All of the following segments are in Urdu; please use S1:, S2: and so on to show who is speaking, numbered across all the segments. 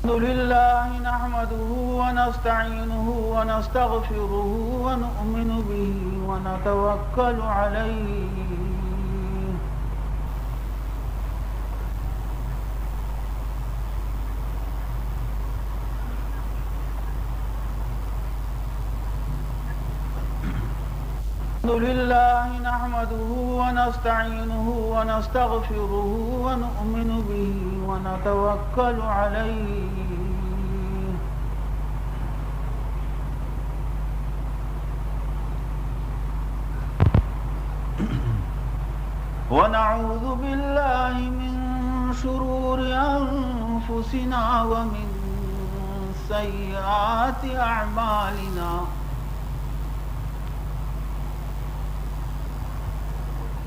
S1: الحمد لله نحمده ونستعينه ونستغفره ونؤمن به ونتوكل عليه الحمد لله نحمده ونستعينه ونستغفره ونؤمن به ونتوكل عليه ونعوذ بالله من شرور أنفسنا ومن سيئات أعمالنا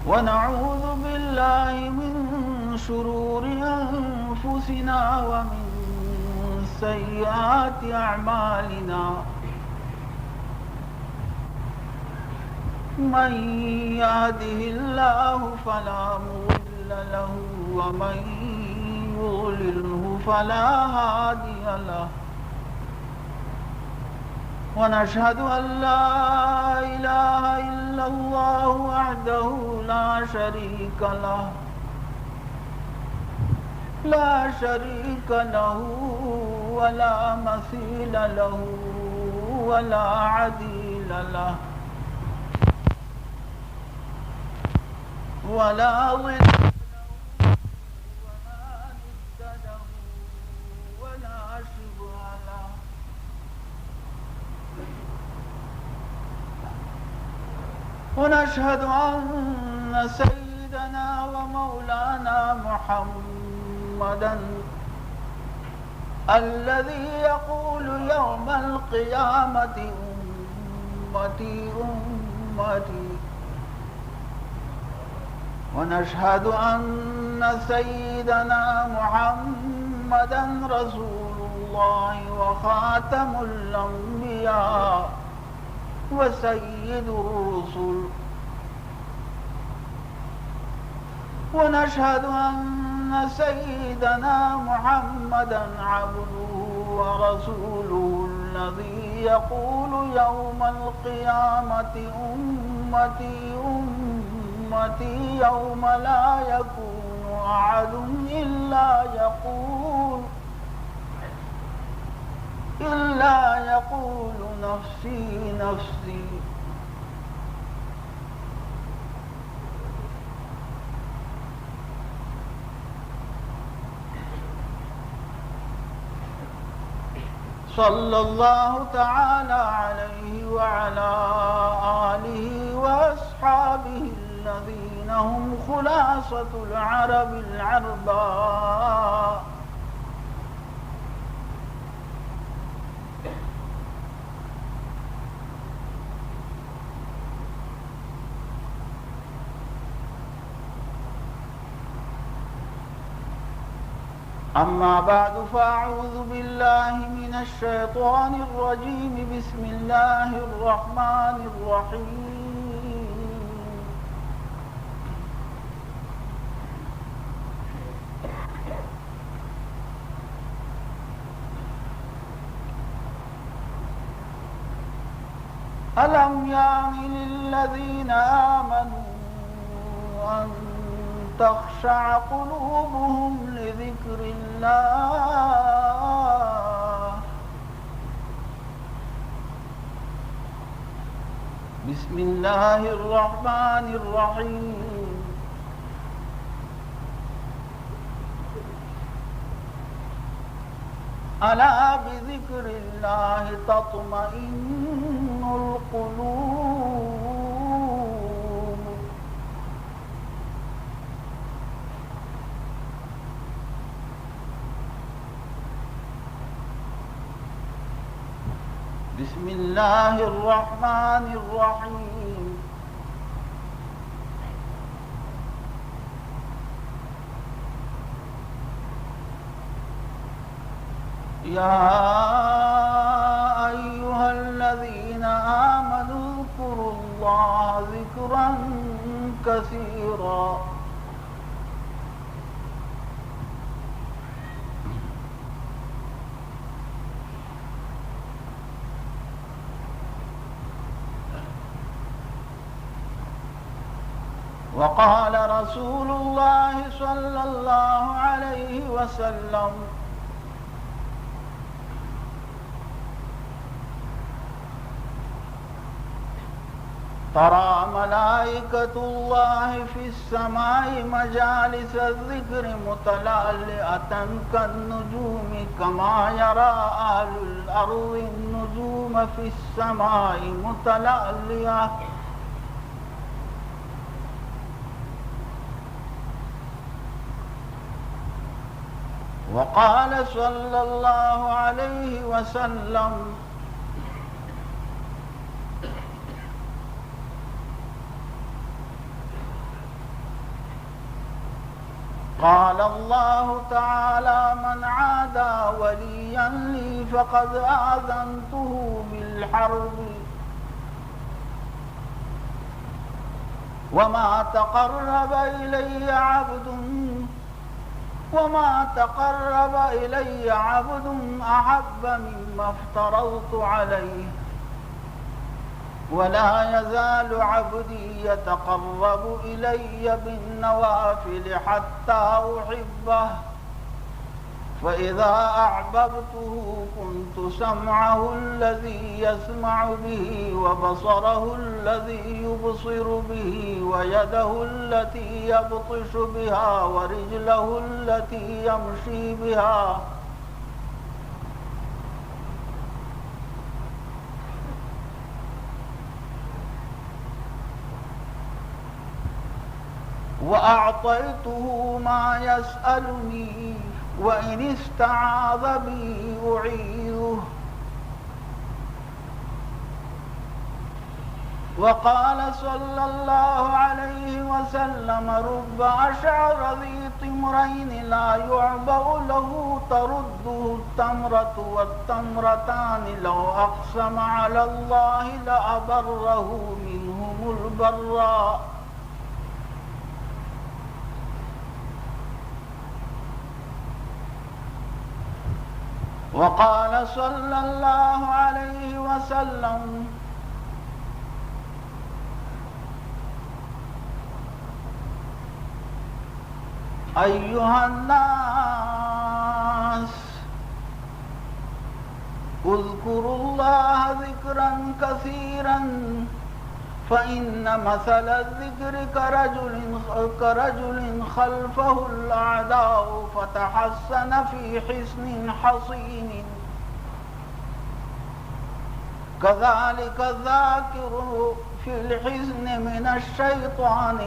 S1: ونعوذ بالله من شرور أنفسنا ومن سيئات أعمالنا من يهده الله فلا مضل له ومن يضلله فلا هادي له ونشهد أن لا إله إلا الله وحده لا شريك له ولا مثيل له ولا عديل له ولا ضد ونشهد أن سيدنا ومولانا محمدا الذي يقول يوم القيامة أمتي أمتي ونشهد أن سيدنا محمدا رسول الله وخاتم الأنبياء وسيد الرسل ونشهد أن سيدنا محمدا عبده ورسوله الذي يقول يوم القيامة أمتي أمتي يوم لا يكون أحد إلا يقول نفسي نفسي صلى الله تعالى عليه وعلى آله وأصحابه الذين هم خلاصة العرب العرباء أما بعد فأعوذ بالله من الشيطان الرجيم بسم الله الرحمن الرحيم ألم يعن للذين آمنوا أن تخشع قلوبهم لذكر الله بسم الله الرحمن الرحيم ألا بذكر الله تطمئن القلوب بسم الله الرحمن الرحيم يا أيها الذين آمنوا اذكروا الله ذكرا كثيرا وقال رسول الله صلى الله عليه وسلم ترى ملائكة الله في السماء مجالس الذكر متلألئة كالنجوم كما يرى أهل الأرض النجوم في السماء متلألئة. وقال صلى الله عليه وسلم قال الله تعالى من عادى وليا لي فقد آذنته بالحرب وما تقرب إلي عبد أحب مما افترضت عليه ولا يزال عبدي يتقرب إلي بالنوافل حتى أحبه فإذا أحببته كنت سمعه الذي يسمع به وبصره الذي يبصر به ويده التي يبطش بها ورجله التي يمشي بها وأعطيته ما يسألني وإن استعاذ بي أعيذه. وقال صلى الله عليه وسلم رب أشعر ذي طمرين لا يعبأ له ترده التمرة والتمرتان لو أقسم على الله لأبره منهم البراء. وقال صلى الله عليه وسلم أيها الناس اذكروا الله ذكرا كثيرا فإن مثل الذكر كرجل خلفه الأعداء فتحسن في حصن حصين كذلك الذاكر في الحزن من الشيطان.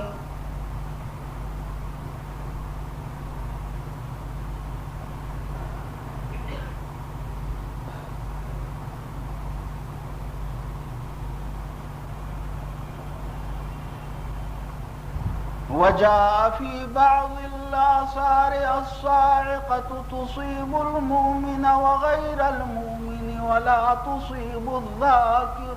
S1: وجاء في بعض الآثار الصاعقة تصيب المؤمن وغير المؤمن ولا تصيب الذاكر.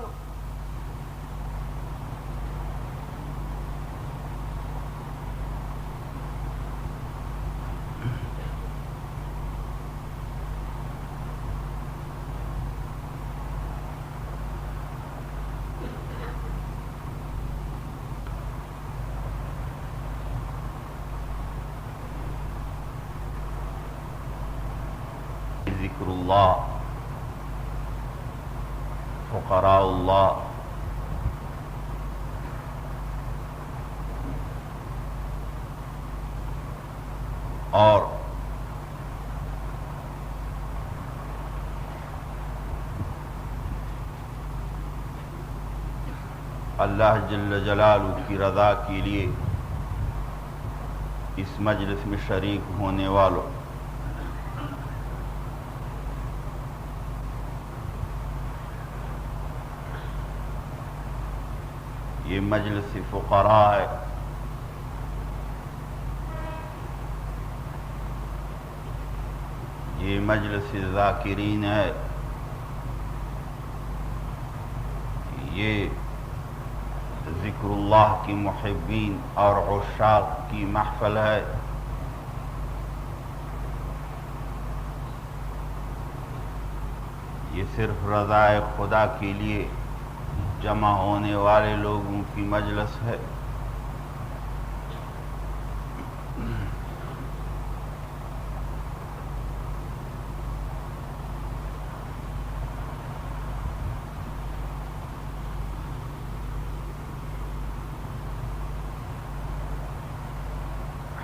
S2: ذکر اللہ فقراء اللہ اور اللہ جل جلالہ کی رضا کے لیے اس مجلس میں شریک ہونے والوں، یہ مجلس فقراء ہے، یہ مجلس ذاکرین ہے، یہ ذکر اللہ کی محبین اور عشاق کی محفل ہے۔ یہ صرف رضائے خدا کے لیے جمع ہونے والے لوگوں کی مجلس ہے۔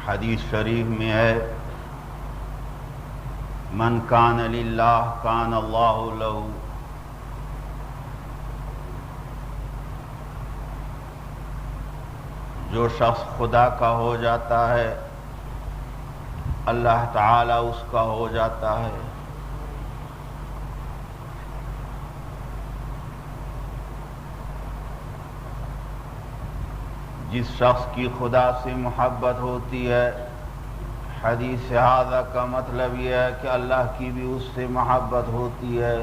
S2: حدیث شریف میں ہے من کان للہ کان اللہ لہ، جو شخص خدا کا ہو جاتا ہے اللہ تعالی اس کا ہو جاتا ہے۔ جس شخص کی خدا سے محبت ہوتی ہے، حدیث ھذا کا مطلب یہ ہے کہ اللہ کی بھی اس سے محبت ہوتی ہے۔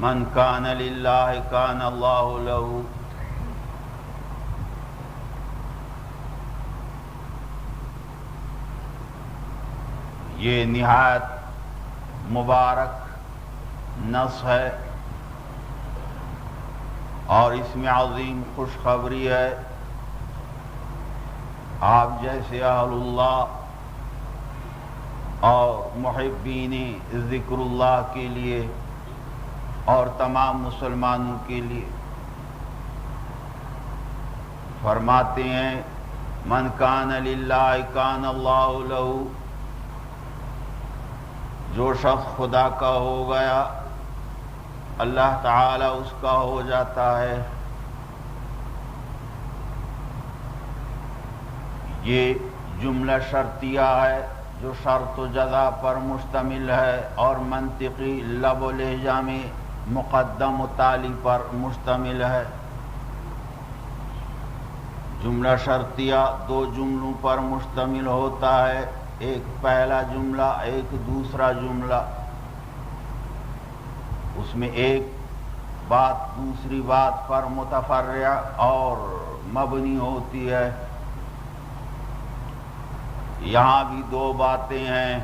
S2: من کان للہ کان اللہ لہ، یہ نہایت مبارک نص ہے اور اس میں عظیم خوشخبری ہے۔ آپ جیسے اہل اللہ اور محبین ذکر اللہ کے لیے اور تمام مسلمانوں کے لیے فرماتے ہیں من کان للہ کان اللہ لہ، جو شخص خدا کا ہو گیا اللہ تعالی اس کا ہو جاتا ہے۔ یہ جملہ شرطیہ ہے جو شرط و جزا پر مشتمل ہے اور منطقی لب و لہجہ میں مقدم و تالی پر مشتمل ہے۔ جملہ شرطیہ دو جملوں پر مشتمل ہوتا ہے، ایک پہلا جملہ ایک دوسرا جملہ۔ اس میں ایک بات دوسری بات پر متفرع اور مبنی ہوتی ہے۔ یہاں بھی دو باتیں ہیں،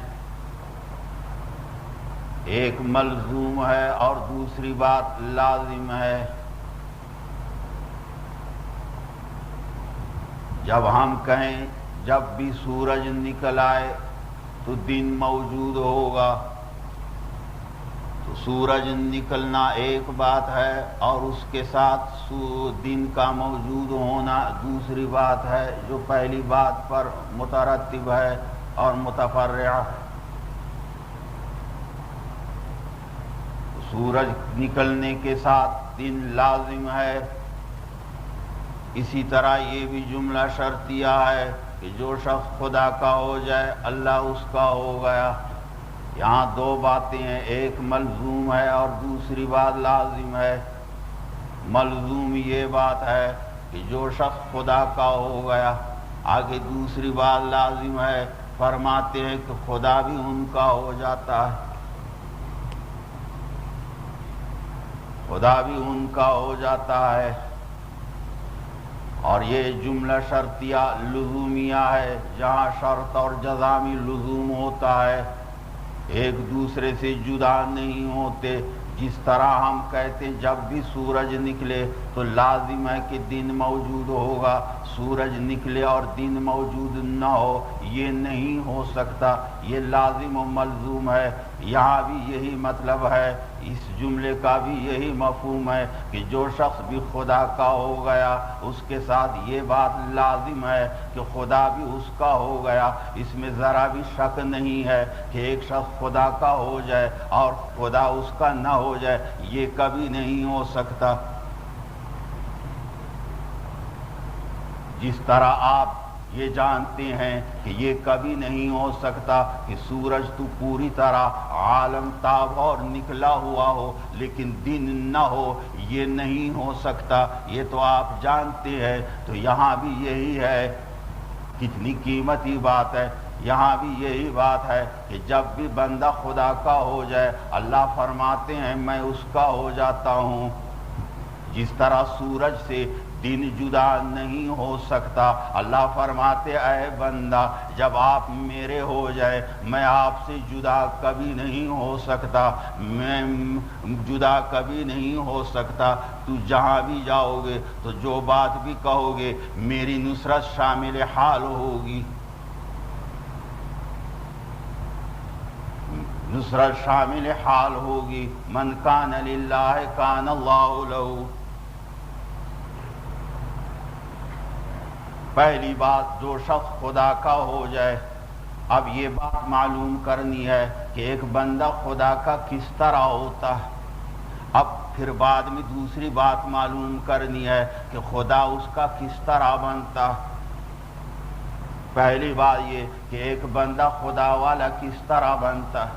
S2: ایک ملزوم ہے اور دوسری بات لازم ہے۔ جب ہم کہیں جب بھی سورج نکل آئے تو دن موجود ہوگا، تو سورج نکلنا ایک بات ہے اور اس کے ساتھ دن کا موجود ہونا دوسری بات ہے جو پہلی بات پر مترتب ہے اور متفرع۔ سورج نکلنے کے ساتھ دن لازم ہے۔ اسی طرح یہ بھی جملہ شرطیہ ہے کہ جو شخص خدا کا ہو جائے اللہ اس کا ہو گیا۔ یہاں دو باتیں ہیں، ایک ملزوم ہے اور دوسری بات لازم ہے۔ ملزوم یہ بات ہے کہ جو شخص خدا کا ہو گیا، آگے دوسری بات لازم ہے، فرماتے ہیں کہ خدا بھی ان کا ہو جاتا ہے، خدا بھی ان کا ہو جاتا ہے۔ اور یہ جملہ شرطیہ لزومیہ ہے، جہاں شرط اور جزا میں لزوم ہوتا ہے، ایک دوسرے سے جدا نہیں ہوتے۔ جس طرح ہم کہتے ہیں جب بھی سورج نکلے تو لازم ہے کہ دن موجود ہوگا، سورج نکلے اور دن موجود نہ ہو یہ نہیں ہو سکتا، یہ لازم و ملزوم ہے۔ یہاں بھی یہی مطلب ہے، اس جملے کا بھی یہی مفہوم ہے کہ جو شخص بھی خدا کا ہو گیا اس کے ساتھ یہ بات لازم ہے کہ خدا بھی اس کا ہو گیا۔ اس میں ذرا بھی شک نہیں ہے کہ ایک شخص خدا کا ہو جائے اور خدا اس کا نہ ہو جائے، یہ کبھی نہیں ہو سکتا۔ جس طرح آپ یہ جانتے ہیں کہ یہ کبھی نہیں ہو سکتا کہ سورج تو پوری طرح عالم تاب اور نکلا ہوا ہو لیکن دن نہ ہو، یہ نہیں ہو سکتا، یہ تو آپ جانتے ہیں۔ تو یہاں بھی یہی ہے، کتنی قیمتی بات ہے۔ یہاں بھی یہی بات ہے کہ جب بھی بندہ خدا کا ہو جائے اللہ فرماتے ہیں میں اس کا ہو جاتا ہوں۔ جس طرح سورج سے دن جدا نہیں ہو سکتا، اللہ فرماتے اے بندہ جب آپ میرے ہو جائے میں آپ سے جدا کبھی نہیں ہو سکتا، میں جدا کبھی نہیں ہو سکتا۔ تو جہاں بھی جاؤ گے تو جو بات بھی کہو گے میری نصرت شامل حال ہوگی، نصرت شامل حال ہوگی۔ من کان للہ کان اللہ لہ۔ پہلی بات جو شخص خدا کا ہو جائے، اب یہ بات معلوم کرنی ہے کہ ایک بندہ خدا کا کس طرح ہوتا ہے۔ اب پھر بعد میں دوسری بات معلوم کرنی ہے کہ خدا اس کا کس طرح بنتا ہے۔ پہلی بات یہ کہ ایک بندہ خدا والا کس طرح بنتا ہے۔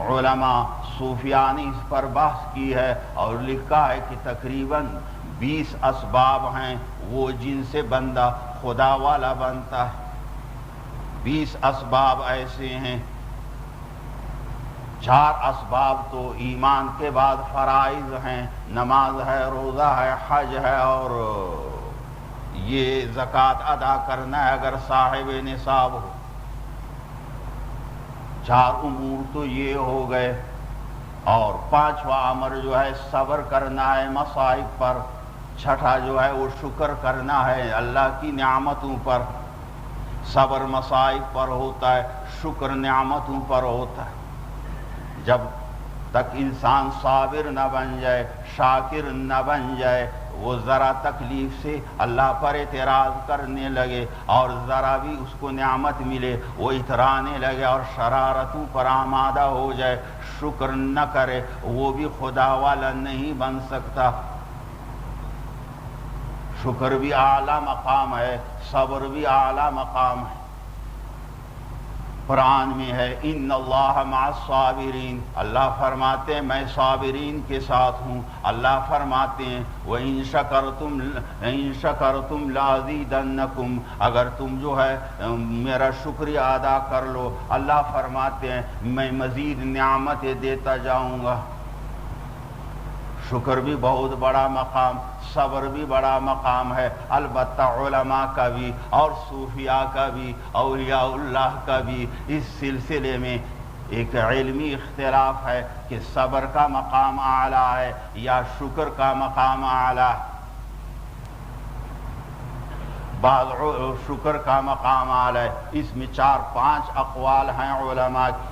S2: علماء صوفیاء نے اس پر بحث کی ہے اور لکھا ہے کہ تقریباً 20 اسباب ہیں وہ جن سے بندہ خدا والا بنتا ہے۔ 20 اسباب ایسے ہیں۔ 4 اسباب تو ایمان کے بعد فرائض ہیں، نماز ہے، روزہ ہے، حج ہے اور یہ زکوٰۃ ادا کرنا ہے اگر صاحب نصاب ہو۔ 4 امور تو یہ ہو گئے، اور 5واں امر جو ہے صبر کرنا ہے مصائب پر، 6واں جو ہے وہ شکر کرنا ہے اللہ کی نعمتوں پر۔ صبر مصائب پر ہوتا ہے، شکر نعمتوں پر ہوتا ہے۔ جب تک انسان صابر نہ بن جائے، شاکر نہ بن جائے، وہ ذرا تکلیف سے اللہ پر اعتراض کرنے لگے اور ذرا بھی اس کو نعمت ملے وہ اترانے لگے اور شرارتوں پر آمادہ ہو جائے، شکر نہ کرے، وہ بھی خدا والا نہیں بن سکتا۔ شکر بھی اعلیٰ مقام ہے، صبر بھی اعلیٰ مقام ہے۔ قرآن میں ہے ان اللہ مع الصابرین، اللہ فرماتے ہیں میں صابرین کے ساتھ ہوں۔ اللہ فرماتے ہیں وَإِن شَكَرْتُمْ لَأَزِيدَنَّكُمْ، اگر تم جو ہے میرا شکریہ ادا کر لو، اللہ فرماتے ہیں میں مزید نعمتیں دیتا جاؤں گا۔ شکر بھی بہت بڑا مقام، صبر بھی بڑا مقام ہے۔ البتہ علماء کا بھی اور صوفیاء کا بھی، اولیاء اللہ کا بھی اس سلسلے میں ایک علمی اختلاف ہے کہ صبر کا مقام اعلیٰ ہے یا شکر کا مقام اعلیٰ ہے۔ بعض شکر کا مقام اعلیٰ ہے، اس میں 4-5 اقوال ہیں علماء کی۔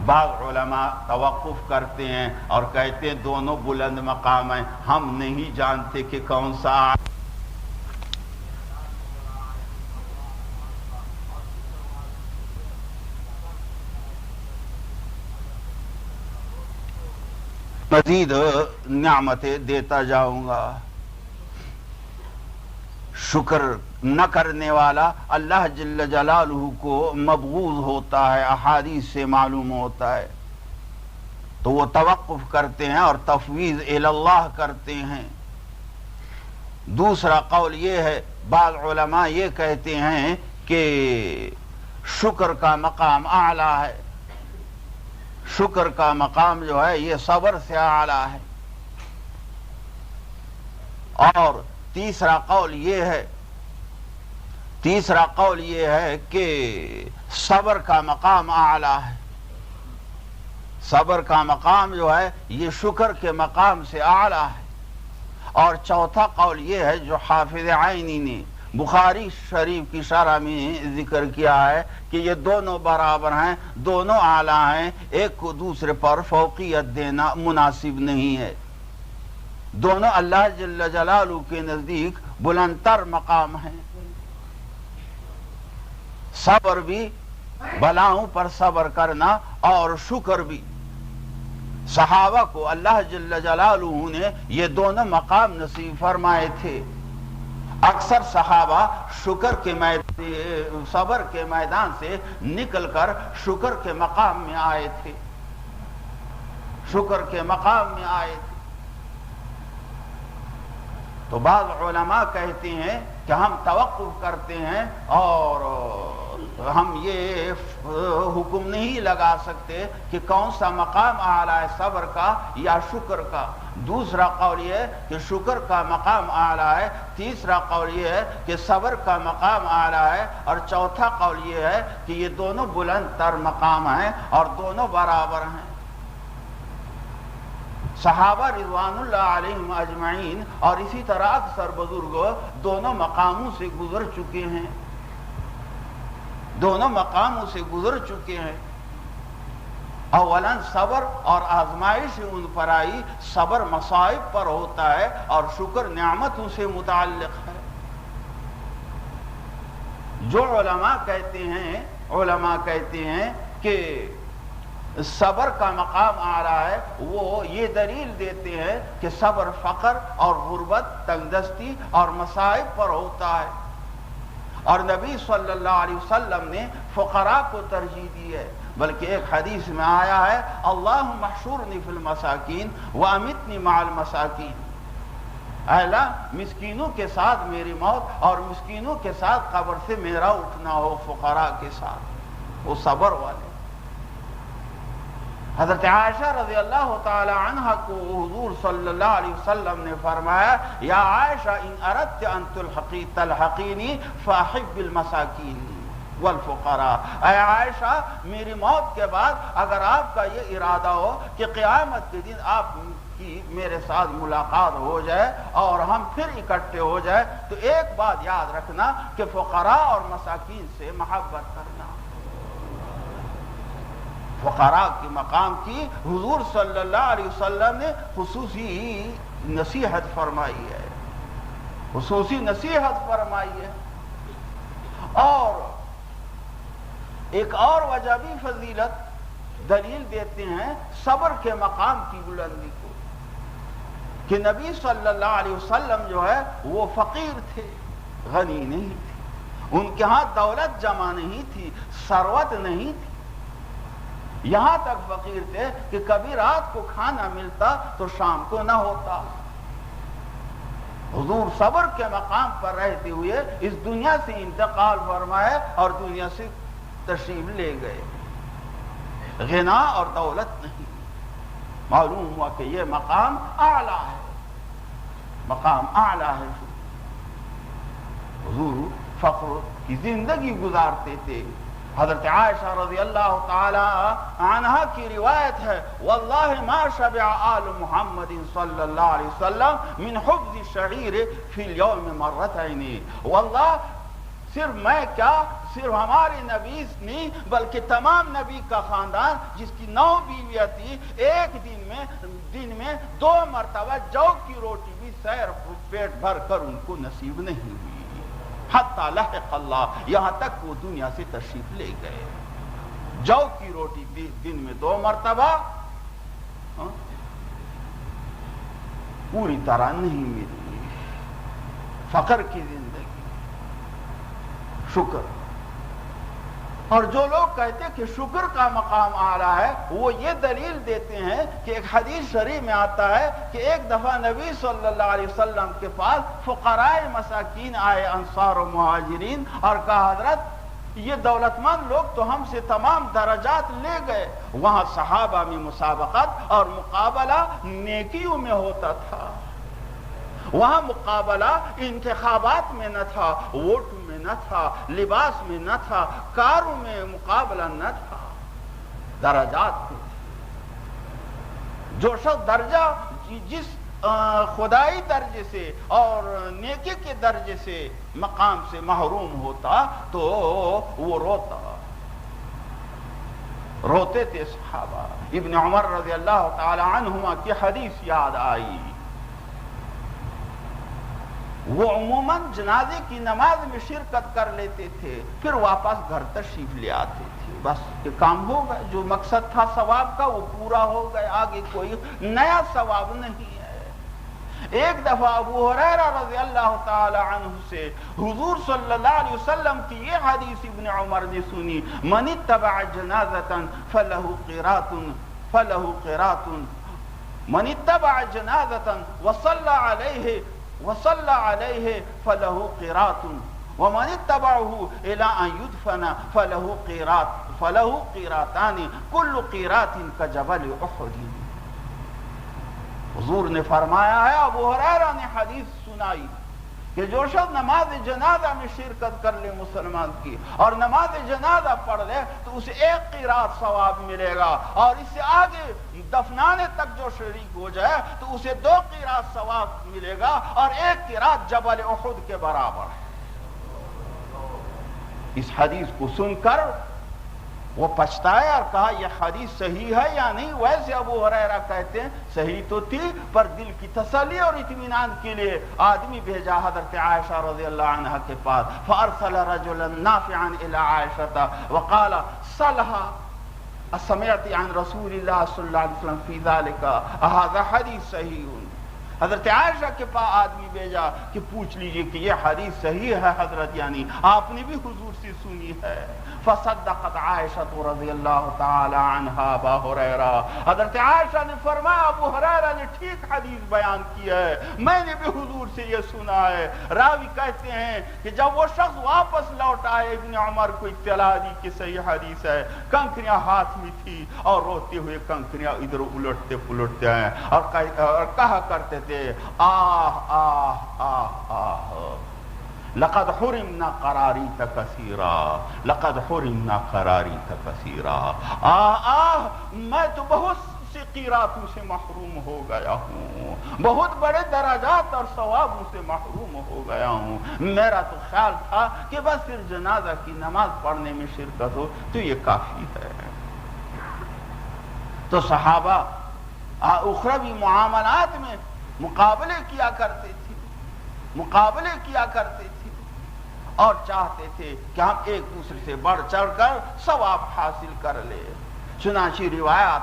S2: بعض علماء توقف کرتے ہیں اور کہتے ہیں دونوں بلند مقام ہیں، ہم نہیں جانتے کہ کون سا۔ مزید نعمتیں دیتا جاؤں گا۔ شکر نہ کرنے والا اللہ جل جلالہ کو مبغوض ہوتا ہے، احادیث سے معلوم ہوتا ہے، تو وہ توقف کرتے ہیں اور تفویض الی اللہ کرتے ہیں۔ دوسرا قول یہ ہے، بعض علماء یہ کہتے ہیں کہ شکر کا مقام اعلیٰ ہے، شکر کا مقام جو ہے یہ صبر سے اعلیٰ ہے۔ اور تیسرا قول یہ ہے کہ صبر کا مقام اعلیٰ ہے، صبر کا مقام جو ہے یہ شکر کے مقام سے اعلیٰ ہے۔ اور چوتھا قول یہ ہے جو حافظ عینی نے بخاری شریف کی شرح میں ذکر کیا ہے کہ یہ دونوں برابر ہیں، دونوں اعلیٰ ہیں، ایک کو دوسرے پر فوقیت دینا مناسب نہیں ہے۔ دونوں اللہ جل جلالہ کے نزدیک بلند تر مقام ہیں۔ صبر بھی، بلاؤں پر صبر کرنا اور شکر بھی، صحابہ کو اللہ جل جلالہ نے یہ دونوں مقام نصیب فرمائے تھے۔ اکثر صحابہ صبر کے میدان سے نکل کر شکر کے مقام میں آئے تھے، شکر کے مقام میں آئے تھے۔ تو بعض علماء کہتے ہیں کہ ہم توقف کرتے ہیں اور ہم یہ حکم نہیں لگا سکتے کہ کون سا مقام اعلیٰ ہے، صبر کا یا شکر کا۔ دوسرا قول یہ ہے کہ شکر کا مقام اعلیٰ ہے، تیسرا قول یہ ہے کہ صبر کا مقام اعلیٰ ہے، اور چوتھا قول یہ ہے کہ یہ دونوں بلند تر مقام ہیں اور دونوں برابر ہیں۔ صحابہ رضوان اللہ علیہم اجمعین اور اسی طرح اکثر بزرگ دونوں مقاموں سے گزر چکے ہیں، دونوں مقاموں سے گزر چکے ہیں۔ اولاً صبر اور آزمائش ان پر آئی، صبر مصائب پر ہوتا ہے اور شکر نعمتوں سے متعلق ہے۔ جو علماء کہتے ہیں کہ صبر کا مقام اعلیٰ ہے، وہ یہ دلیل دیتے ہیں کہ صبر فقر اور غربت، تنگدستی اور مصائب پر ہوتا ہے، اور نبی صلی اللہ علیہ وسلم نے فقراء کو ترجیح دی ہے، بلکہ ایک حدیث میں آیا ہے اللہم احشرنی فی المساکین وامتنی مع المساکین، اے اللہ مسکینوں کے ساتھ میری موت اور مسکینوں کے ساتھ قبر سے میرا اٹھنا ہو، فقراء کے ساتھ، وہ صبر والے۔ حضرت عائشہ رضی اللہ تعالی عنہ کو حضور صلی اللہ علیہ وسلم نے فرمایا یا عائشہ ان اردت ان تلحقینی فاحب المساکین والفقراء، اے عائشہ میری موت کے بعد اگر آپ کا یہ ارادہ ہو کہ قیامت کے دن آپ کی میرے ساتھ ملاقات ہو جائے اور ہم پھر اکٹھے ہو جائے تو ایک بات یاد رکھنا کہ فقراء اور مساکین سے محبت کرنا۔ فقراء کے مقام کی حضور صلی اللہ علیہ وسلم نے خصوصی نصیحت فرمائی ہے، اور ایک اور وجہ بھی فضیلت دلیل دیتے ہیں صبر کے مقام کی بلندی کو، کہ نبی صلی اللہ علیہ وسلم جو ہے وہ فقیر تھے، غنی نہیں تھے، ان کے ہاں دولت جمع نہیں تھی، ثروت نہیں تھی، یہاں تک فقیر تھے کہ کبھی رات کو کھانا ملتا تو شام کو نہ ہوتا۔ حضور صبر کے مقام پر رہتے ہوئے اس دنیا سے انتقال فرمائے اور دنیا سے تشریف لے گئے، غنا اور دولت نہیں۔ معلوم ہوا کہ یہ مقام اعلیٰ ہے، حضور فقر کی زندگی گزارتے تھے۔ حضرت عائشہ رضی اللہ تعالی عنہا کی روایت ہے واللہ ما شبع آل محمد صلی اللہ علیہ وسلم من حفظ الشعیر فی اليوم مرتين، واللہ صرف میں کیا، صرف ہمارے نبی نہیں بلکہ تمام نبی کا خاندان جس کی 9 بیویاں تھی، ایک دن میں 2 مرتبہ جو کی روٹی بھی سیر پیٹ بھر کر ان کو نصیب نہیں ہوئی، حتی لحق اللہ، یہاں تک وہ دنیا سے تشریف لے گئے۔ جو کی روٹی دن میں 2 مرتبہ پوری طرح نہیں ملی، فقر کی زندگی، شکر۔ اور جو لوگ کہتے ہیں کہ شکر کا مقام اعلیٰ ہے، وہ یہ دلیل دیتے ہیں کہ ایک حدیث شریف میں آتا ہے کہ ایک دفعہ نبی صلی اللہ علیہ وسلم کے پاس فقراء مساکین آئے، انصار و مہاجرین، اور کہا حضرت یہ دولت مند لوگ تو ہم سے تمام درجات لے گئے، وہاں صحابہ میں مسابقت اور مقابلہ نیکیوں میں ہوتا تھا، وہاں مقابلہ انتخابات میں نہ تھا، ووٹ میں نہ تھا، لباس میں نہ تھا، کاروں میں مقابلہ نہ تھا، درجات میں تھے۔ جو شخص درجہ جس خدائی درجے سے اور نیکی کے درجے سے مقام سے محروم ہوتا تو وہ روتے تھے صحابہ۔ ابن عمر رضی اللہ تعالی عنہما کی حدیث یاد آئی، وہ عموماً جنازے کی نماز میں شرکت کر لیتے تھے، پھر واپس گھر تشریف لے آتے تھے، بس یہ کام ہو گئے، جو مقصد تھا ثواب کا وہ پورا ہو گئے، آگے کوئی نیا ثواب نہیں ہے۔ ایک دفعہ ابو ہریرہ رضی اللہ تعالی عنہ سے حضور صلی اللہ علیہ وسلم کی یہ حدیث ابن عمر نے سنی، من اتبع جنازة فله قراط، من اتبع جنازة وصلى عليه فله قراط، ومن اتبعه الى ان يدفن فله قيراطان، كل قيراط كجبل احد۔ حضور نے فرمایا ہے، ابو ہریرہ نے حدیث سنائی کہ جو شخص نماز جنازہ میں شرکت کر لے مسلمان کی اور نماز جنازہ پڑھ لے تو اسے 1 قیراط ثواب ملے گا، اور اس سے آگے دفنانے تک جو شریک ہو جائے تو اسے 2 قیراط ثواب ملے گا، اور 1 قیراط جبل احد کے برابر ہے۔ اس حدیث کو سن کر وہ پچھتایا اور کہا یہ حدیث صحیح ہے یا نہیں. ویسے ابو ہریرہ کہتے ہیں صحیح تو تھی، پر دل کی تسلی اور اطمینان کے لیے آدمی بھیجا حضرت عائشہ رضی اللہ عنہا کے پاس. فارسل رجلا نافعا الى عائشہ وقال صلها سمعت عن رسول اللہ صلی اللہ علیہ وسلم فی ذلک هذا حدیث صحیح. حضرت عائشہ کے پاس آدمی بھیجا کہ پوچھ لیجئے کہ یہ حدیث صحیح ہے حضرت، یعنی آپ نے بھی حضور سے سنی ہے. فصدقت عائشہ رضی اللہ تعالی عنہا ابا ہریرہ. حضرت عائشہ نے فرمایا ابو ہریرہ نے ٹھیک حدیث بیان کی ہے، میں نے بھی حضور سے یہ سنا ہے. راوی کہتے ہیں کہ جب وہ شخص واپس لوٹ آئے ابن عمر کو اطلاع دی کہ صحیح حدیث ہے، کنکریاں ہاتھ میں تھی اور روتے ہوئے کنکریاں ادھر الٹتے پلٹتے ہیں اور کہا کرتے تھے آہ آہ آہ آہ لقد حرمنا قراریت کثیرا، لقد حرمنا قراریت کثیرا. میں تو بہت سی قیراتوں سے محروم ہو گیا ہوں، بہت بڑے درجات اور ثوابوں سے محروم ہو گیا ہوں. میرا تو خیال تھا کہ بس پھر جنازہ کی نماز پڑھنے میں شرکت ہو تو یہ کافی ہے. تو صحابہ اخروی معاملات میں مقابلے کیا کرتے تھے، مقابلے کیا کرتے تھے اور چاہتے تھے کہ ہم ایک دوسرے سے بڑھ چڑھ کر ثواب حاصل کر لے. چنانچہ روایات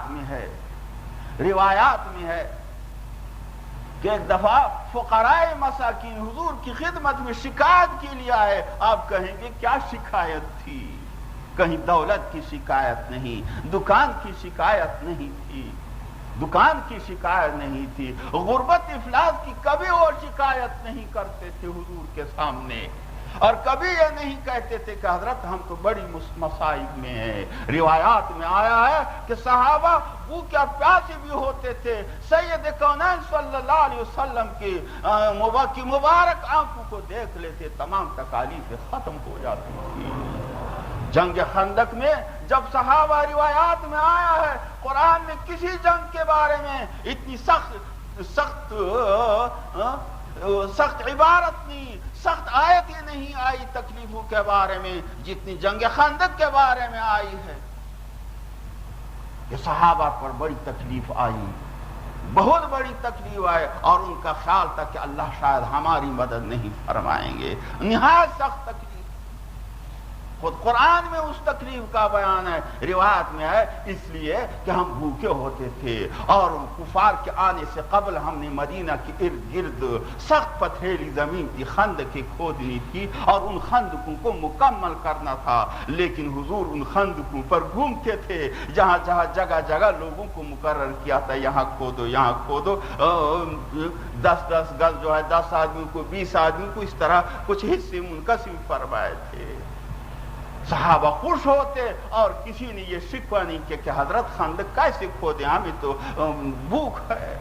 S2: میں ہے کہ ایک دفعہ فقراء مساکین حضور کی خدمت میں شکایت کے لیے آئے. آپ کہیں گے کیا شکایت تھی؟ کہیں دولت کی شکایت نہیں، دکان کی شکایت نہیں تھی، دکان کی شکایت نہیں تھی، غربت افلاس کی کبھی وہ شکایت نہیں کرتے تھے حضور کے سامنے، اور کبھی یہ نہیں کہتے تھے کہ حضرت ہم تو بڑی مصائب میں ہیں. روایات میں آیا ہے کہ صحابہ بھوکے اور پیاسے بھی ہوتے تھے، سید کونین صلی اللہ علیہ وسلم کی مبارک آنکھوں کو دیکھ لیتے تمام تکالیفیں ختم ہو جاتی تھی. جنگ خندق میں جب صحابہ روایات میں آیا ہے قرآن میں کسی جنگ کے بارے میں اتنی سخت عبارت نہیں، سخت آیتیں نہیں آئی تکلیفوں کے بارے میں جتنی جنگ خندق کے بارے میں آئی ہے. کہ صحابہ پر بڑی تکلیف آئی، بہت بڑی تکلیف آئے اور ان کا خیال تھا کہ اللہ شاید ہماری مدد نہیں فرمائیں گے. نہایت سخت تکلیف، خود قرآن میں اس تکلیف کا بیان ہے. روایت میں ہے اس لیے کہ ہم بھوکے ہوتے تھے اور کفار کے آنے سے قبل ہم نے مدینہ کے ارد گرد سخت پتھریلی زمین کی خندقیں کھودنی تھی اور ان خندقوں کو مکمل کرنا تھا. لیکن حضور ان خندقوں پر گھومتے تھے جہاں جہاں جگہ جگہ لوگوں کو مقرر کیا تھا یہاں کھودو یہاں کھودو. 10 گز جو ہے 10 آدمیوں کو 20 آدمیوں کو اس طرح کچھ حصے منقسم فرمائے تھے. صحابہ خوش ہوتے اور کسی نے یہ شکوہ نہیں کہ حضرت خندق کیسے کھودیں، ہمیں تو بھوک ہے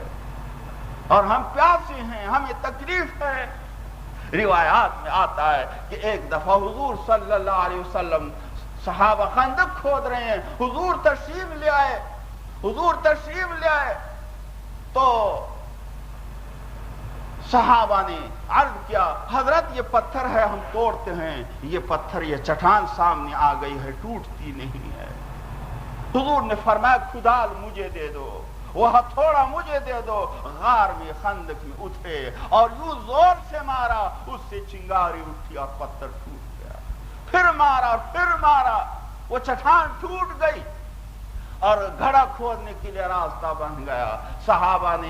S2: اور ہم پیاسے ہیں، ہمیں تکلیف ہے. روایات میں آتا ہے کہ ایک دفعہ حضور صلی اللہ علیہ وسلم صحابہ خندق کھود رہے ہیں، حضور تشریف لے آئے تو صحابہ نے عرض کیا حضرت یہ پتھر ہے ہم توڑتے ہیں، یہ پتھر یہ چٹان سامنے آ گئی ہے ٹوٹتی نہیں ہے. حضور نے فرمایا کھدال مجھے دے دو، وہ ہتھوڑا مجھے دے دو. غار میں خندق میں اٹھے اور یوں زور سے مارا اس سے چنگاری اٹھی اور پتھر ٹوٹ گیا. پھر مارا وہ چٹان ٹوٹ گئی اور گھڑا کھودنے کے لیے راستہ بن گیا. صحابہ نے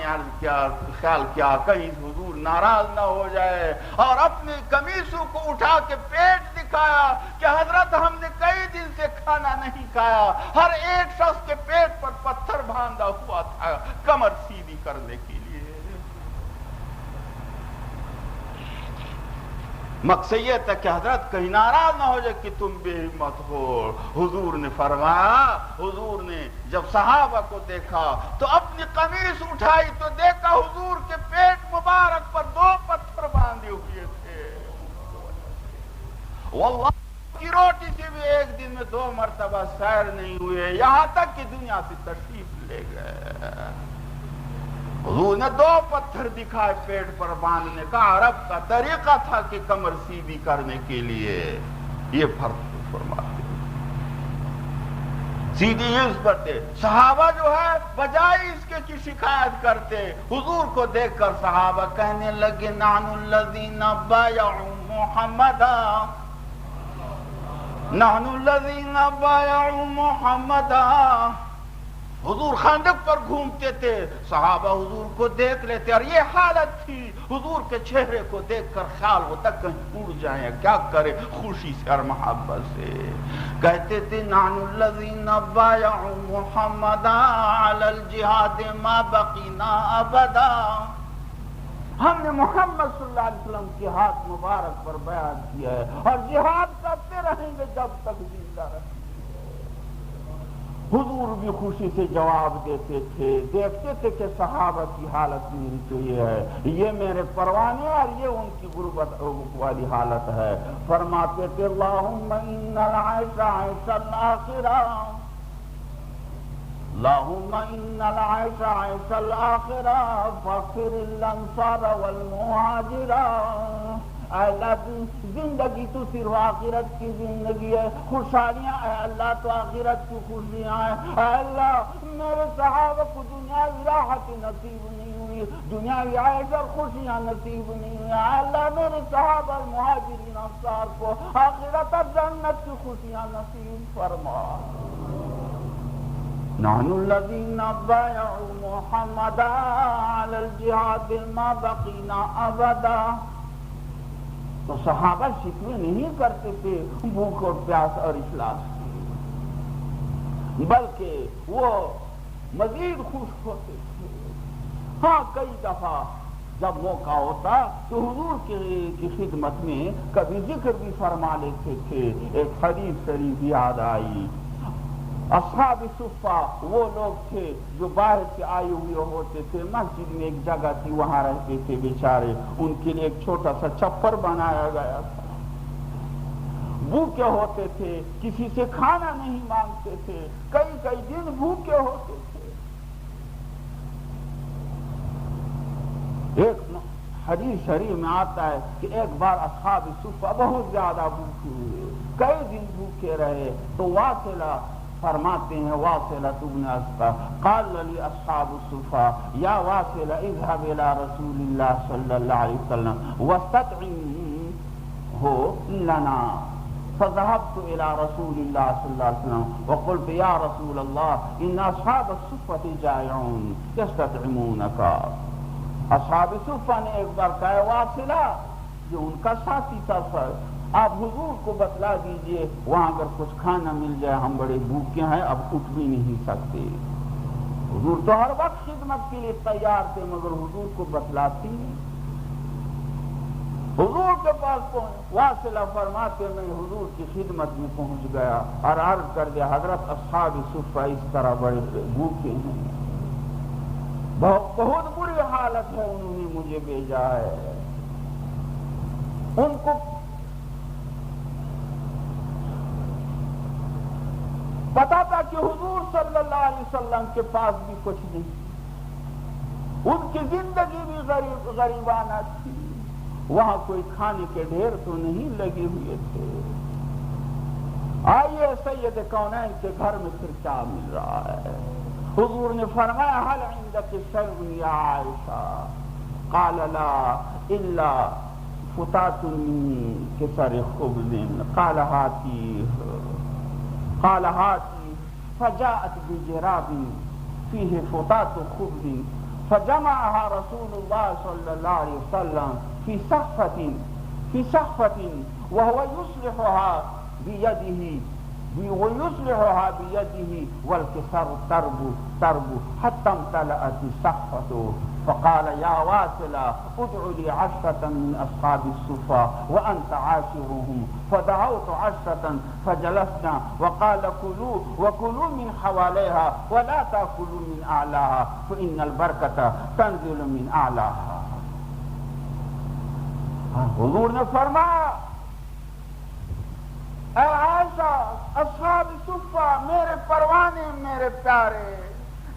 S2: خیال کیا کہیں حضور ناراض نہ ہو جائے اور اپنی قمیصوں کو اٹھا کے پیٹ دکھایا کہ حضرت ہم نے کئی دن سے کھانا نہیں کھایا. ہر ایک شخص کے پیٹ پر پتھر باندھا ہوا تھا کمر سیدھی کرنے کے لیے. مقصد یہ تھا کہ حضرت کہیں ناراض نہ ہو جائے کہ تم بے ہمت ہو. حضور نے فرمایا، حضور نے جب صحابہ کو دیکھا تو اپنی قمیص اٹھائی تو دیکھا حضور کے پیٹ مبارک پر 2 پتھر باندھے ہوئے تھے. واللہ کی روٹی سے بھی ایک دن میں 2 مرتبہ سیر نہیں ہوئے، یہاں تک کہ دنیا سے تشریف لے گئے. حضور نے 2 پتھر دکھائے پیٹ پر باندھنے کا. عرب کا طریقہ تھا کہ کمر سیدھی کرنے کے لیے یہ فرق فرماتے. سیدھی عرض پڑھتے. صحابہ جو ہے بجائے اس کے کی شکایت کرتے، حضور کو دیکھ کر صحابہ کہنے لگے نحن الذین بایعوا محمدا، نحن الذین بایعوا محمدا. حضور خندق پر گھومتے تھے، صحابہ حضور کو دیکھ لیتے، اور یہ حالت تھی حضور کے چہرے کو دیکھ کر خیال ہوتا کہیں اڑ جائیں، کیا کرے، خوشی سے اور محبت سے کہتے تھے نحن الذین بایعوا محمدا علی الجہاد ما بقینا ابدا. ہم نے محمد صلی اللہ علیہ وسلم کے ہاتھ مبارک پر بیعت کیا ہے اور جہاد کرتے رہیں گے جب تک زندہ رہیں گے. حضور بھی خوشی سے جواب دیتے تھے، دیکھتے تھے کہ صحابہ کی حالت میری تو یہ ہے، یہ میرے پروانے اور یہ ان کی غربت والی حالت ہے. فرماتے تھے اللہم ان العیش عیش الآخرہ، اللہم ان العیش عیش الآخرہ فاغفر الانصار والمہاجرہ. اے اللہ زندگی تو صرف آخرت کی زندگی ہے، خوشحالیاں اے اللہ تو آخرت کی خوشیاں ہیں. اے اللہ میرے صحابہ کو دنیاوی راحت نصیب نہیں ہوئی، دنیاوی عیش اور خوشیاں نصیب نہیں ہوئی. اے اللہ میرے صحابہ مہاجرین انصار کو آخرت اور جنت کی خوشیاں نصیب فرما. نحن الذین بایعوا محمدا علی الجہاد ما بقینا ابدا. تو صحابہ شکوے نہیں کرتے تھے بھوک اور پیاس اور افلاس کی، بلکہ وہ مزید خوش ہوتے تھے. ہاں کئی دفعہ جب موقع ہوتا تو حضور کی خدمت میں کبھی ذکر بھی فرما لیتے تھے. ایک حدیث شریف یاد آئی، اصحاب صفہ وہ لوگ تھے جو باہر سے آئے ہوئے ہوتے تھے، مسجد میں ایک جگہ تھی وہاں رہتے تھے بیچارے، ان کے لیے ایک چھوٹا سا چھپر بنایا گیا تھا. بھوکے ہوتے تھے، کسی سے کھانا نہیں مانگتے تھے، کئی کئی دن بھوکے ہوتے تھے. ایک حدیث شریف میں آتا ہے کہ ایک بار اصحاب صفہ بہت زیادہ بھوکے ہوئے، کئی دن بھوکے رہے. تو واصلہ فرماتے ہیں واصلہ ابن اسقر قال لی اصحاب الصفہ یا واصلہ اذهب الى رسول اللہ صلی اللہ علیہ وسلم واستطعمه لنا. فذهبت الى رسول اللہ صلی اللہ علیہ وسلم وقلت یا رسول اللہ ان اصحاب الصفہ جائعون یستطعمونک. اصحاب صفہ نے ایک بار کہا واصلہ جو ان کا ساتھی تھا، آپ حضور کو بتلا دیجئے وہاں اگر کچھ کھانا مل جائے، ہم بڑے بھوکے ہیں اب اٹھ بھی نہیں سکتے. حضور تو ہر وقت خدمت کے لیے تیار تھے مگر حضور کو بتلاتی نہیں. حضور کے پاس پہنچ، واصلہ فرماتے میں حضور کی خدمت میں پہنچ گیا اور عرض کر دیا حضرت اصحاب صفہ اس طرح بڑے بھوکے ہیں، بہت بری حالت ہے، انہوں نے مجھے بھیجا ہے. ان کو پتا تھا کہ حضور صلی اللہ علیہ وسلم کے پاس بھی کچھ نہیں، ان کی زندگی بھی غریبانہ تھی، وہاں کوئی کھانے کے ڈھیر تو نہیں لگے ہوئے تھے. آئیے سید کونین کے گھر میں پھر کیا مل رہا ہے. حضور نے فرمایا هل عندك شيء یا عائشہ؟ قال لا الا فتات من كسر خبز. قال هاتي فجاءت بجراب فيه فتات خبز فجمعها رسول الله صلى الله عليه وسلم في صحفة وهو يصلحها بيده والكسر ترب حتى امتلأت الصحفة. فقال يا واصلة ادع لي 10 من أصحاب الصفة وأنت عاشرهم. فدعوت 10 فجلسنا وقال وكلوا من حواليها ولا تأكلوا من أعلاها فإن البركة تنزل من أعلاها. حضور نے فرمایا اے عائشہ اصحاب صفہ میرے پروانے میرے پیارے،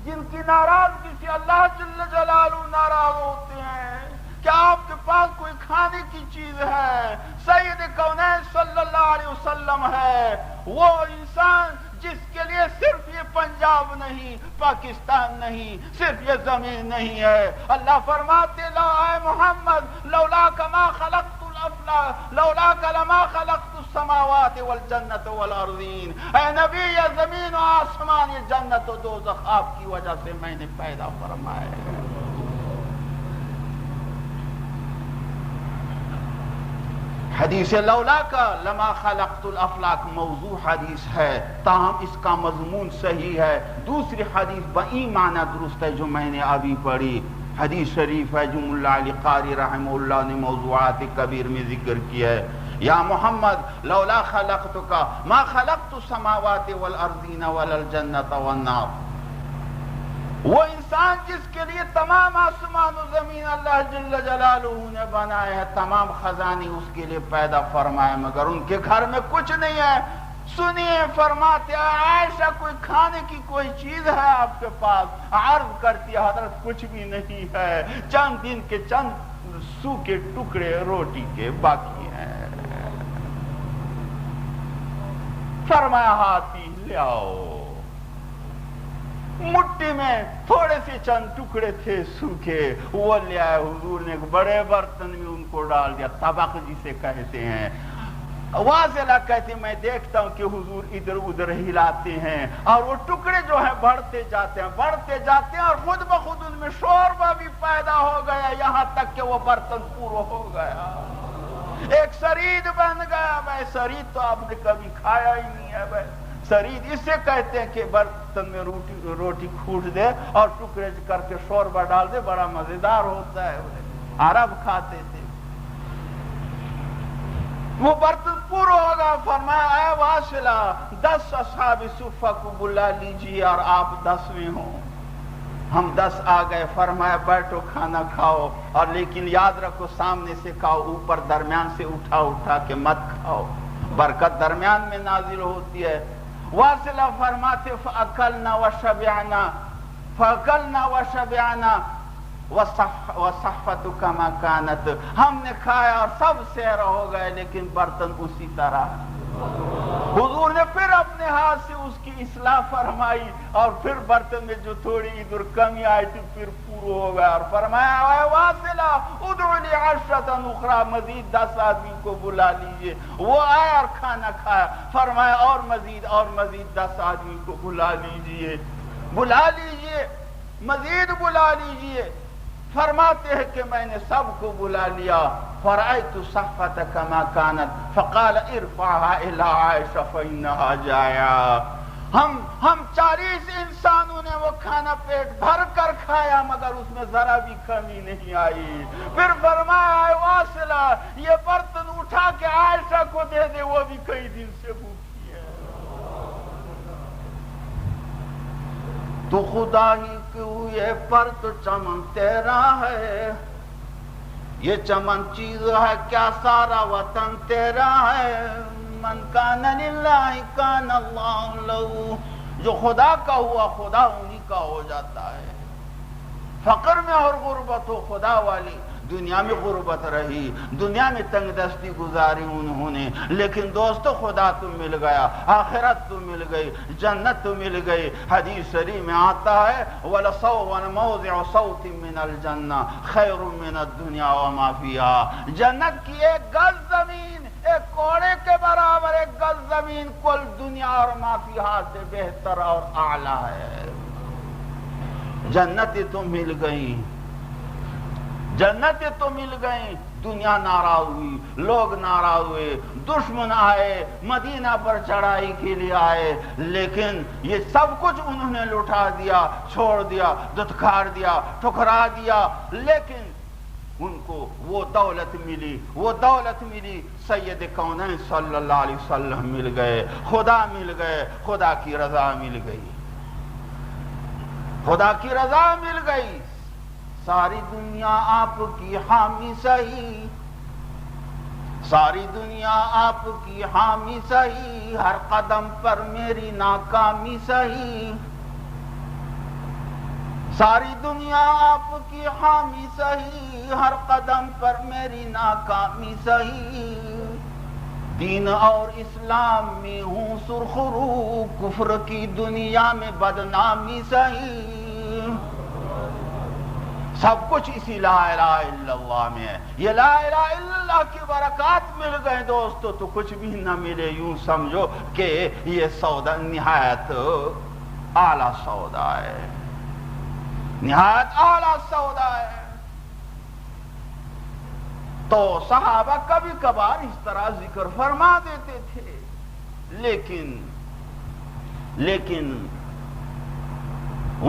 S2: جن کی ناراضگی سے اللہ جل جلالہ ناراض ہوتے ہیں، کیا آپ کے پاس کوئی کھانے کی چیز ہے؟ سید کونین صلی اللہ علیہ وسلم ہے وہ انسان جس کے لیے صرف یہ پنجاب نہیں، پاکستان نہیں، صرف یہ زمین نہیں ہے۔ اللہ فرماتے لا اے محمد لولاک ما خلقت الافلاک لولاک لما خلقت السماوات والجنت والارضین، اے نبی یہ زمین و آسمان، یہ جنت و دوزخ آپ کی وجہ سے میں نے پیدا فرمائے۔ حدیث لولا کا لما خلقت الافلاک موضوع حدیث ہے، تاہم اس کا مضمون صحیح ہے۔ دوسری حدیث بئی معنی درست ہے جو میں نے ابھی پڑھی، حدیث شریف ہے جو ملا علی قاری رحمہ اللہ نے موضوعات کبیر میں ذکر کیا ہے۔ یا محمد لولا خلقتک ما خلقت السماوات والارضین ولا الجنت والنار، وہ انسان جس کے لیے تمام آسمان و زمین اللہ جل جلالہ نے بنائے ہیں، تمام خزانے اس کے لیے پیدا فرمائے، مگر ان کے گھر میں کچھ نہیں ہے۔ سنیے فرماتے ہیں عائشہ کوئی کھانے کی کوئی چیز ہے آپ کے پاس؟ عرض کرتی ہے حضرت کچھ بھی نہیں ہے، چند دن کے چند سوکھے ٹکڑے روٹی کے باقی ہیں۔ فرمایا ہاتھی لے آؤ، مٹی میں تھوڑے سے چند ٹکڑے تھے سوکھے، وہ لے آئے، حضور نے ایک بڑے برتن میں ان کو ڈال دیا، طبق جسے کہتے ہیں۔ واصلہ کہتے میں دیکھتا ہوں کہ حضور ادھر ادھر ہلاتے ہیں اور وہ ٹکڑے جو ہیں بڑھتے جاتے ہیں اور خود بخود ان میں شوربہ بھی پیدا ہو گیا، یہاں تک کہ وہ برتن پورا ہو گیا، ایک سرید بن گیا۔ بھائی سرید تو آپ نے کبھی کھایا ہی نہیں ہے۔ بھائی سرید اسے کہتے ہیں کہ برتن میں روٹی کھوٹ دے اور ٹکڑے کر کے شوربہ ڈال دے، بڑا مزیدار ہوتا ہے، عرب کھاتے تھے۔ وہ برتن پورا ہوگا، فرمایا اے واصلہ 10 اصحاب صفہ کو بلا لیجیے اور آپ 10ویں ہوں۔ ہم 10 آ گئے، فرمایا بیٹھو کھانا کھاؤ، اور لیکن یاد رکھو سامنے سے کھاؤ، اوپر درمیان سے اٹھا کے مت کھاؤ، برکت درمیان میں نازل ہوتی ہے۔ واصلہ فرماتے فَأَكَلْنَا وَشَبِعْنَا وَصَحْفَتُ كَمَا كَانَتْ، ہم نے کھایا اور سب سیر ہو گئے لیکن برتن اسی طرح۔ حضور نے پھر اپنے ہاتھ سے اس کی اصلاح فرمائی اور پھر برتن میں جو تھوڑی ادھر کمی آئی تھی پھر پورا ہو گیا، اور فرمایا اے واصلہ ادعو لی 10 اخری، مزید 10 آدمی کو بلا لیجئے۔ وہ آئے اور کھانا کھایا، فرمایا اور مزید 10 آدمی کو بلا لیجئے، مزید بلا لیجئے۔ فرماتے ہیں کہ میں نے سب کو بلا لیا، فرأيت صحفة كما كانت فقال ارفعها إلى عائشة فإنها جائعة۔ ہم 40 انسانوں نے وہ کھانا پیٹ بھر کر کھایا مگر اس میں ذرا بھی کمی نہیں آئی۔ پھر فرمایا اے واصلہ یہ برتن اٹھا کے عائشہ کو دے دے، وہ بھی کئی دن سے بھوکی ہے۔ تو خدا ہی کیوں یہ پر تو چمن تیرا ہے، یہ چمن چیز ہے کیا سارا وطن تیرا ہے۔ من کان للہ کان اللہ لہ، جو خدا کا ہوا خدا انہی کا ہو جاتا ہے۔ فقر میں اور غربت ہو خدا والی، دنیا میں غربت رہی، دنیا میں تنگ دستی گزاری انہوں نے، لیکن دوستو خدا تو مل گیا، آخرت تو مل گئی، جنت تو مل گئی۔ حدیث شریف میں آتا ہے وَلَمَوْضِعُ صَوْتٍ مِّنَ الْجَنَّةِ خَيْرٌ مِّنَ الدُّنْيَا وَمَا فِيهَا، جنت کی ایک گز زمین، ایک کوڑے کے برابر ایک گز زمین کل دنیا اور ما فیہا سے بہتر اور اعلیٰ ہے۔ جنتیں تو مل گئیں، جنتیں تو مل گئیں، دنیا ناراض ہوئی، لوگ ناراض ہوئے، دشمن آئے، مدینہ پر چڑھائی کے لیے آئے، لیکن یہ سب کچھ انہوں نے لٹا دیا، چھوڑ دیا، دھتکار دیا، ٹھکرا دیا، لیکن ان کو وہ دولت ملی، سید کونین صلی اللہ علیہ وسلم مل گئے، خدا مل گئے، خدا کی رضا مل گئی، خدا کی رضا مل گئی۔ ساری دنیا آپ کی حامی سہی، ساری دنیا آپ کی حامی سہی، ہر قدم پر میری ناکامی سہی، ساری دنیا آپ کی حامی سہی، ہر قدم پر میری ناکامی سہی۔ دین اور اسلام میں ہوں سرخرو، کفر کی دنیا میں بدنامی صحیح، سب کچھ اسی لا الہ الا اللہ میں ہے۔ یہ لا الہ الا اللہ کی برکات مل گئے دوستو تو کچھ بھی نہ ملے، یوں سمجھو کہ یہ سودا نہایت اعلیٰ سودا ہے، نہایت اعلیٰ سودا ہے۔ تو صحابہ کبھی کبھار اس طرح ذکر فرما دیتے تھے، لیکن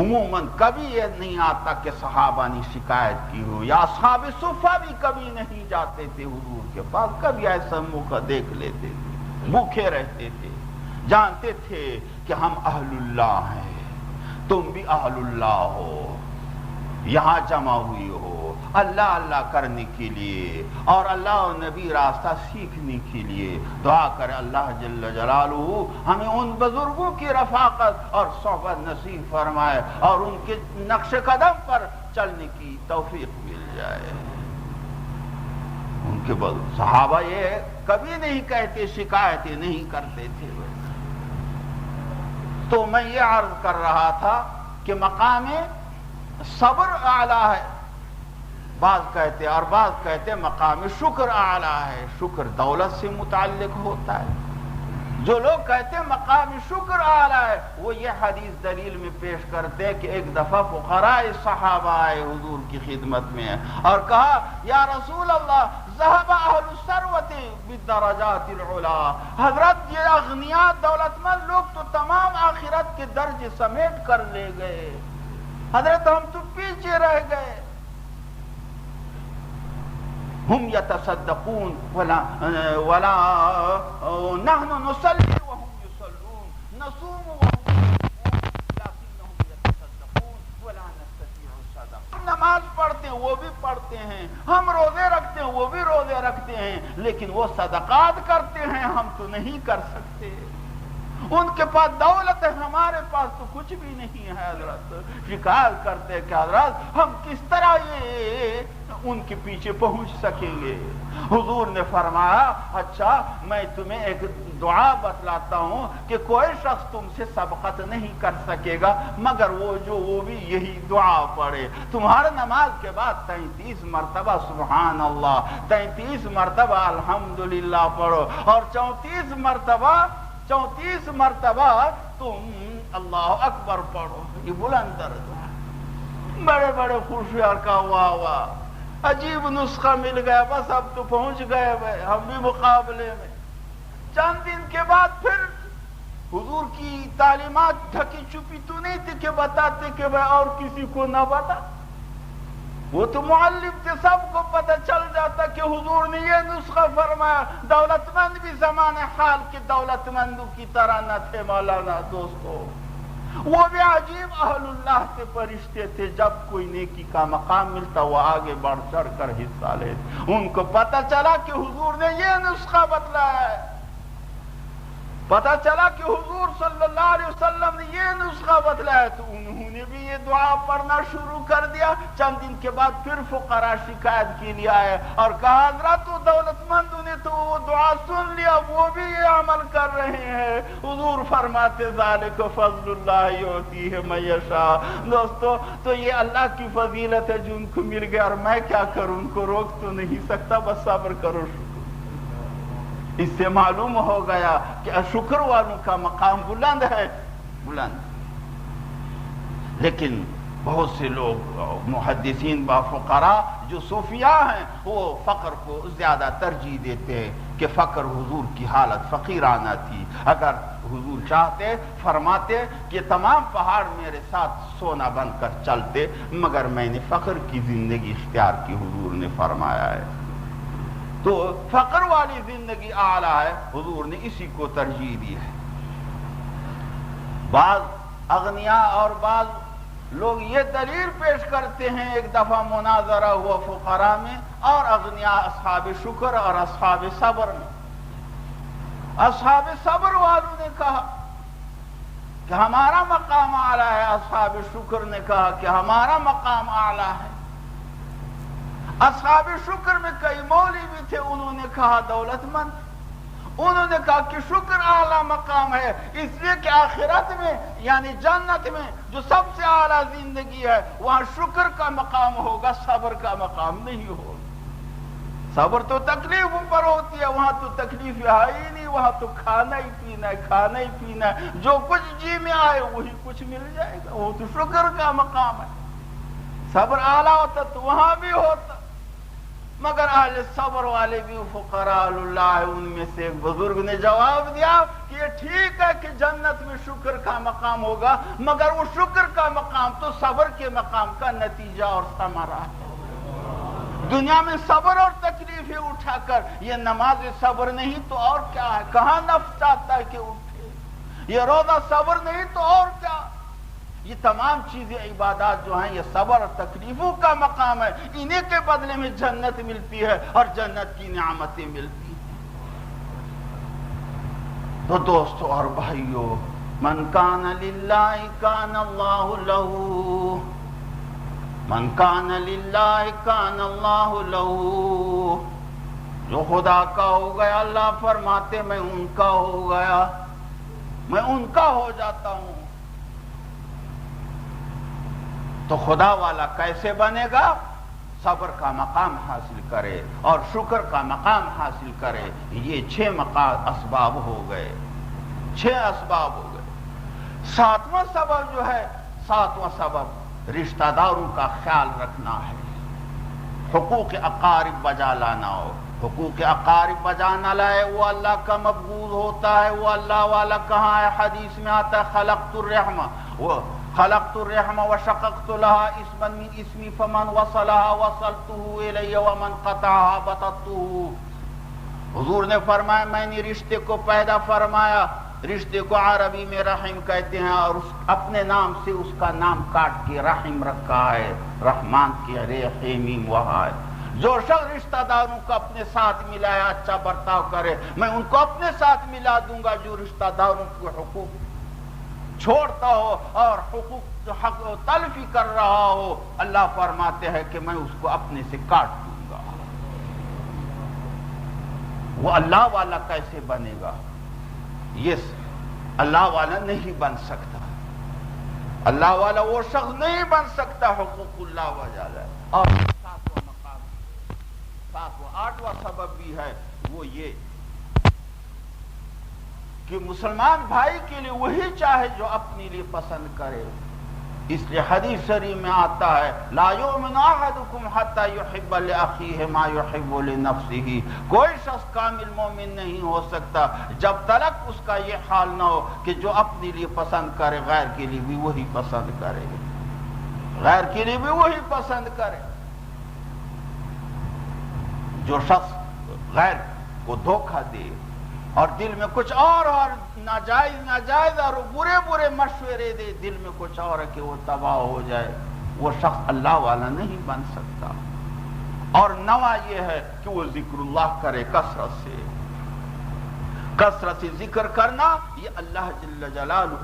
S2: عموماً کبھی یہ نہیں آتا کہ صحابہ نے شکایت کی ہو، یا اصحاب صفہ بھی کبھی نہیں جاتے تھے حضور کے پاس، کبھی ایسا موقع دیکھ لیتے تھے، بھوکے رہتے تھے، جانتے تھے کہ ہم اہل اللہ ہیں، تم بھی اہل اللہ ہو، یہاں جمع ہوئی ہو اللہ اللہ کرنے کے لیے اور اللہ و نبی راستہ سیکھنے کے لیے۔ دعا کرے اللہ جل جلالہ ہمیں ان بزرگوں کی رفاقت اور صحبت نصیب فرمائے اور ان کے نقش قدم پر چلنے کی توفیق مل جائے۔ ان کے صحابہ یہ کبھی نہیں کہتے، شکایتیں نہیں کرتے تھے۔ تو میں یہ عرض کر رہا تھا کہ مقام صبر اعلیٰ ہے، بعض کہتے اور بعض کہتے مقام شکر اعلیٰ ہے، شکر دولت سے متعلق ہوتا ہے۔ جو لوگ کہتے مقام شکر اعلیٰ ہے وہ یہ حدیث دلیل میں پیش کرتے کہ ایک دفعہ فقراء صحابہ آئے حضور کی خدمت میں اور کہا یا رسول اللہ ذهب اہل الثروۃ بالدرجات العلی، حضرت یہ اغنیاء دولت مند لوگ تو تمام آخرت کے درجے سمیٹ کر لے گئے، حضرت ہم تو پیچھے رہ گئے۔ ہم یتصدقون ولا نحن نصلی وهم یصلون، نصوم وهم يصومون لكنهم یتصدقون ولا نستطيع الصدقه۔ ہم نماز پڑھتے ہیں وہ بھی پڑھتے ہیں، ہم روزے رکھتے ہیں وہ بھی روزے رکھتے ہیں، لیکن وہ صدقات کرتے ہیں ہم تو نہیں کر سکتے۔ ان کے پاس دولت ہے ہمارے پاس تو کچھ بھی نہیں ہے۔ حضرت شکایت کرتے کہ حضرت ہم کس طرح یہ ان کے پیچھے پہنچ سکیں گے۔ حضور نے فرمایا اچھا میں تمہیں ایک دعا بتلاتا ہوں کہ کوئی شخص تم سے سبقت نہیں کر سکے گا مگر وہ بھی یہی دعا پڑھے۔ تمہارے نماز کے بعد 33 مرتبہ سبحان اللہ، 33 مرتبہ الحمدللہ پڑھو اور 34 مرتبہ تم اللہ اکبر پڑھو۔ یہ بلند درجہ ہے، بڑے بڑے خوشیار کا واہ عجیب نسخہ مل گیا، بس اب تو پہنچ گئے ہم بھی مقابلے میں۔ چند دن کے بعد پھر حضور کی تعلیمات ڈھکی چھپی تو نہیں تھی کہ بتاتے کہ میں اور کسی کو نہ بتا، وہ تو معلم تھے، سب کو پتہ چل جاتا کہ حضور نے یہ نسخہ فرمایا۔ دولت مند بھی زمان حال کے دولت مندوں کی طرح نہ تھے مولانا دوستو، وہ بھی عجیب اہل اللہ کے فرشتے تھے، جب کوئی نیکی کا مقام ملتا وہ آگے بڑھ چڑھ کر حصہ لیتے۔ ان کو پتہ چلا کہ حضور نے یہ نسخہ بتلایا ہے، پتہ چلا کہ حضور صلی اللہ علیہ وسلم نے یہ نسخہ بتلایا تو انہوں نے بھی یہ دعا پڑھنا شروع کر دیا۔ چند دن کے بعد پھر فقراء شکایت کے لیے آئے اور کہا حضرت تو دولت مندوں نے تو وہ دعا سن لیا، وہ بھی یہ عمل کر رہے ہیں۔ حضور فرماتے ذالک فضل اللہ یعطیہ من یشاء۔ دوستو تو یہ اللہ کی فضیلت ہے جو ان کو مل گیا اور میں کیا کروں، ان کو روک تو نہیں سکتا، بس صبر کرو۔ اس سے معلوم ہو گیا کہ شکر والوں کا مقام بلند ہے، بلند۔ لیکن بہت سے لوگ محدثین با فقراء جو صوفیاء ہیں وہ فقر کو زیادہ ترجیح دیتے ہیں کہ فقر حضور کی حالت فقیرانہ تھی۔ اگر حضور چاہتے فرماتے کہ تمام پہاڑ میرے ساتھ سونا بن کر چلتے مگر میں نے فقر کی زندگی اختیار کی، حضور نے فرمایا ہے۔ تو فقر والی زندگی اعلیٰ ہے، حضور نے اسی کو ترجیح دی ہے۔ بعض اغنیاء اور بعض لوگ یہ دلیل پیش کرتے ہیں، ایک دفعہ مناظرہ ہوا فقراء میں اور اغنیاء اصحاب شکر اور اصحاب صبر میں۔ اصحاب صبر والوں نے کہا کہ ہمارا مقام اعلیٰ ہے، اصحاب شکر نے کہا کہ ہمارا مقام اعلیٰ ہے۔ اصحاب شکر میں کئی مولوی بھی تھے، انہوں نے کہا دولت مند،
S1: انہوں نے کہا کہ شکر اعلیٰ مقام ہے، اس لیے کہ آخرت میں یعنی جنت میں جو سب سے اعلیٰ زندگی ہے وہاں شکر کا مقام ہوگا، صبر کا مقام نہیں ہوگا۔ صبر تو تکلیف پر ہوتی ہے، وہاں تو تکلیف ہے ہی نہیں، وہاں تو کھانا ہی پینا ہے، کھانا ہی پینا ہے، جو کچھ جی میں آئے وہی کچھ مل جائے گا، وہ تو شکر کا مقام ہے۔ صبر اعلیٰ ہوتا تو وہاں بھی ہوتا، مگر اہل صبر والے بھی فقراء اللہ، ان میں سے ایک بزرگ نے جواب دیا کہ یہ ٹھیک ہے کہ جنت میں شکر کا مقام ہوگا، مگر وہ شکر کا مقام تو صبر کے مقام کا نتیجہ اور ثمرہ ہے۔ دنیا میں صبر اور تکلیفیں اٹھا کر یہ نماز صبر نہیں تو اور کیا ہے؟ کہاں نفس چاہتا ہے کہ اٹھے؟ یہ روزہ صبر نہیں تو اور کیا؟ یہ تمام چیزیں عبادات جو ہیں یہ صبر اور تکلیفوں کا مقام ہے، انہیں کے بدلے میں جنت ملتی ہے اور جنت کی نعمتیں ملتی ہیں۔ تو دوستو اور بھائیو، من کان للہ کان اللہ لہ، من کان للہ کان اللہ لہ، جو خدا کا ہو گیا، اللہ فرماتے میں ان کا ہو گیا، میں ان کا ہو جاتا ہوں۔ تو خدا والا کیسے بنے گا؟ صبر کا مقام حاصل کرے اور شکر کا مقام حاصل کرے۔ یہ 6 اسباب ہو گئے، 6 اسباب ہو گئے۔ 7واں سبب جو ہے، 7واں سبب رشتہ داروں کا خیال رکھنا ہے، حقوق اقارب بجا لانا ہو۔ حقوق اقارب بجا نہ لائے وہ اللہ کا مبغوض ہوتا ہے۔ وہ اللہ والا کہاں ہے؟ حدیث میں آتا ہے خلقت الرحم وشققت لها اسما من اسمی فمن وصلها وصلته الی ومن قطعها بططته۔ حضور نے فرمایا میں نے رشتے کو پیدا فرمایا، رشتے کو عربی میں رحم کہتے ہیں، اور اپنے نام سے اس کا نام کاٹ کے رحم رکھا ہے، رحمان کی رحیم وہاں ہے۔ جو شخص رشتہ داروں کو اپنے ساتھ ملائے، اچھا برتاؤ کرے، میں ان کو اپنے ساتھ ملا دوں گا۔ جو رشتہ داروں کے حقوق چھوڑتا ہو اور حقوق حق تلفی کر رہا ہو، اللہ فرماتے ہیں کہ میں اس کو اپنے سے کاٹ دوں گا۔ وہ اللہ والا کیسے بنے گا؟ یہ اللہ والا نہیں بن سکتا، اللہ والا وہ شخص نہیں بن سکتا حقوق اللہ وجل۔ اور 7واں مقام، 8واں سبب بھی ہے، وہ یہ کہ مسلمان بھائی کے لیے وہی چاہے جو اپنے لیے پسند کرے۔ اس لیے حدیث شریف میں آتا ہے لا یؤمن احدکم حتی یحب لاخیہ ما یحب لنفسہ، کوئی شخص کامل مومن نہیں ہو سکتا جب تک اس کا یہ حال نہ ہو کہ جو اپنے لیے پسند کرے غیر کے لیے بھی وہی پسند کرے، غیر کے لیے بھی وہی پسند کرے۔ جو شخص غیر کو دھوکہ دے اور دل میں کچھ اور ناجائز اور برے مشورے دے، دل میں کچھ اور ہے کہ وہ تباہ ہو جائے، وہ شخص اللہ والا نہیں بن سکتا۔ اور نوا یہ ہے کہ وہ ذکر اللہ کرے کثرت سے ذکر کرنا، یہ اللہ جل جلالہ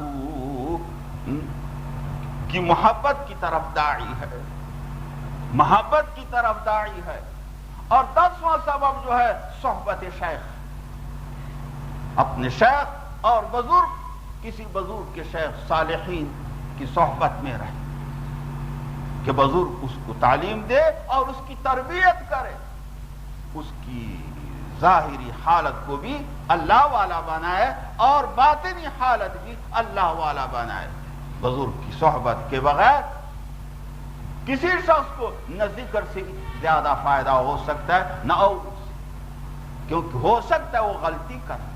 S1: کی محبت کی طرف داعی ہے، محبت کی طرف داعی ہے۔ اور 10واں سبب جو ہے صحبت شیخ، اپنے شیخ اور بزرگ، کسی بزرگ کے شیخ صالحین کی صحبت میں رہے کہ بزرگ اس کو تعلیم دے اور اس کی تربیت کرے، اس کی ظاہری حالت کو بھی اللہ والا بنائے اور باطنی حالت بھی اللہ والا بنائے۔ بزرگ کی صحبت کے بغیر کسی شخص کو نہ ذکر سے زیادہ فائدہ ہو سکتا ہے نہ اور، کیونکہ ہو سکتا ہے وہ غلطی کرے۔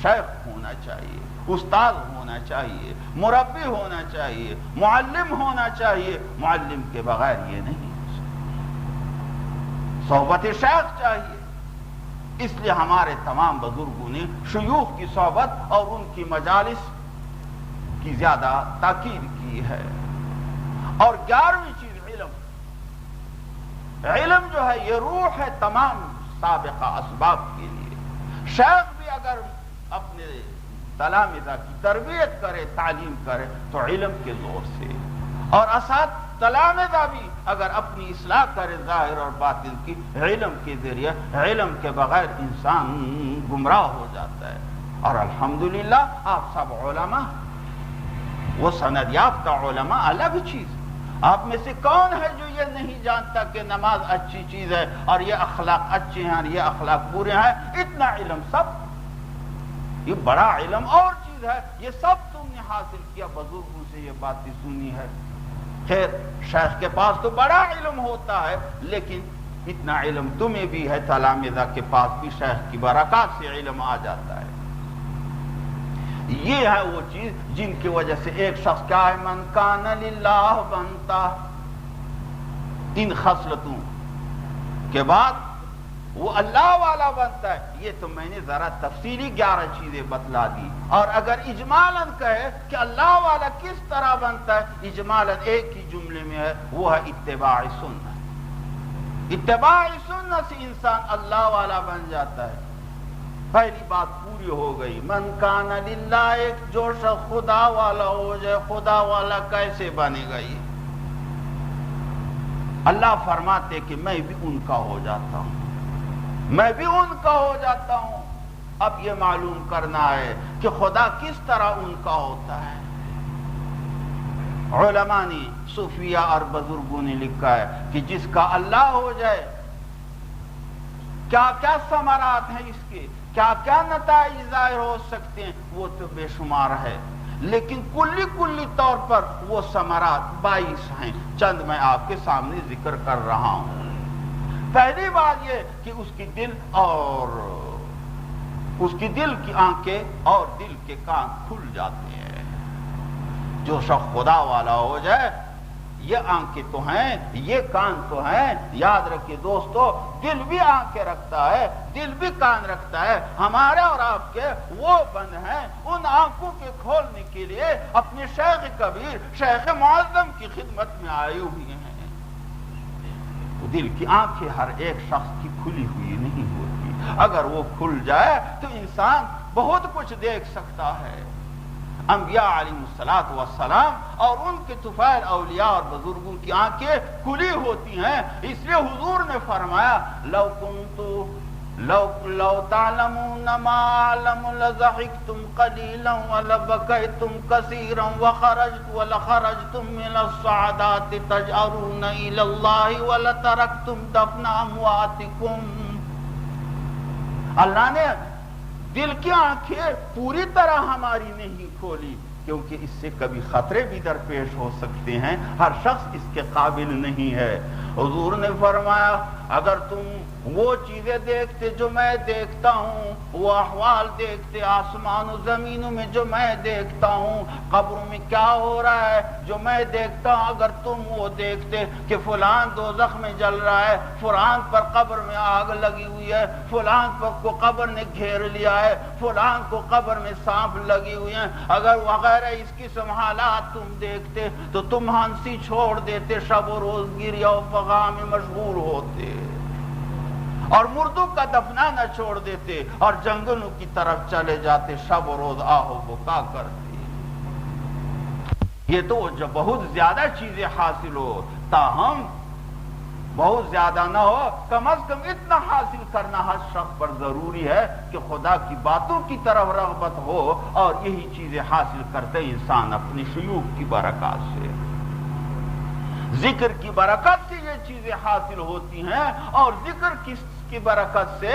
S1: شیخ ہونا چاہیے، استاد ہونا چاہیے، مربی ہونا چاہیے، معلم ہونا چاہیے، معلم کے بغیر یہ نہیں ہو سکتا، صحبت شیخ چاہیے۔ اس لیے ہمارے تمام بزرگوں نے شیوخ کی صحبت اور ان کی مجالس کی زیادہ تاکید کی ہے۔ اور 11ویں چیز علم جو ہے یہ روح ہے تمام سابقہ اسباب کے لیے۔ شیخ بھی اگر اپنے تلامذہ کی تربیت کرے، تعلیم کرے تو علم کے زور سے، اور تلامذہ بھی اگر اپنی اصلاح کرے ظاہر اور باطن کی علم کے ذریعے، علم کے بغیر انسان گمراہ ہو جاتا ہے۔ اور الحمدللہ آپ سب علماء، وہ سند یافتہ علماء الگ چیز۔ آپ میں سے کون ہے جو یہ نہیں جانتا کہ نماز اچھی چیز ہے اور یہ اخلاق اچھے ہیں اور یہ اخلاق برے ہیں؟ اتنا علم سب، یہ بڑا علم اور چیز ہے، یہ سب تم نے حاصل کیا، بزرگوں سے یہ باتیں سنی ہے۔ خیر، شیخ کے پاس تو بڑا علم ہوتا ہے، لیکن اتنا علم تمہیں بھی ہے، تلامذہ کے پاس بھی شیخ کی برکات سے علم آ جاتا ہے۔ یہ ہے وہ چیز جن کی وجہ سے ایک شخص کیا ہے، من کان للہ بنتا، ان خصلتوں کے بعد وہ اللہ والا بنتا ہے۔ یہ تو میں نے ذرا تفصیلی 11 چیزیں بتلا دی، اور اگر اجمالاً کہے کہ اللہ والا کس طرح بنتا ہے، اجمالاً ایک ہی جملے میں ہے، وہ ہے اتباع سنت۔ اتباع سنت سے انسان اللہ والا بن جاتا ہے۔ پہلی بات پوری ہو گئی، من کان للہ، ایک جو شخص خدا والا ہو جائے، خدا والا کیسے بنے گا؟ یہ اللہ فرماتے کہ میں بھی ان کا ہو جاتا ہوں، میں بھی ان کا ہو جاتا ہوں۔ اب یہ معلوم کرنا ہے کہ خدا کس طرح ان کا ہوتا ہے۔ علماء نے، صوفیہ اور بزرگوں نے لکھا ہے کہ جس کا اللہ ہو جائے، کیا کیا ثمرات ہیں اس کے، کیا کیا نتائج ظاہر ہو سکتے ہیں، وہ تو بے شمار ہے، لیکن کلی طور پر وہ ثمرات 22 ہیں، چند میں آپ کے سامنے ذکر کر رہا ہوں۔ پہلی بات یہ کہ اس کی دل اور اس کی دل کی آنکھیں اور دل کے کان کھل جاتے ہیں۔ جو شخص خدا والا ہو جائے، یہ آنکھیں تو ہیں، یہ کان تو ہیں، یاد رکھیے دوستو، دل بھی آنکھیں رکھتا ہے، دل بھی کان رکھتا ہے۔ ہمارے اور آپ کے وہ بند ہیں، ان آنکھوں کے کھولنے کے لیے اپنے شیخ کبیر، شیخ معظم کی خدمت میں آئے ہوئے ہیں۔ دل کی آنکھیں ہر ایک شخص کی کھلی ہوئی نہیں ہوتی، اگر وہ کھل جائے تو انسان بہت کچھ دیکھ سکتا ہے۔ انبیاء علیہ السلام اور ان کے طفیل اولیاء اور بزرگوں کی آنکھیں کھلی ہوتی ہیں، اس لیے حضور نے فرمایا لو تعلمون ما اعلم لضحكتم قليلا ولبكيتم كثيرا ولخرجتم من الصعدات تجأرون الى الله ولتركتم دفن امواتكم۔ اللہ نے دل کی آنکھیں پوری طرح ہماری نہیں کھولی، کیونکہ اس سے کبھی خطرے بھی درپیش ہو سکتے ہیں، ہر شخص اس کے قابل نہیں ہے۔ حضور نے فرمایا اگر تم وہ چیزیں دیکھتے جو میں دیکھتا ہوں، وہ احوال دیکھتے آسمان و زمینوں میں جو میں دیکھتا ہوں، قبروں میں کیا ہو رہا ہے جو میں دیکھتا ہوں، اگر تم وہ دیکھتے کہ فلان دوزخ میں جل رہا ہے، فلان پر قبر میں آگ لگی ہوئی ہے، فلان کو قبر نے گھیر لیا ہے، فلان کو قبر میں سانپ لگی ہوئی ہیں، اگر وغیرہ اس قسم حالات تم دیکھتے تو تم ہنسی چھوڑ دیتے، شب و روز گریہ و فغاں میں مشغول ہوتے، اور مردوں کا دفنانا چھوڑ دیتے اور جنگلوں کی طرف چلے جاتے، شب و روز آہو بکا کرتے۔ یہ تو جب بہت زیادہ چیزیں حاصل ہو، تاہم بہت زیادہ نہ ہو، کم از کم اتنا حاصل کرنا ہر شخص پر ضروری ہے کہ خدا کی باتوں کی طرف رغبت ہو، اور یہی چیزیں حاصل کرتے انسان اپنی شیوخ کی برکات سے، ذکر کی برکت سے یہ چیزیں حاصل ہوتی ہیں، اور ذکر کی برکت سے،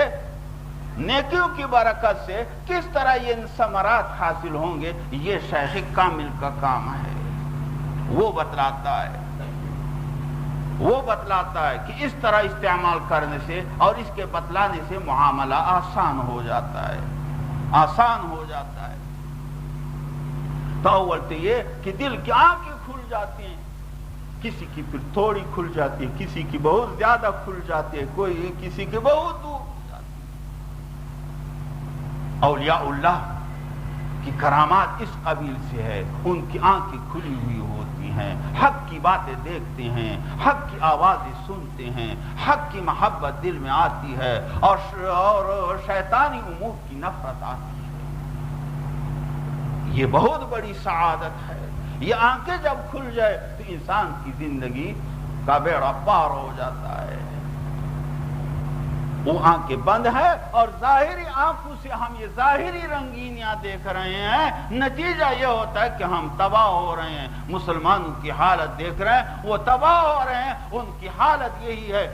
S1: نیکیوں کی برکت سے کس طرح یہ ثمرات حاصل ہوں گے، یہ شیخ کامل کا کام ہے۔ وہ بتلاتا ہے کہ اس طرح استعمال کرنے سے اور اس کے بتلانے سے معاملہ آسان ہو جاتا ہے، آسان ہو جاتا ہے۔ تو اول تو یہ کہ دل کی آنکھیں کھل جاتی ہیں، کسی کی پھر تھوڑی کھل جاتی ہے، کسی کی بہت زیادہ کھل جاتی ہے، کوئی کسی کی بہت دور ہو جاتی ہے۔ اولیاء اللہ کی کرامات اس قبیل سے ہے، ان کی آنکھیں کھلی ہوئی ہوتی ہیں، حق کی باتیں دیکھتے ہیں، حق کی آوازیں سنتے ہیں، حق کی محبت دل میں آتی ہے، اور شیطانی امور کی نفرت آتی ہے۔ یہ بہت بڑی سعادت ہے، یہ آنکھیں جب کھل جائے تو انسان کی زندگی کا بیڑا پار ہو جاتا ہے. وہ آنکھیں بند ہے اور ظاہری آنکھوں سے ہم یہ ظاہری رنگینیاں دیکھ رہے ہیں، نتیجہ یہ ہوتا ہے کہ ہم تباہ ہو رہے ہیں. مسلمانوں کی حالت دیکھ رہے ہیں، وہ تباہ ہو رہے ہیں. ان کی حالت یہی ہے،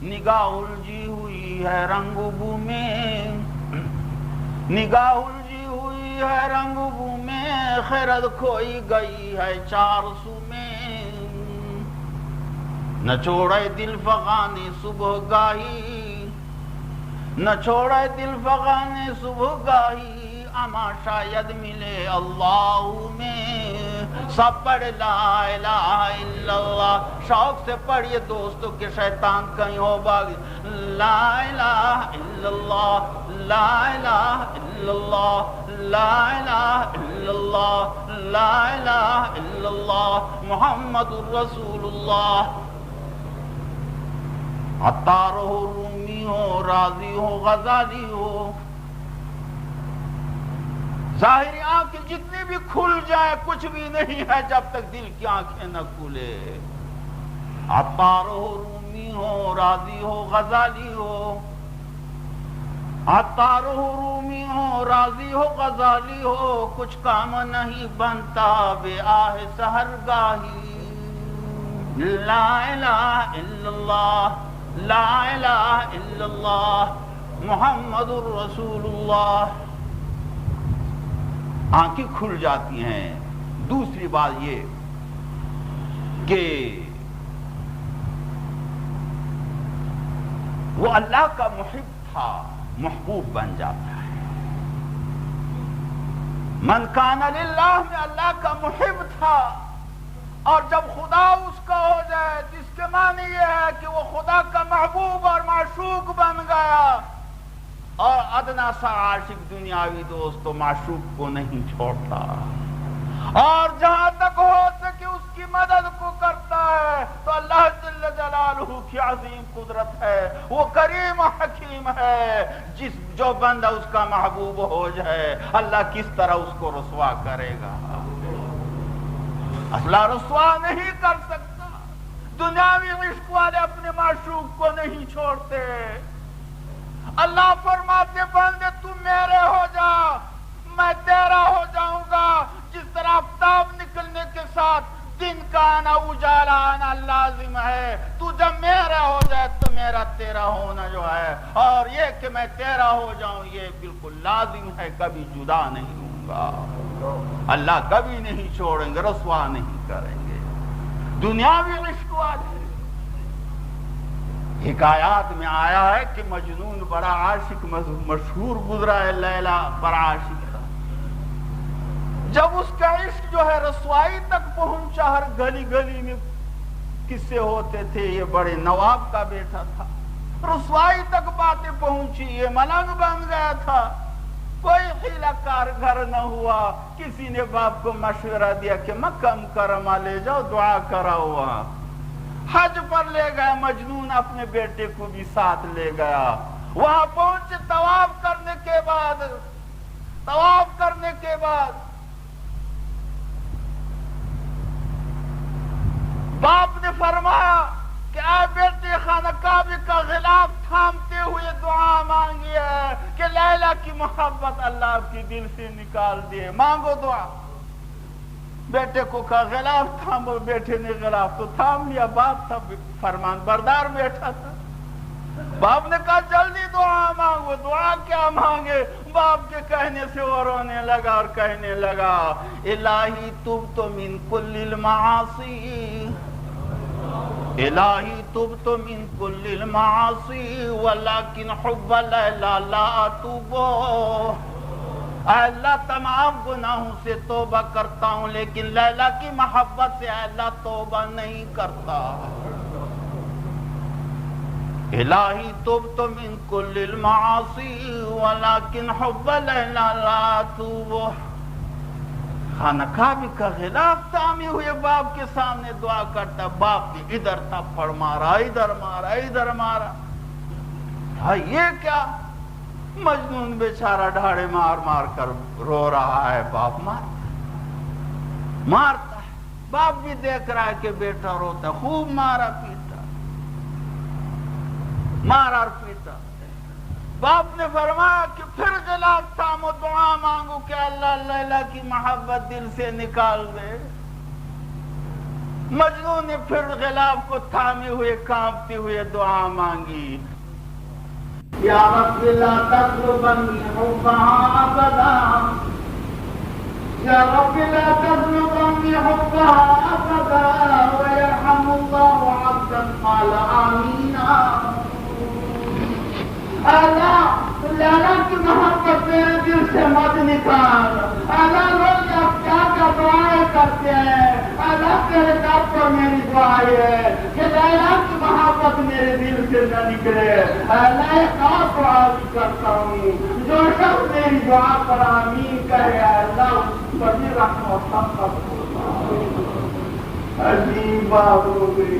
S1: نگاہ الجھی ہوئی ہے رنگ بو میں، نگاہ الجھی ہوئی ہے رنگ بو میں، خرد کھوئی گئی ہے چار سو میں. نہ چھوڑے دل فغانے صبح گاہی، نہ چھوڑے دل فغانے صبح گاہی، اما شاید ملے اللہ میں. سب پڑھ لا الہ الا اللہ، شوق سے پڑھیے دوستوں کہ شیطان کہیں ہو باغ. لا الہ الا اللہ، لا الہ الا اللہ، لا الہ الا اللہ، لا الہ الا اللہ محمد الرسول اللہ. عطار ہو، رومی ہو، رازی ہو، غزالی ہو، ظاہری آنکھیں جتنی بھی کھل جائیں کچھ بھی نہیں ہے جب تک دل کی آنکھیں نہ کھلے. عطار ہو، رومی ہو، رازی ہو، غزالی ہو، عطار ہو، رومی ہو، رازی ہو، غزالی ہو، کچھ کام نہیں بنتا بے آہ سحرگاہی. لا الہ الا اللہ، لا الہ الا اللہ محمد الرسول اللہ. آنکھیں کھل جاتی ہیں. دوسری بات یہ کہ وہ اللہ کا محب تھا، محبوب بن جاتا ہے. من کان للہ میں اللہ کا محب تھا، اور جب خدا اس کا ہو جائے جس کے معنی یہ ہے کہ وہ خدا کا محبوب اور معشوق بن گیا. اور ادنا سا عاشق دنیاوی دوست تو معشوق کو نہیں چھوڑتا، اور جہاں تک ہو سکے اس کی مدد کو کرتا ہے. تو اللہ جل جلالہ کی عظیم قدرت ہے، وہ کریم و حکیم ہے. جو بندہ اس کا محبوب ہو جائے اللہ کس طرح اس کو رسوا کرے گا؟ اصلا رسوا نہیں کر سکتا. دنیاوی عشق والے اپنے معشوق کو نہیں چھوڑتے. اللہ فرماتے بندے تم میرے ہو جا، میں تیرا ہو جاؤں گا. جس طرح آفتاب نکلنے کے ساتھ دن کا آنا، اجالا آنا لازم ہے، تو جب میرا ہو جائے تو میرا تیرا ہونا جو ہے، اور یہ کہ میں تیرا ہو جاؤں یہ بالکل لازم ہے. کبھی جدا نہیں ہوں گا. اللہ کبھی نہیں چھوڑیں گے، رسوا نہیں کریں گے. دنیاوی عشق والے حکایات میں آیا ہے کہ مجنون بڑا عاشق مشہور گزرا ہے، لیلا بڑا عاشق تھا. جب اس کا عشق جو ہے رسوائی تک پہنچا، ہر گلی گلی میں قصے ہوتے تھے یہ بڑے نواب کا بیٹا تھا، رسوائی تک باتیں پہنچی، یہ ملنگ بن گیا تھا. کوئی حیلہ کار گھر نہ ہوا. کسی نے باپ کو مشورہ دیا کہ مکہ مکرمہ لے جاؤ، دعا کرا ہوا. حج پر لے گیا، مجنون اپنے بیٹے کو بھی ساتھ لے گیا. وہاں پہنچے، طواف کرنے کے بعد باپ نے فرمایا کہ اے بیٹے خانہ کعبے کا غلاف تھامتے ہوئے دعا مانگی ہے کہ لیلا کی محبت اللہ آپ کی دل سے نکال دے، مانگو دعا. بیٹے کو کہا غلاف تھامو. بیٹے نے غلاف تو تھام لیا. باپ تھا فرمان بردار بیٹھا تھا. باپ نے کہا جلدی دعا مانگو. دعا کیا مانگے؟ باپ کے کہنے سے وہ رونے لگا اور کہنے لگا الہی تبت من کل المعاصی، الہی تبت من کل المعاصی ولکن حب لیلا لا اتوبو. اے اللہ تمام گناہوں سے توبہ کرتا ہوں لیکن لیلا کی محبت سے اے اللہ توبہ نہیں کرتا. الہی تبت من کل المعاصی ولکن حب لیلا لا اتوب. خانہ کعبے کا غلاف تھامے ہوئے باپ کے سامنے دعا کرتا. باپ نے ادھر تھپڑ مارا، ادھر مارا، ادھر مارا. یہ کیا؟ مجنون بیچارہ ڈھاڑے مار مار کر رو رہا ہے. باپ مار. مارتا ہے، باپ بھی دیکھ رہا ہے کہ بیٹا روتا ہے، خوب مارا پیٹا، مارا اور پیٹا۔ باپ نے فرمایا کہ پھر غلاف تھامو، دعا مانگو کہ اللہ لیلا کی محبت دل سے نکال دے۔ مجنوں نے پھر غلاف کو تھامے ہوئے کانپتے ہوئے دعا مانگی، یا رب لا تطلبنی حبها ابدا، یا رب لا تطلبنی حبها ابدا، ويرحم الله عبدا قال آمین۔ اللہ لیلا کی محبت میرے دل سے مت نکال۔ اللہ لوگ اب کیا کیا دعائیں کرتے ہیں، اللہ تیرے در پر میری دعائیں ہے کہ لیلا کی محبت میرے دل سے نہ نکلے۔ اللہ ایک اور دعا بھی کرتا ہوں، جو شخص میری دعا پر آمین کہے اللہ اس پر بھی رحم و شفقت ہوگا۔ عجیب بات ہو گئی،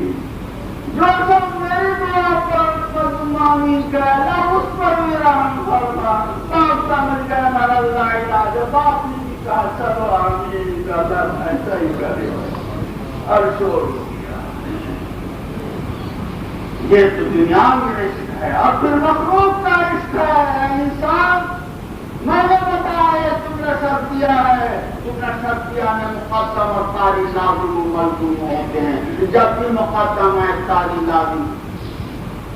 S1: جو شخص میری دعا پر آمین کہے اللہ اس پر بھی رحم فرما۔ سب سمجھ گئے میرا اللہ علاج، باپ نے بھی کہا چلو آمین کا درد ایسا ہی کرے، اور چھوڑ دیا۔ یہ تو دنیا میں عشق ہے، اور پھر مخلوق کا عشق ہے۔ انسان میں نے بتایا تم نے شرط دیا ہے، تم نے شرط دیا میں مقدم اور تاری لازم و ملزوم ہوتے ہیں، جب بھی مقدم ہے تاری لازم۔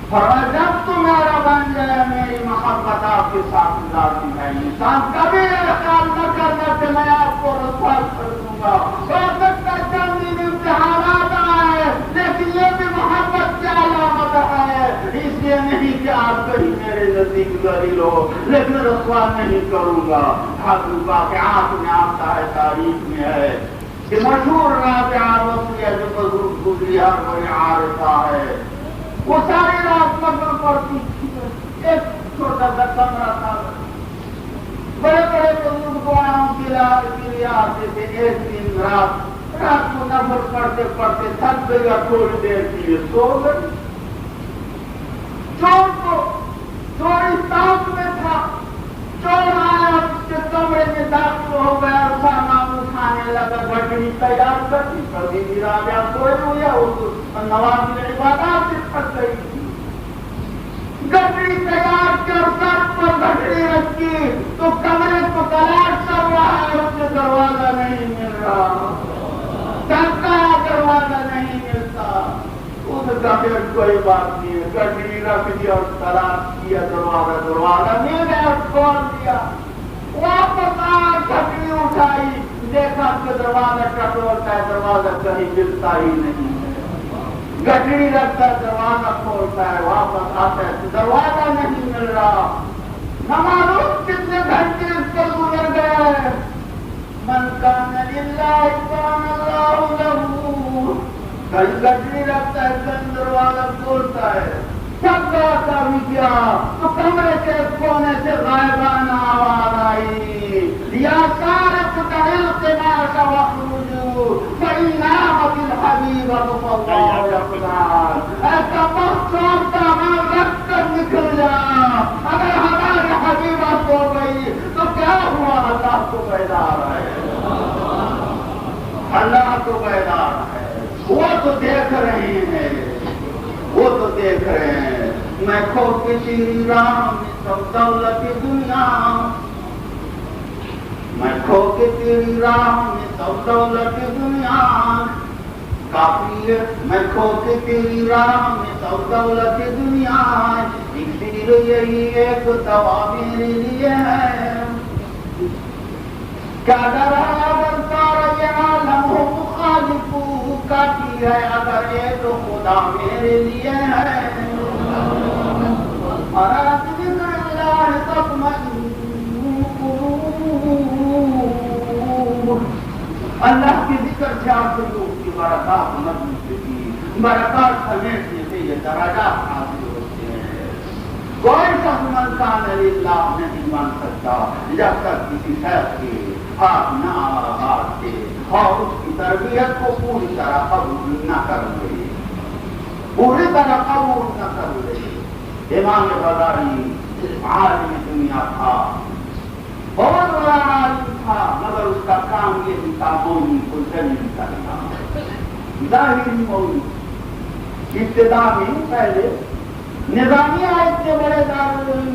S1: فرمایا جب تم میرا بن جائے میری محبت آپ کے ساتھ لازم ہے۔ انسان کبھی خیال نہ کرنا کہ میں آپ کو رسوا کر دوں گا، ہو سکتا ہے چند دن امتحانات آئے، لیکن یہ بھی محبت کی علامت ہے، اس لیے نہیں کہ آپ کہیں میرے نزدیک ذلیل ہو، لیکن رسوا نہیں کروں گا۔ حضرت واقعات میں آتا ہے، تاریخ میں ہے کہ مشہور رابعہ رضیہ جو بزرگ گزری ہر بڑی عارفہ ہے، وہ ساری رات مگر پڑتی تھی، ایک چھوٹا سا کمرہ تھا، بڑے بڑے بزرگ دعاؤں کے لیے آتے تھے۔ ایک دن رات کو نفل پڑھتے پڑھتے تھک گئی اور تھوڑی دیر کے لیے سو گئی۔ چور اس تاک میں تھا، چور آیا اس کے کمرے میں داخل ہو گیا اور سامان اٹھانے لگا، گھٹنی تیار کرتی، کبھی بھی رابعہ سوئے ہوئے اس نوازل عبادات سے تھک گئی تھی۔ گھٹنی تیار کر سر پر گھٹنی رکھی تو کمرے کو تلاش کر رہا ہے، اس سے دروازہ نہیں مل رہا، ڈاکا دروازہ نہیں ملتا۔ اس کا پھر کوئی بات نہیں ہے، گھٹنی رکھ دیا اور تلاش کیا، دروازہ مل گیا، کھول دیا، واپس آ گھٹنی اٹھائی، دیکھا کہ دروازہ ٹٹولتا ہے، دروازہ کہیں ملتا ہی نہیں ہے، گھٹنی رکھتا ہے، دروازہ کھولتا ہے، واپس آتا ہے تو دروازہ نہیں مل رہا۔ نہ معلوم کتنے گھنٹے اس پر گزر گئے۔ من کان للہ کان اللہ لہ، کہیں گھٹنی رکھتا ہے، کہیں دروازہ کھولتا ہے۔ سب کا بھی کیا تو کمرے کے کونے سے غائبانہ آواز آئی، یا سارق دہل قماش وخرجو فإن نامت الحبیبۃ فاللہ یقدر۔ ایسا وقت سب سامان رکھ کر نکل جا، اگر ہماری حبیبہ سو گئی تو کیا ہوا؟ اللہ تو بیدار ہے، اللہ تو بیدار ہے، وہ تو دیکھ رہے ہیں، وہ تو دیکھ رہے ہیں۔ میں کھو کے تیری راہ میں سب دولت دنیا، میں کھو کے تیری راہ میں سب دولت دنیا کافی ہے، میں کھو کے تیری راہ میں سب دولت دنیا، اسی لیے یہی ایک دوا میرے لیے ہے۔ کیا ڈر ہے اگر سارا یہ عالم ہو مخالف، کافی ہے اگر ایک خدا میرے لیے ہے۔ اور ذکر اللہ تطمئن قلوب، اللہ کے ذکر سے آپ قلوب کی برکات مضبوط ہوتی، برکات سمیٹنے سے یہ درجات حاصل ہوتے ہیں۔ کوئی شخص من کان للہ نہیں بن سکتا جب تک کسی شخص کے ہاتھ نہ آتے اور اس کی تربیت کو پوری طرح قبول نہ کر لے، پوری طرح قبول نہ کر لے۔ امام غزالی عالم دنیا تھا، بہت بڑا عالم تھا، مگر اس کا کام کے کتابوں کو دلیل کرنا ظاہری موضوع ابتدا میں پہلے نظامیہ اتنے بڑے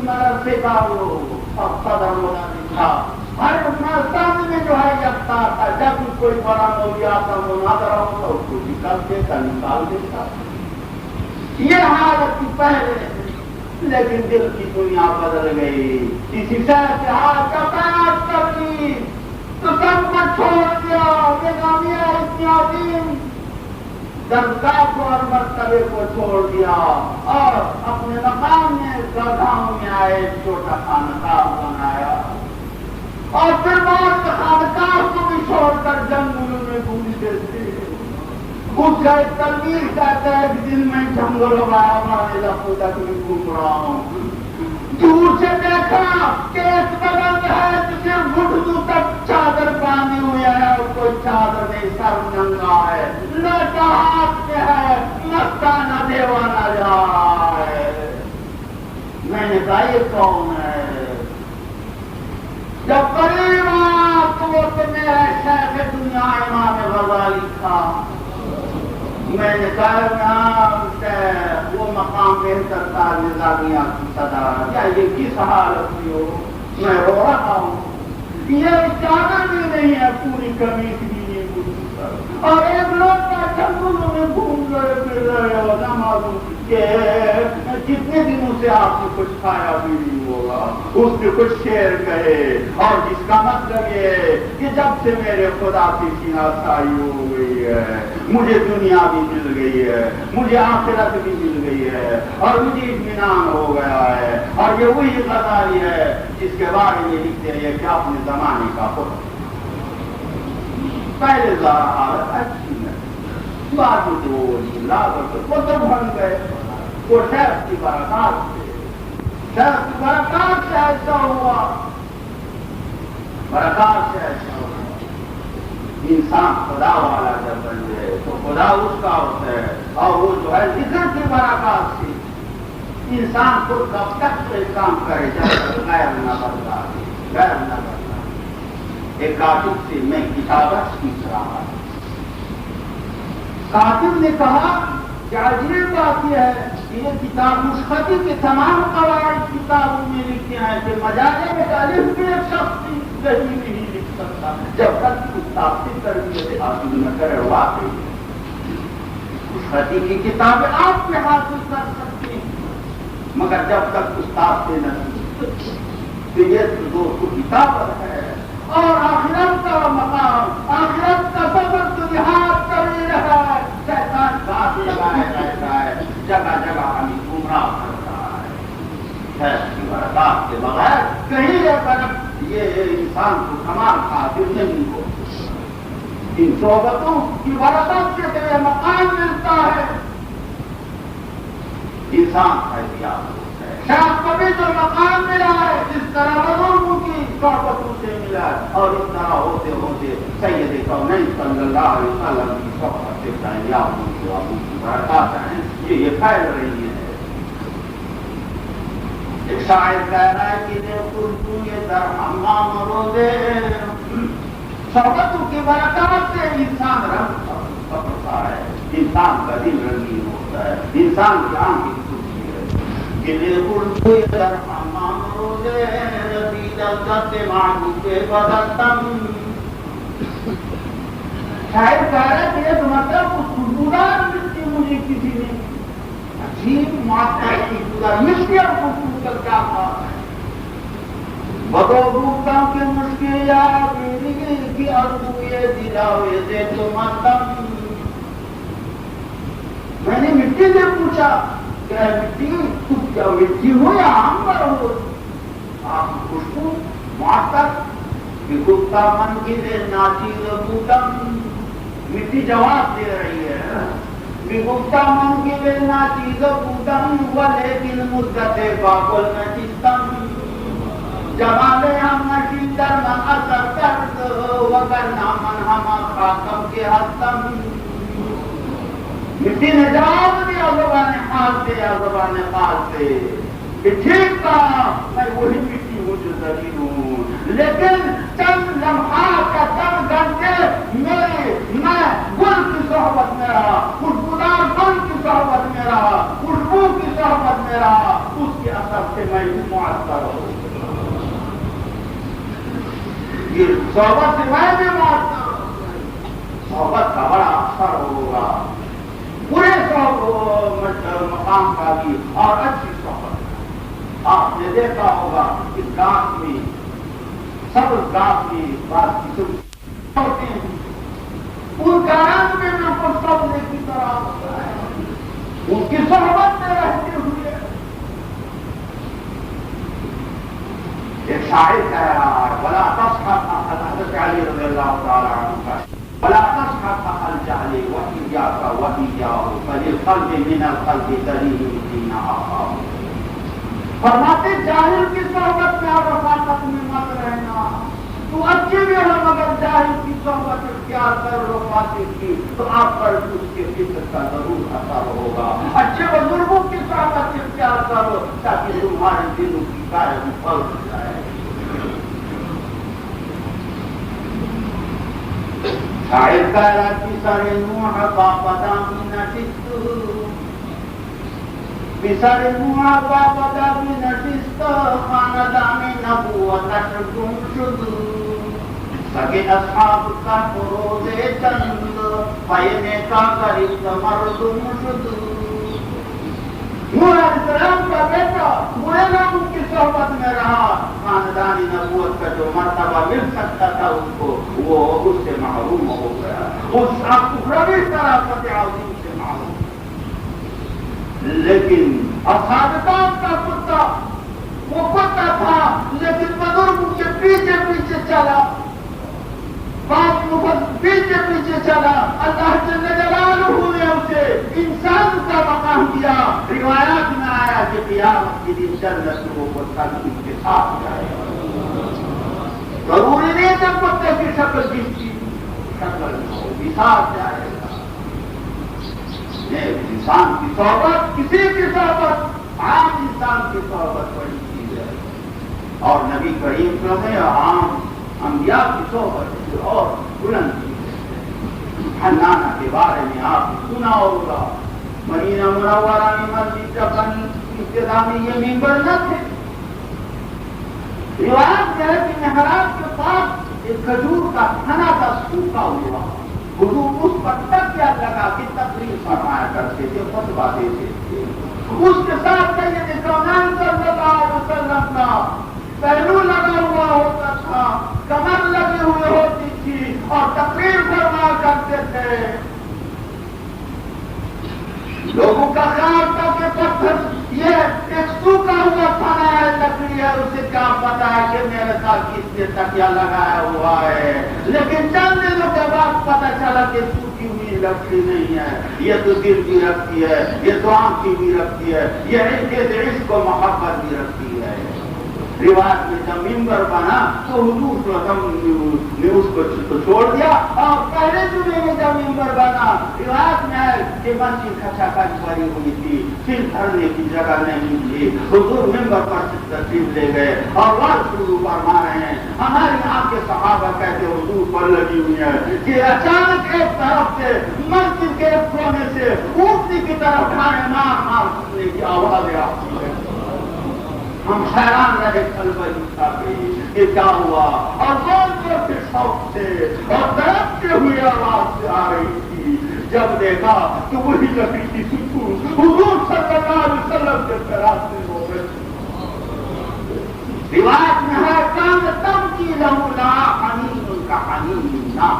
S1: مدرسے کا وہ صدر مولانا تھا، ہر افغانستان میں جو ہے یکتا تھا، جب کوئی بڑا مولوی آتا مناظرہ ہوتا اس کو نکال دیتا نکال دیتا. یہ حالت تھی پہلے، لیکن دل کی دنیا بدل گئی. اسی سے اتحاد کا قیاس کر لی تو سب کو چھوڑ دیا. نظامیہ اتنی عظیم درگاہ کو اور مرتبے کو چھوڑ دیا اور اپنے مقام میں گاؤں میں آئے، چھوٹا خانقاہ بنایا اور پھر بعد خانقاہ کو بھی چھوڑ کر جنگلوں میں گھومتے تھے. اس کا ایک تلویر کہتا ہے کہ دن میں جنگلوں کا ہمارے لفظوں تک میں گھوم رہا ہوں. دور سے دیکھا کہ ایک بغل ہے تو صرف گھٹنوں تک چادر باندھی ہوئی ہے اور کوئی چادر نہیں، سر ننگا ہے، لڑکا ہاتھ میں ہے، مستانہ دیوانہ جائے. میں نے کہا یہ کون ہے؟ جب قریب آیا تو وہ تو میرا شیخ دنیا امام غزالی تھا. میں نے کہا وہ مقام بہتر تھا نظامیہ کی صدارت. کیا یہ کس حالت میں ہو؟ میں رو رہا ہوں. یہ چادر بھی نہیں ہے، پوری قمیص بھی نہیں پوری، اور ایک لوگ کا جنگلوں میں گھوم رہے پھر رہے ہو، نہ معلوم کہ کتنے دنوں سے آپ نے کچھ کھایا بھی نہیں ہوگا. اس نے کچھ شعر کہے اور جس کا مطلب یہ ہے کہ جب سے میرے خدا کی شناسائی ہو گئی ہے، مجھے دنیا بھی مل گئی ہے، مجھے آخرت بھی مل گئی ہے اور مجھے اطمینان ہو گیا ہے. اور یہ وہی غزالی ہے جس کے بارے میں لکھتے ہیں کہ اپنے زمانے کا خود پہلے ذرا حالت اچھی ہے، بعد میں وہ لاگت وہ تو بن گئے. وہ شیخ کی برکات سے، شیخ کی برکات سے ایسا ہوا، برکات سے ایسا ہوا. انسان خدا والا جب بن جائے تو خدا اس کا ہوتا ہے، اور وہ جو ہے ذکر کی برکات سے انسان کو کب تک کوئی کام کرے جب تک غیر نہ بدلا غیر نہ بدلا. ایک کاتب سے میں کتابت سیکھ رہا تھا. کاتب نے کہا کہ عجیب بات یہ ہے کہ یہ کتاب مشخطی کے تمام قواعد کتابوں میں لکھتے ہیں کہ مجازے میں الف بھی ایک شخص صحیح نہیں لکھ سکتا جب تک کتاب سے تربیت حاصل نہ کرے. واقعی مشخطی کی کتابیں آپ پہ حاصل کر سکتے ہیں مگر جب تک استاد سے نہ تو یہ دوستوں کتابت ہے. اور آخرت کا مقام، آخرت کا سفر تو جہاد کبھی رہا ہے. شیطان بات لگائے رہتا ہے، جگہ جگہ ہمیں گمراہ کرتا ہے. خیر کی برکات کے بغیر کہیں یہ انسان کو کمال حاصل نہیں ہو. ان صحبتوں کی برکت سے تیرے مقام ملتا ہے. انسان احتیاط ہوتا ہے. شاید کبھی تو مقام ملا ہے جس طرح بزرگوں کی صحبتوں سے ملا ہے، اور اس طرح ہوتے ہوتے سید کونین صلی اللہ علیہ وسلم کی صحبت سے کامیاب ہوئی اور ان کی برکات ہیں یہ پھیل رہی ہے. ایک شاعر کہہ رہا ہے کہ دیکھو یہ در حمام روزے صحبتوں کی برکات سے انسان رنگ پکڑتا ہے، انسان کا دل رنگین ہوتا ہے، انسان کی آنکھیں کھلتی ہے. کہ دیکھو یہ در حمام روزے ربی لذت معبود بدتم. شاعر کہہ رہا ہے کہ یہ مطلب اس خوشبودار مٹی مجھے کسی نے عجیب معطر کی خوشبودار مٹی اور خوشبو کا کیا تھا. بدو بھوکتا کہ مشکل یا بیڑی کی اربوئے دلاوے دے تو ماتم. میں نے مٹی سے پوچھا کہ مٹی تم کیا مٹی ہو یا آمبر ہو؟ آپ خوشبو معطر کہ گپتا من کی دے ناچیز بوتم. مٹی جواب دے رہی ہے کہ گپتا من کی دے ناچیز بوتم ولیکن مدت باقل میں چستم. جمالے ہم نشید در من اثر کرد وگرنا من ہما خاکم کے حتم. مٹی نے جواب دیا زبان حال سے یا زبان قال سے کہ ٹھیک کہا میں وہی مٹی ہوں جو ذلیل ہوں، لیکن چند لمحات کا چند گھنٹے صحبت سے میں معطر ہوں، یہ صحبت سے میں بھی معطر ہوں۔ صحبت کا بڑا اثر ہوگا، برے مقام کا بھی اور اچھی صحبت۔ آپ نے دیکھا ہوگا کہ گاس میں سب گاس میں بات کی ہوتے ہیں، ان کا رنگ میں بالکل سبزے کی طرح ہوتا ہے، ان کی صحبت میں رہتے ہوئے۔ ایک شاعر کہہ رہا ہے ولا تصحب حضرت علی رضی اللہ تعالی عنہ کا ولا تصحب الجهل وإياك وإياه فللقلب من القلب دليل الدين آخر۔ فرماتے جاہل کی صحبت میں اور رفاقت میں مت رہنا، تو اچھے بھی ہو مگر جاہل کی صحبت اختیار کر لو فاسق کی تو آپ پر اس کے فکر کا ضرور اثر ہوگا۔ اچھے بزرگوں کی صحبت اختیار کرو تاکہ تمہارے دلوں کی کار پھل جائے۔ شاعر کہہ رہا بسر نوح بابدا من نشست، بسر نوح بابدا من نشست خاندان نبوتش گم شد، سگے اصحاب کا فروز چند پینے کا قریب مردم شد۔ نوح علیہ السلام کا بیٹا مولانا ان کی صحبت میں رہا، خاندانی نبوت کا جو مرتبہ مل سکتا تھا اس کو وہ اس سے محروم ہو گیا، اس اخروی شرافت عظیم سے محروم۔ لیکن اصحابان کا کتا وہ کتا تھا لیکن بزرگوں کے پیچھے پیچھے چلا، بات پیچھے پیچھے چلا، اللہ جل جلالہ نے اسے انسان کا مقام دیا۔ روایات میں آیا کہ قیامت کے دن جنت میں وہ سب کے ساتھ جائے گا، ضروری نہیں کہ کتے کی شکل جس کی شکل بھی ساتھ جائے گا۔ یہ انسان کی صحبت، کسی کی صحبت، عام انسان کی صحبت بڑی چیز ہے، اور نبی کریم صلی اللہ علیہ وسلم عام انبیاء کی صحبت اور بلند چیز ہے۔ حنانہ کے بارے میں آپ نے سنا ہوگا، مدینہ منورہ میں مسجد کا ابتدا میں یہ ممبر نہ تھے۔ روایت ہے کہ محراب کے پاس ایک کھجور کا تھنا تھا سوکھا ہوا، حضور اس پر تکیہ لگا کے تقریر فرمایا کرتے تھے، خطبہ دیتے تھے۔ اس کے ساتھ سید کونین صلی اللہ علیہ وسلم کا پہلو لگا ہوا ہوتا تھا، کمر لگی ہوئی ہوتی تھی اور تقریر فرمایا کرتے تھے۔ لوگوں کا خیال تھا کہ پتھر یہ ایک سوکھا ہوا تھنا ہے، لکڑی ہے، اسے کیا پتا ہے کہ میرے ساتھ کس نے تکیہ لگایا ہوا ہے۔ لیکن چند دنوں کے بعد پتا چلا کہ سوکھی ہوئی لکڑی نہیں ہے، یہ تو دل بھی رکھتی ہے، یہ تو آنکھیں بھی رکھتی ہے، یہ عشق و محبت بھی رکھتی ہے۔ روایت میں جب ممبر بنا تو حضور صلی اللہ علیہ وسلم نے اس کو چھوڑ دیا، اور پہلے جمعے میں جب ممبر بنا روایت میں ہے کہ مسجد کھچا کچ بھری ہوئی تھی، پھر دھرنے کی جگہ نہیں تھی، حضور ممبر پر تشریف لے گئے اور وعظ شروع فرما رہے ہیں۔ ہمارے یہاں کے صحابہ کہتے حضور پر لگی ہوئی ہے کہ اچانک ایک طرف سے مسجد کے ایک کونے سے اونٹنی کی طرف ڈھانے مار مار سننے کی آوازیں آتی ہے۔ ہم حیران رہے کہ کیا ہوا، اور زور زور کے شوق سے اور درختے ہوئی آواز سے آ رہی تھی۔ جب دیکھا تو وہی لکڑی کی ستون حضور صلی اللہ علیہ وسلم کے راستے ہو گئے۔ روایت میں ہے کان تم کی لہو لا حنین کا حنین نہ،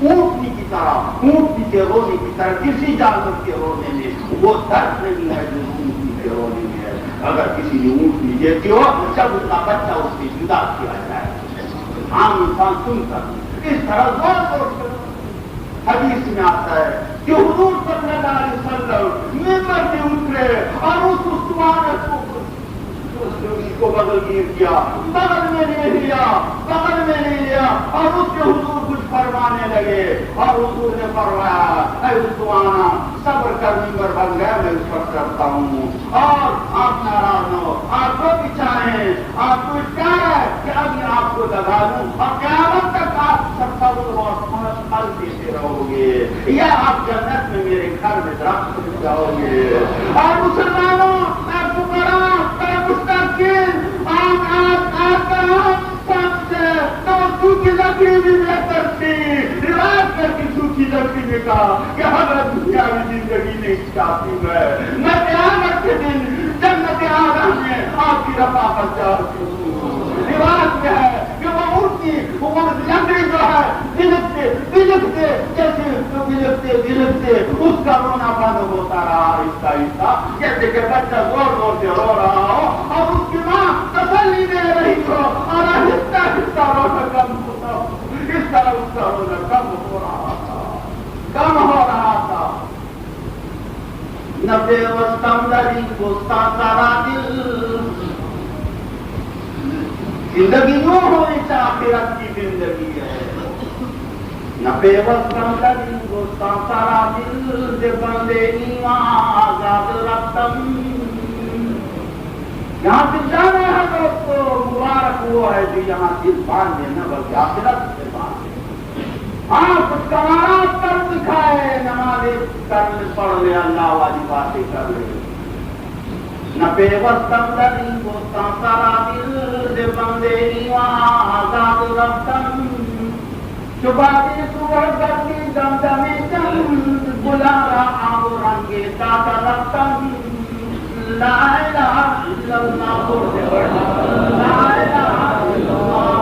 S1: اونٹنی کی طرح، اونٹنی کے رونے کی طرح کسی جانور کے رونے میں وہ درد نہیں ہے جو اونٹنی کے رونے میں۔ اگر کسی نے اونٹ لی دیتی ہو جب اس کا بچہ اس سے جدا کیا جائے، عام انسان سن کر اس طرح زور زور سے حدیث میں آتا ہے کہ حضور صلی اللہ علیہ وسلم ممبر سے اترے اور اس استوان کو بغل گیر کیا، بغل میں نہیں لیا، بغل میں نہیں لیا، اور اس کے حضور کچھ فرمانے لگے، اور حضور نے فرمایا اے استوانا صبر کر، ممبر بن گیا، میں اس پر چڑھتا ہوں، اور آپ ناراض ہو، آپ کو بھی چاہیں، آپ کو اشارہ ہے کہ ابھی آپ کو لگا دوں اور قیامت تک آپ سب اور پھل دیتے رہو گے، یا آپ جنت میں میرے گھر میں درخت بن جاؤ گے۔ اور مسلمانوں میں پکڑا گا کہ حضرت دنیاوی زندگی نہیں چاہتی میں قیامت کے دن جنت آدم میں آپ کی رفاقت چاہتی ہوں۔ روایت میں ہے کہ وہ لکڑی جو ہے بلکتے جیسے بلکتے اس کا رونا بند ہوتا رہا آہستہ آہستہ، جیسے کہ بچہ زور سے رو رہا ہو اور اس کی ماں تسلی دے رہی ہو اور آہستہ آہستہ رونا کم ہوتا ہو، اس طرح اس کا رونا کم ہو رہا تھا۔ نبے وسطم دری گوستا سارا دل، زندگی یوں ہوئی آخرت کی زندگی ہے۔ نبے وسطم دری گوستا سارا دل، دے بندے ایمان آزاد رفتم۔ یہاں سے جانا ہے دوستو، مبارک وہ ہے جو یہاں دل باندھے نہ بلکہ آخرت سے باندھے۔ ہاں کچھ کمالات کر دکھائے، نمازیں پڑھ لے، اللہ والی باتیں کر لے۔ نبے وسطم دری گوستا سارا دل، دے بندے ایمان آزاد رفتم۔ چبا دی سور گردی دمدمی چند، گلارا آب رنگے تاتا رفتم۔ لا الہ الا اللہ بولتے بڑھا، لا الہ الا اللہ،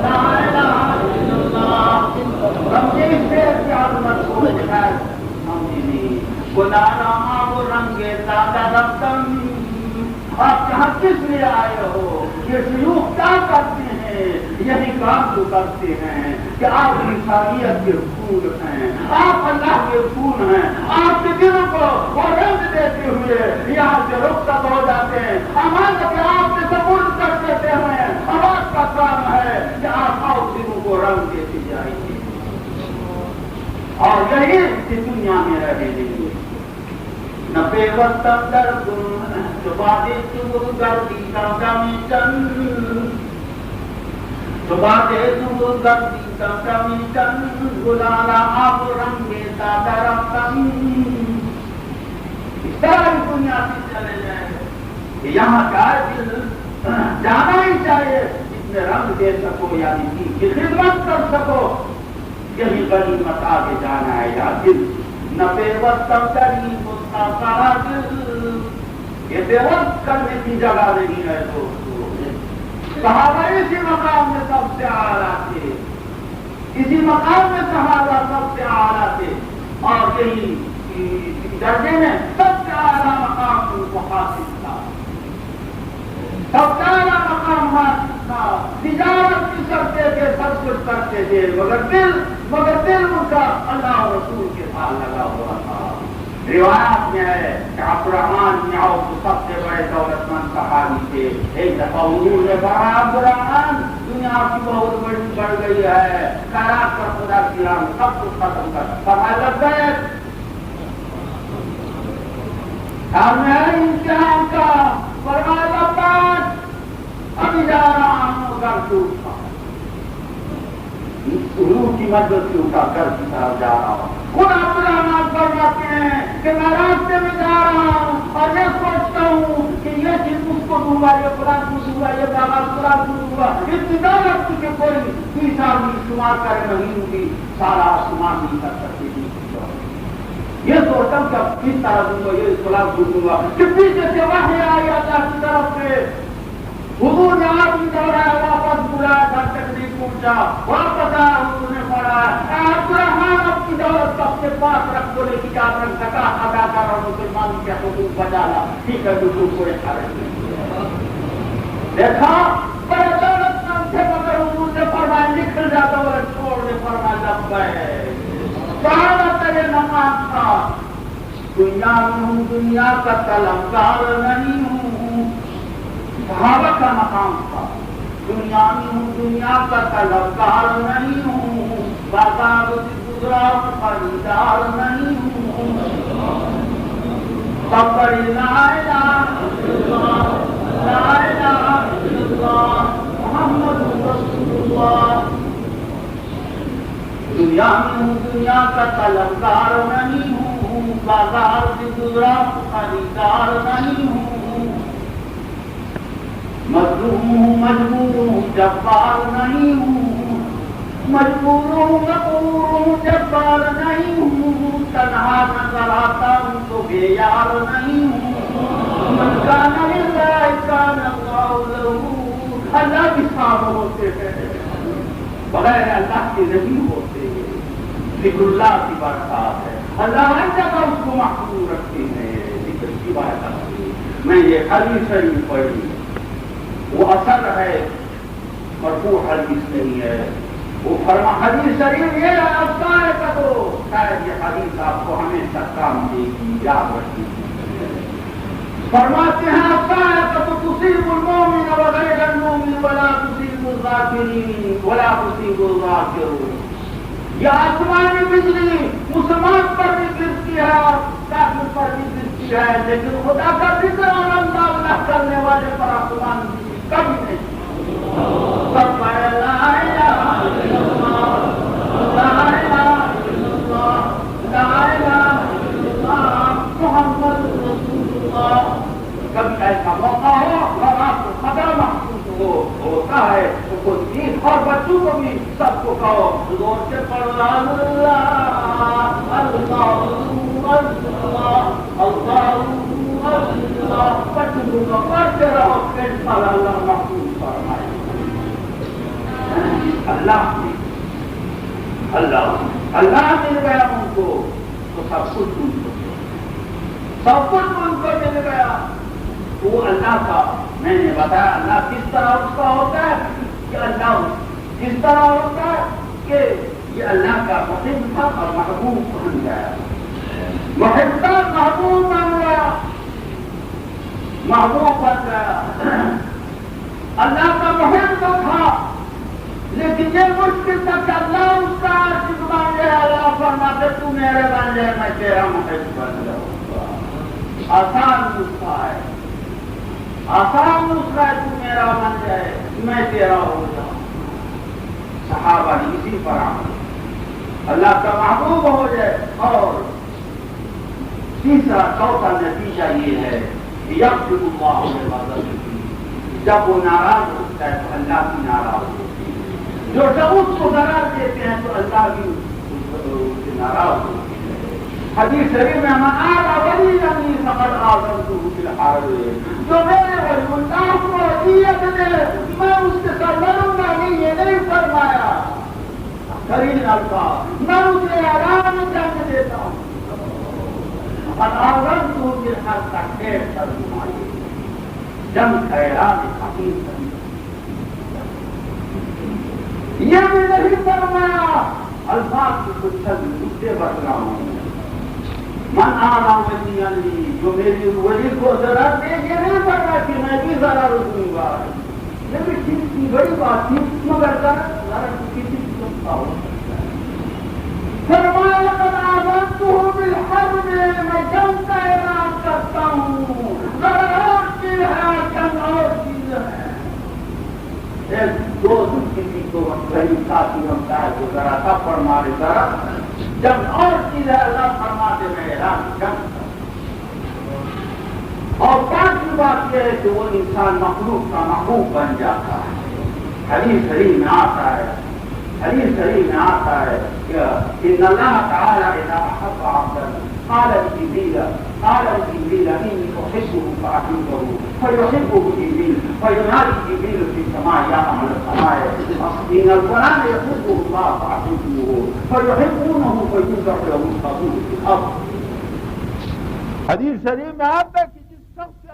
S1: لا الہ الا اللہ۔ رمضی سے پیار مشہور ہے ہمیں، گلارا آب رنگے تاتا رفتم۔ آپ یہاں کس لیے آئے ہو؟ یہ شیوخ کیا کرتے ہیں؟ یہی کام تو کرتے ہیں کہ آپ انسانیت کے پھول ہیں، آپ اللہ کے پھول ہیں، آپ کے دلوں کو وہ رنگ دیتے ہوئے یہاں سے رخصت ہو جاتے ہیں۔ ہمارا کہ آپ سے سپرد کر دیتے ہیں، ہمارا کا کام ہے کہ آپ آپ دلوں کو رنگ دیتے جائیے اور یہی اس دنیا میں رہے گی۔ نبے وسطم در گن چبادے چور گردی دمدمی چند، چبادے چور گردی دمدمی چند، گلالا آب رنگے تاتا رفتم۔ اس طرح دنیا سے چلے جائے، یہاں کا دل جانا ہی چاہیے، اس میں رنگ دے سکو یعنی دین کی خدمت کر سکو، یہی غنیمت آگے جانا ہے یا دل۔ نبے وسطم دری گوستا سارا دل، یہ بے وقت کرنے کی جگہ نہیں ہے دوستو۔ صحابہ اسی مقام میں سب سے اعلیٰ تھے، اسی مقام میں صحابہ سب سے اعلیٰ تھے اور یہی درجے میں سب سے اعلیٰ مقام ان کو حاصل تھا، سب سے اعلیٰ مقام حاصل تھا۔ تجارت بھی کرتے تھے، سب کچھ کرتے تھے، مگر دل ان کا اللہ رسول کے ساتھ لگا ہوا تھا۔ روایات میں ہے کہ عبدالرحمن بن عوف سب سے بڑے دولت مند صحابی تھے۔ ایک دفعہ حضور نے کہا عبدالرحمن دنیا کی بہت بڑی بڑھ گئی ہے، خیرات کا خدا کیا سب کچھ ختم کر، فرمایا لگ گئے سامنے امتحان کا، فرمایا لبیک ابھی جا رہا ہوں گھر سے اٹھا، روح کی مدد سے اٹھا گھر کی طرف جا رہا ہوں۔ خود عبدالرحمن فرماتے ہیں کہ میں راستے میں جا رہا ہوں اور میں سوچتا ہوں کہ یہ چیز اس کو دوں گا، یہ فلاں کو دوں گا، یہ دعویٰ فلاں کو دوں گا، اتنی دولت کہ کوئی 30 آدمی شمار کرے نہیں ہوگی، سارا شمار نہیں کر سکتی۔ یہ سوچتا ہوں کہ اب کس طرح دوں گا، یہ فلاں کو دوں گا کہ پیچھے سے وحی آئی اللہ کی طرف سے، حضور نے آدمی دوڑایا، واپس بلایا، گھر تک نہیں پہنچا، واپس آیا، حضور نے پڑھا عبدالرحمن اپنی دولت اپنے پاس رکھ کو لے کے جا کر زکات ادا کر اور مسلمان کے حقوق بجا لا، ٹھیک ہے حضور کو ایک دیکھا بڑے دولت مند تھے مگر حضور نے فرمایا نکل جا دولت چھوڑ دے، فرمایا لبیک۔ صحابہ تیرے نماز تھا، دنیا میں ہوں دنیا کا طلبگار نہیں ہوں، صحابہ کا مقام تھا، دنیا میں ہوں دنیا کا طلبگار نہیں ہوں، بازار سے گزرا خریدار نہیں ہوں، سفر لا الہ الا اللہ، لا الہ الا اللہ محمد رسول اللہ۔ دنیا میں ہوں دنیا کا طلبگار نہیں ہوں، بازار سے گزرا خریدار نہیں ہوں، مظلوم ہوں مجبور ہوں جبار نہیں ہوں، مجبور ہوں مقبور ہوں جبار نہیں ہوں،
S2: تنہا نظر آتا ہوں تو بے یار نہیں ہوں، من کان للہ کان اللہ لہ، اللہ بھی ساتھ ہوتے ہیں، بغیر اللہ کے نہیں ہوتے، ذکر اللہ کی برکات ہے، اللہ ہر جگہ اس کو محفوظ رکھتے ہیں، ذکر کی برکت ہے۔ میں یہ حدیث شریف پڑھی، وہ اثر ہے، مرفوع حدیث نہیں ہے، وہ فرما حدیث شریف یہ افسانے کا تو شاید یہ حدیث آپ کو ہمیشہ کام دے گی، یاد رکھیں۔ فرماتے ہیں افسانے کا تو تصیب المومن وغیر المومن ولا تصیب الذاکرین ولا تصیب الذاکرون، یہ آسمانی بجلی مسلمان پر بھی گرتی ہے اور کافر پر بھی گرتی ہے، لیکن خدا کا ذکر اور اللہ کرنے والے پر آسمان بجلی کبھی نہیں۔ سب لا الہ الا اللہ، لا الہ الا اللہ، لا الہ الا اللہ، محمد رسول اللہ۔ کبھی ایسا موقع ہو اور آپ کو خطرہ محسوس ہوتا ہے تو کوئی چیز، اور بچوں کو بھی سب کو کہو زور سے پڑھو اللہ اللہ اللہ اللہ اللہ، بچوں کو پڑھتے رہو، انشاءاللہ اللہ محسوس فرمائے۔ اللہ مل گیا ان کو تو سب کچھ ان کو، سب کچھ ان کو مل گیا۔ وہ اللہ کا میں نے بتایا اللہ کس طرح اس کا ہوتا ہے کہ اللہ کس طرح ہوتا ہے کہ یہ اللہ کا محب تھا اور محبوب بن گیا، محب تھا محبوب بن گیا، محبوب بن گیا۔ اللہ کا محب تھا لیکن یہ مشکل تھا کہ اللہ اس کا عاشق بن گیا، اللہ فرماتے تو میرے بن جائے میں تیرا محب بن جاؤں گا۔ آسان نسخہ ہے، آسان نسخہ ہے، تو میرا بن جائے میں تیرا ہو جاؤں۔ صحابہ نے اسی پر عمل، اللہ کا محبوب ہو جائے۔ اور تیسرا چوتھا نتیجہ یہ ہے کہ یغفر اللہ للمعتدین، جب وہ ناراض ہوتا ہے تو اللہ بھی ناراض ہوتی ہے، جو جب اس کو ضرر دیتے ہیں تو اللہ بھی اس سے ناراض ہوتی ہے۔ حدیث شریف میں من آذى وليا لي فقد آذنته بالحرب، جو میرے ولی اللہ کو اذیت دے میں اس کے ساتھ لڑوں گا نہیں، یہ نہیں فرمایا کریم الفاظ، میں اسے اعلان جنگ دیتا ہوں، فقد آذنته بالحرب کا خیر کر دوں، جنگ کا اعلان حقیق کر، یہ بھی نہیں فرمایا الفاظ کی کچھ سے بچ رہا ہوں، من آنا ولی علی، جو میری ولی کو ضرر دے، یہ نہیں فرمایا کہ میں بھی ضرر دوں گا، یہ بھی ٹھیک کی بڑی بات تھی، مگر ضرر کسی کو ہو سکتا ہے۔ فرمایا لقد آذنته بالحرب، میں جنگ کا اعلان کرتا ہوں، ضرر اور چیز ہے، جنگ اور چیز ہے۔ ایک دوست کسی کو غریب ساتھی ہوتا ہے تو ذرا تھپڑ مارے، ذرا جنگ اور چیز ہے، اللہ فرماتے میں اعلان جنگ۔ اور پانچویں بات یہ ہے کہ وہ انسان مخلوق کا محبوب بن جاتا ہے۔ حدیث شریف میں آتا ہے، حدیث شریف میں آتا ہے کہ ان اللہ تعالی اذا احب عبدا قال جبريل اني احبه فاحبه فيحبه جبريل فينادي جبريل في السماء يا اهل السماء ان القران يحبه الله فاحبوه فيحبونه فيوضع له القبول في الارض۔ حدیث شریف میں آتا ہے کہ جس شخص سے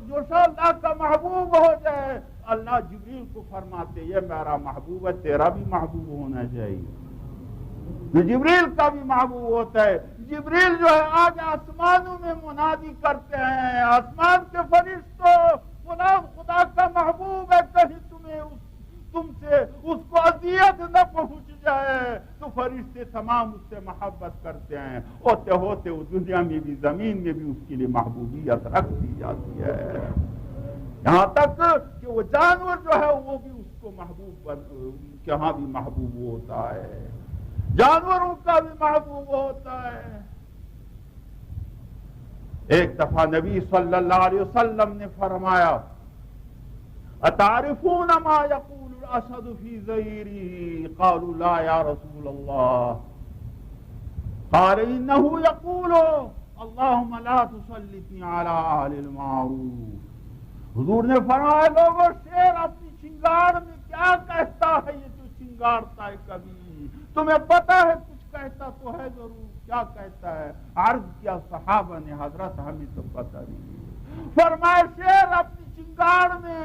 S2: جو شخص اللہ کا محبوب ہو جائے، اللہ جبریل کو فرماتے یہ میرا محبوب ہے، تیرا بھی محبوب ہونا چاہیے۔ جبریل کا بھی محبوب ہوتا ہے، جبریل جو ہے آج آسمانوں میں منادی کرتے ہیں، آسمان کے فرشتوں فلاں خدا کا محبوب ہے، کہیں تم سے اس کو اذیت نہ پہنچ جائے، تو فرشتے تمام اس سے محبت کرتے ہیں، ہوتے ہوتے وہ دنیا میں بھی زمین میں بھی اس کے لیے محبوبیت رکھ دی جاتی ہے، یہاں تک کہ وہ جانور جو ہے وہ بھی اس کو محبوب کے ہاں بھی محبوب ہوتا ہے، جانوروں کا بھی محبوب ہوتا ہے۔ ایک دفعہ نبی صلی اللہ علیہ وسلم نے فرمایا اتعرفون ما يقول الاسد في زئیرہ قالوا لا یا رسول اللہ، قال انه يقول اللهم لا تسلطني على اهل المعروف. حضور نے فرمایا لوگوں شیر اپنی چنگاڑ میں کیا کہتا ہے یہ جو چنگاڑتا ہے کبھی تمہیں پتا ہے کچھ کہتا تو ہے ضرور کیا کہتا ہے. عرض کیا صحابہ نے حضرت ہمیں تو پتہ نہیں. فرمایا شیر اپنی چنگاڑ میں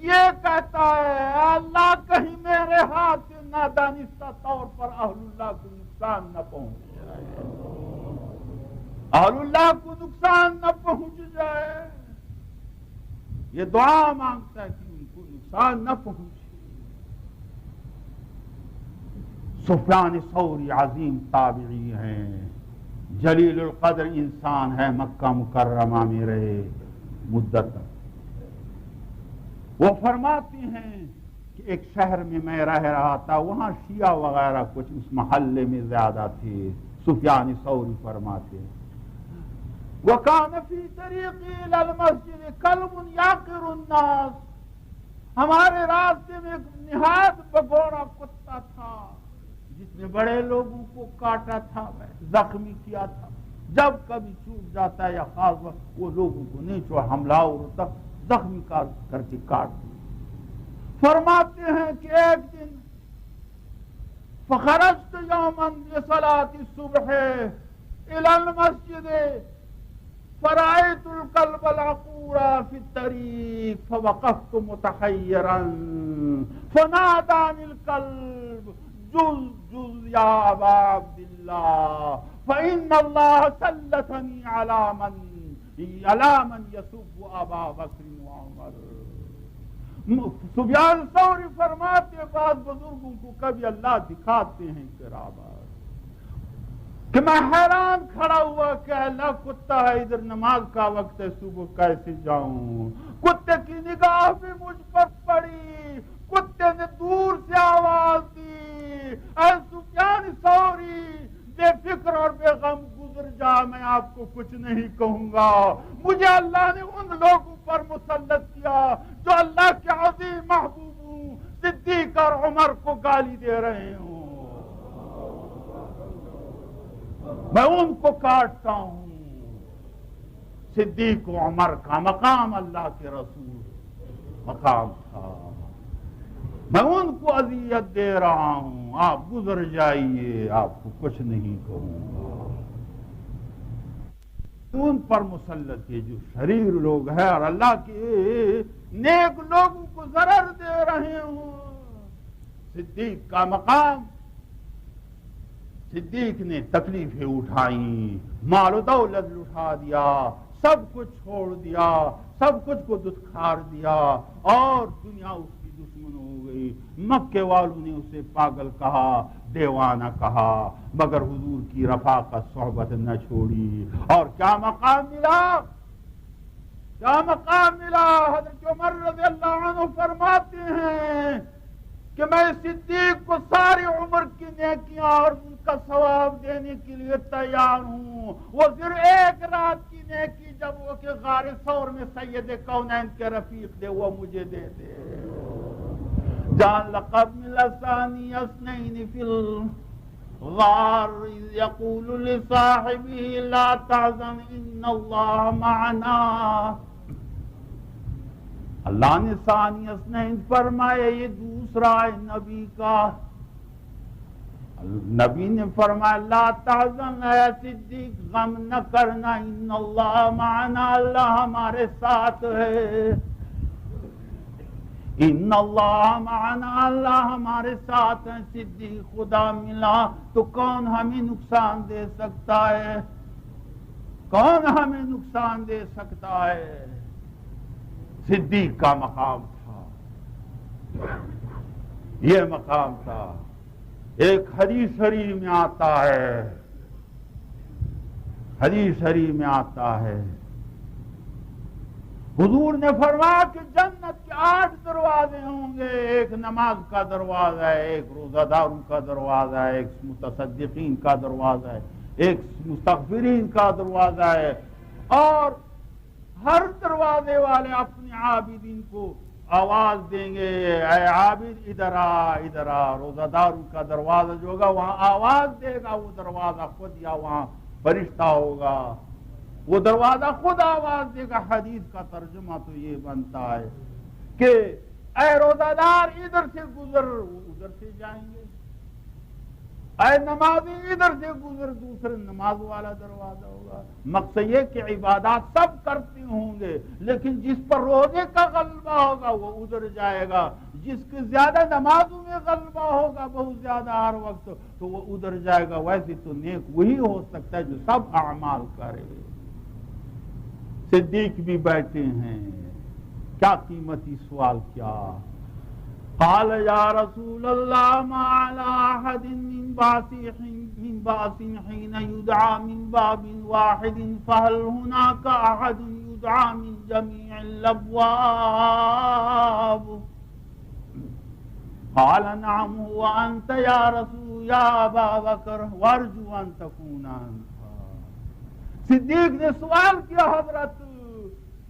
S2: یہ کہتا ہے اللہ کہیں میرے ہاتھ سے نادانستہ طور پر اہل اللہ کو نقصان نہ پہنچ جائے, اہل اللہ کو نقصان نہ پہنچ جائے. یہ دعا مانگتا ہے کہ ان کو نقصان نہ پہنچے. سفیان ثوری عظیم تابعی ہیں, جلیل القدر انسان ہے, مکہ مکرمہ میں رہے مدت. وہ فرماتے ہیں کہ ایک شہر میں رہ رہا تھا, وہاں شیعہ وغیرہ کچھ اس محلے میں زیادہ تھے. سفیان ثوری فرماتے ہیں وَكَانَ فِي طَرِيقِي إِلَى الْمَسْجِدِ كَلْبٌ يَعْقِرُ النَّاسَ. ہمارے راستے میں ایک نہایت بگوڑا کتا تھا جس نے بڑے لوگوں کو کاٹا تھا, زخمی کیا تھا. جب کبھی چوٹ جاتا ہے یا خاص وقت وہ لوگوں کو نہیں چھوڑ حملہ ہوتا, زخمی کر کے کاٹ دیا. فرماتے ہیں کہ ایک دن فخرجت یوما لصلاة الصبح الى المسجد فرأيت الكلب العقور في الطريق فوقفت متحيرا فناداني الكلب جز يا أبا عبد الله فإن الله سلطني على من يسب أبا بكر وعمر. سفیان ثوری فرماتے ہیں بعض بزرگوں کو کبھی اللہ دکھاتے ہیں کرامات کہ میں حیران کھڑا ہوا کہ اللہ کتا ہے, ادھر نماز کا وقت ہے, صبح کیسے جاؤں. کتے کی نگاہ بھی مجھ پر پڑی, کتے نے دور سے آواز دی اے سفیان ثوری بے فکر اور بے غم گزر جا, میں آپ کو کچھ نہیں کہوں گا. مجھے اللہ نے ان لوگوں پر مسلط کیا جو اللہ کے عظیم محبوبوں صدیق اور عمر کو گالی دے رہے ہوں, میں ان کو کاٹتا ہوں. صدیق و عمر کا مقام اللہ کے رسول مقام تھا, میں ان کو اذیت دے رہا ہوں, آپ گزر جائیے, آپ کو کچھ نہیں کہوں گا. ان پر مسلط یہ جو شریر لوگ ہیں اور اللہ کے نیک لوگوں کو ضرر دے رہے ہوں. صدیق کا مقام, صدیق نے تکلیفیں اٹھائیں, مال و دولت لٹا دیا, سب کچھ چھوڑ دیا, سب کچھ کو دشخار دیا اور دنیا اس کی دشمن ہو گئی. مکے والوں نے اسے پاگل کہا, دیوانہ کہا, مگر حضور کی رفاقت صحبت نہ چھوڑی. اور کیا مقام ملا, کیا مقام ملا. حضرت عمر رضی اللہ عنہ فرماتے ہیں کہ میں صدیق کو ساری عمر کی نیکیاں اور ان کا ثواب دینے کے لیے تیار ہوں. وہ صرف ایک رات کی نیکی جب وہ کہ غار ثور میں سید کونین کے رفیق دے وہ مجھے دے دے. جان لقب ملا ثانی اثنین فی الغار اذ یقول لصاحبہ لا تحزن ان اللہ معنا. اللہ نے ثانی اثنین فرمایا, یہ دوسرا ہے نبی کا. نبی نے فرمایا لا تحزن اے صدیق, غم نہ کرنا, ان اللہ معنا, اللہ ہمارے ساتھ ہے. ان اللہ معنا, اللہ ہمارے ساتھ ہے. صدیق خدا ملا تو کون ہمیں نقصان دے سکتا ہے, کون ہمیں نقصان دے سکتا ہے. صدیق کا مقام تھا, یہ مقام تھا. ایک حدیث شریف میں آتا ہے, حدیث شریف میں آتا ہے حضور نے فرمایا کہ جنت کے 8 دروازے ہوں گے. ایک نماز کا دروازہ ہے, ایک روزہ داروں کا دروازہ ہے, ایک متصدقین کا دروازہ ہے, ایک مستغفرین کا دروازہ ہے. اور ہر دروازے والے اپنے عابدین کو آواز دیں گے اے عابد ادھر آ، روزہ دار کا دروازہ جو ہوگا وہاں آواز دے گا، وہ دروازہ خود یا وہاں فرشتہ ہوگا، وہ دروازہ خود آواز دے گا۔ حدیث کا ترجمہ تو یہ بنتا ہے کہ اے روزہ دار ادھر سے گزر، ادھر سے جائیں گے، اے نمازی ادھر سے گزر، دوسرے نماز والا دروازہ ہوگا۔ مقصد یہ کہ عبادات سب کرتے ہوں گے، لیکن جس پر روزے کا غلبہ ہوگا وہ ادھر جائے گا، جس کے زیادہ نمازوں میں غلبہ ہوگا بہت زیادہ ہر وقت تو وہ ادھر جائے گا۔ ویسے تو نیک وہی ہو سکتا ہے جو سب اعمال کرے۔ صدیق بھی بیٹھے ہیں، کیا قیمتی سوال کیا! قال یا رسول اللہ ما علی احد من بعث حین یدعا من باب واحد فهل هناك احد یدعا من جمیع الابواب؟ قال نعم وانت یا رسول یا ابا بکر وارجو ان تکون انت۔ صدیق نے سوال کیا، حضرت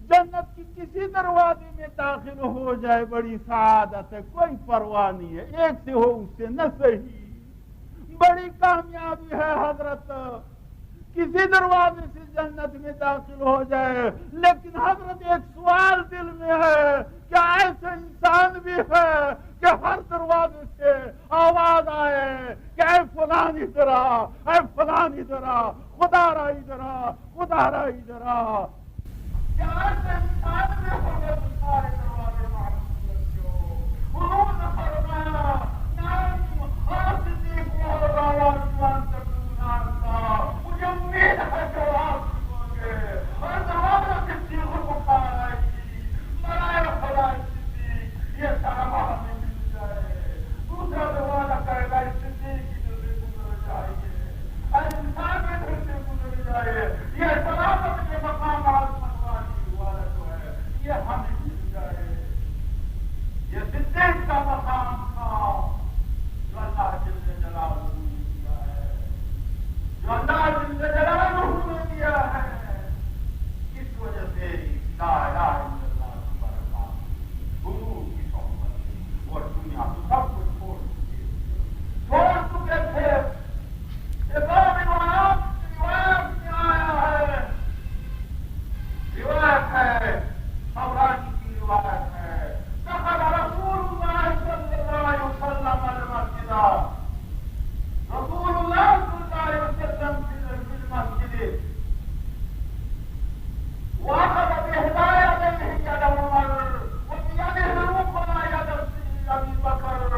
S2: جنت کی کسی دروازے میں داخل ہو جائے بڑی سعادت ہے، کوئی پرواہ نہیں ہے، ایک سے ہو اس سے نہ صحیح، بڑی کامیابی ہے حضرت، کسی دروازے سے جنت میں داخل ہو جائے۔ لیکن حضرت ایک سوال دل میں ہے، کیا ایسا انسان بھی ہے کہ ہر دروازے سے آواز آئے کہ اے فلان ادھر آ، اے فلان ادھر آ، خدا را ادھر آ، خدا را ادھر آ؟ کیا ایسا انسان بھی ہوگا تو سارے دروازے معروف کرتے ہو؟ حضور نے فرمایا نعم اور صدیق ہوگا وارجوان تکونان کا، مجھے امید ہے کہ آپ ہوں گے۔ اور زمانہ صدیق بخار آئی گی، مرائے خدا صدیق، یہ سارا ہمیں مل جائے۔ دوسرا دروازہ کہے گا صدیق کی دل سے گزر جائیے، اور انسان کے دل سے گزر جائے، یہ سلامت کے مقام عظمت یہ ہمیں مل جائے۔ یہ صدیق کا مقام تھا جو اللہ جل جلالہ نے دیا ہے، جو اللہ جل جلالہ نے دیا ہے۔ اس وجہ سے لا الہ الا اللہ کی برکات، حضور کی صحبت اور دنیا تو سب کچھ چھوڑ چکے تھے۔ امام امام کی روایت میں آیا ہے، روایت ہے طبرانی کی روایت ہے، دخل رسول اللہ صلی اللہ علیہ وسلم المسجد، رسول اللہ صلی اللہ علیہ وسلم في المسجد واخذ بإحدى يديه يد عمر وبيده الأخرى يد أبي بكر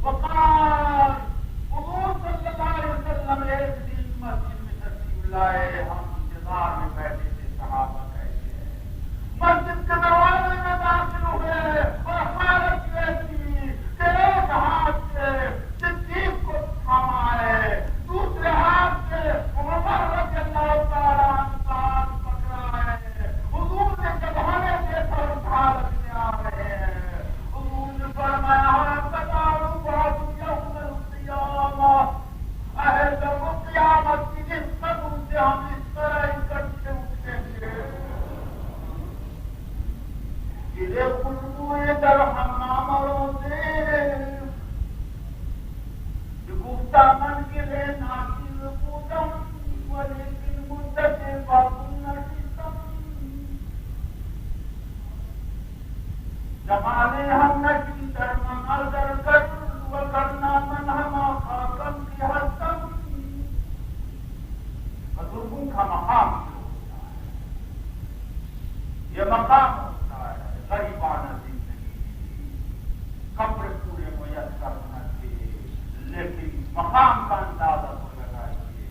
S2: وقال حضور صلی اللہ علیہ وسلم ایک دن مسجد میں تشریف لائے، ہم انتظار میں بیٹھے تھے، صحابہ مسجد کے دروازے میں داخل ہوئے اور حالت یہ تھی کہ ایک ہاتھ سے صدیق کو تھاما ہے، دوسرے ہاتھ سے عمر رضی اللہ تعالیٰ عنہ کا ہاتھ پکڑا ہے۔ حضور نے جب ہمیں دیکھا اس حالت میں آ رہے ہیں، حضور نے فرمایا تدارو بعض یوم القیامہ، اے جب قیامت کی جس قدر سے ہم اس طرح اکٹھے اٹھیں گے، در حمام روزے گفتہ من کے لئے ناکل بودم ولیکن مدت باقی نشیستم، جمالے ہم نشی در منال در کر وکرنا من ہما خاکم کی حسن۔ بزرگوں کا مقام ہوتا ہے، یہ مقام غریبانہ زندگی، قبر پورے میسر نہ تھے، لیکن مقام کا اندازہ تو لگائیے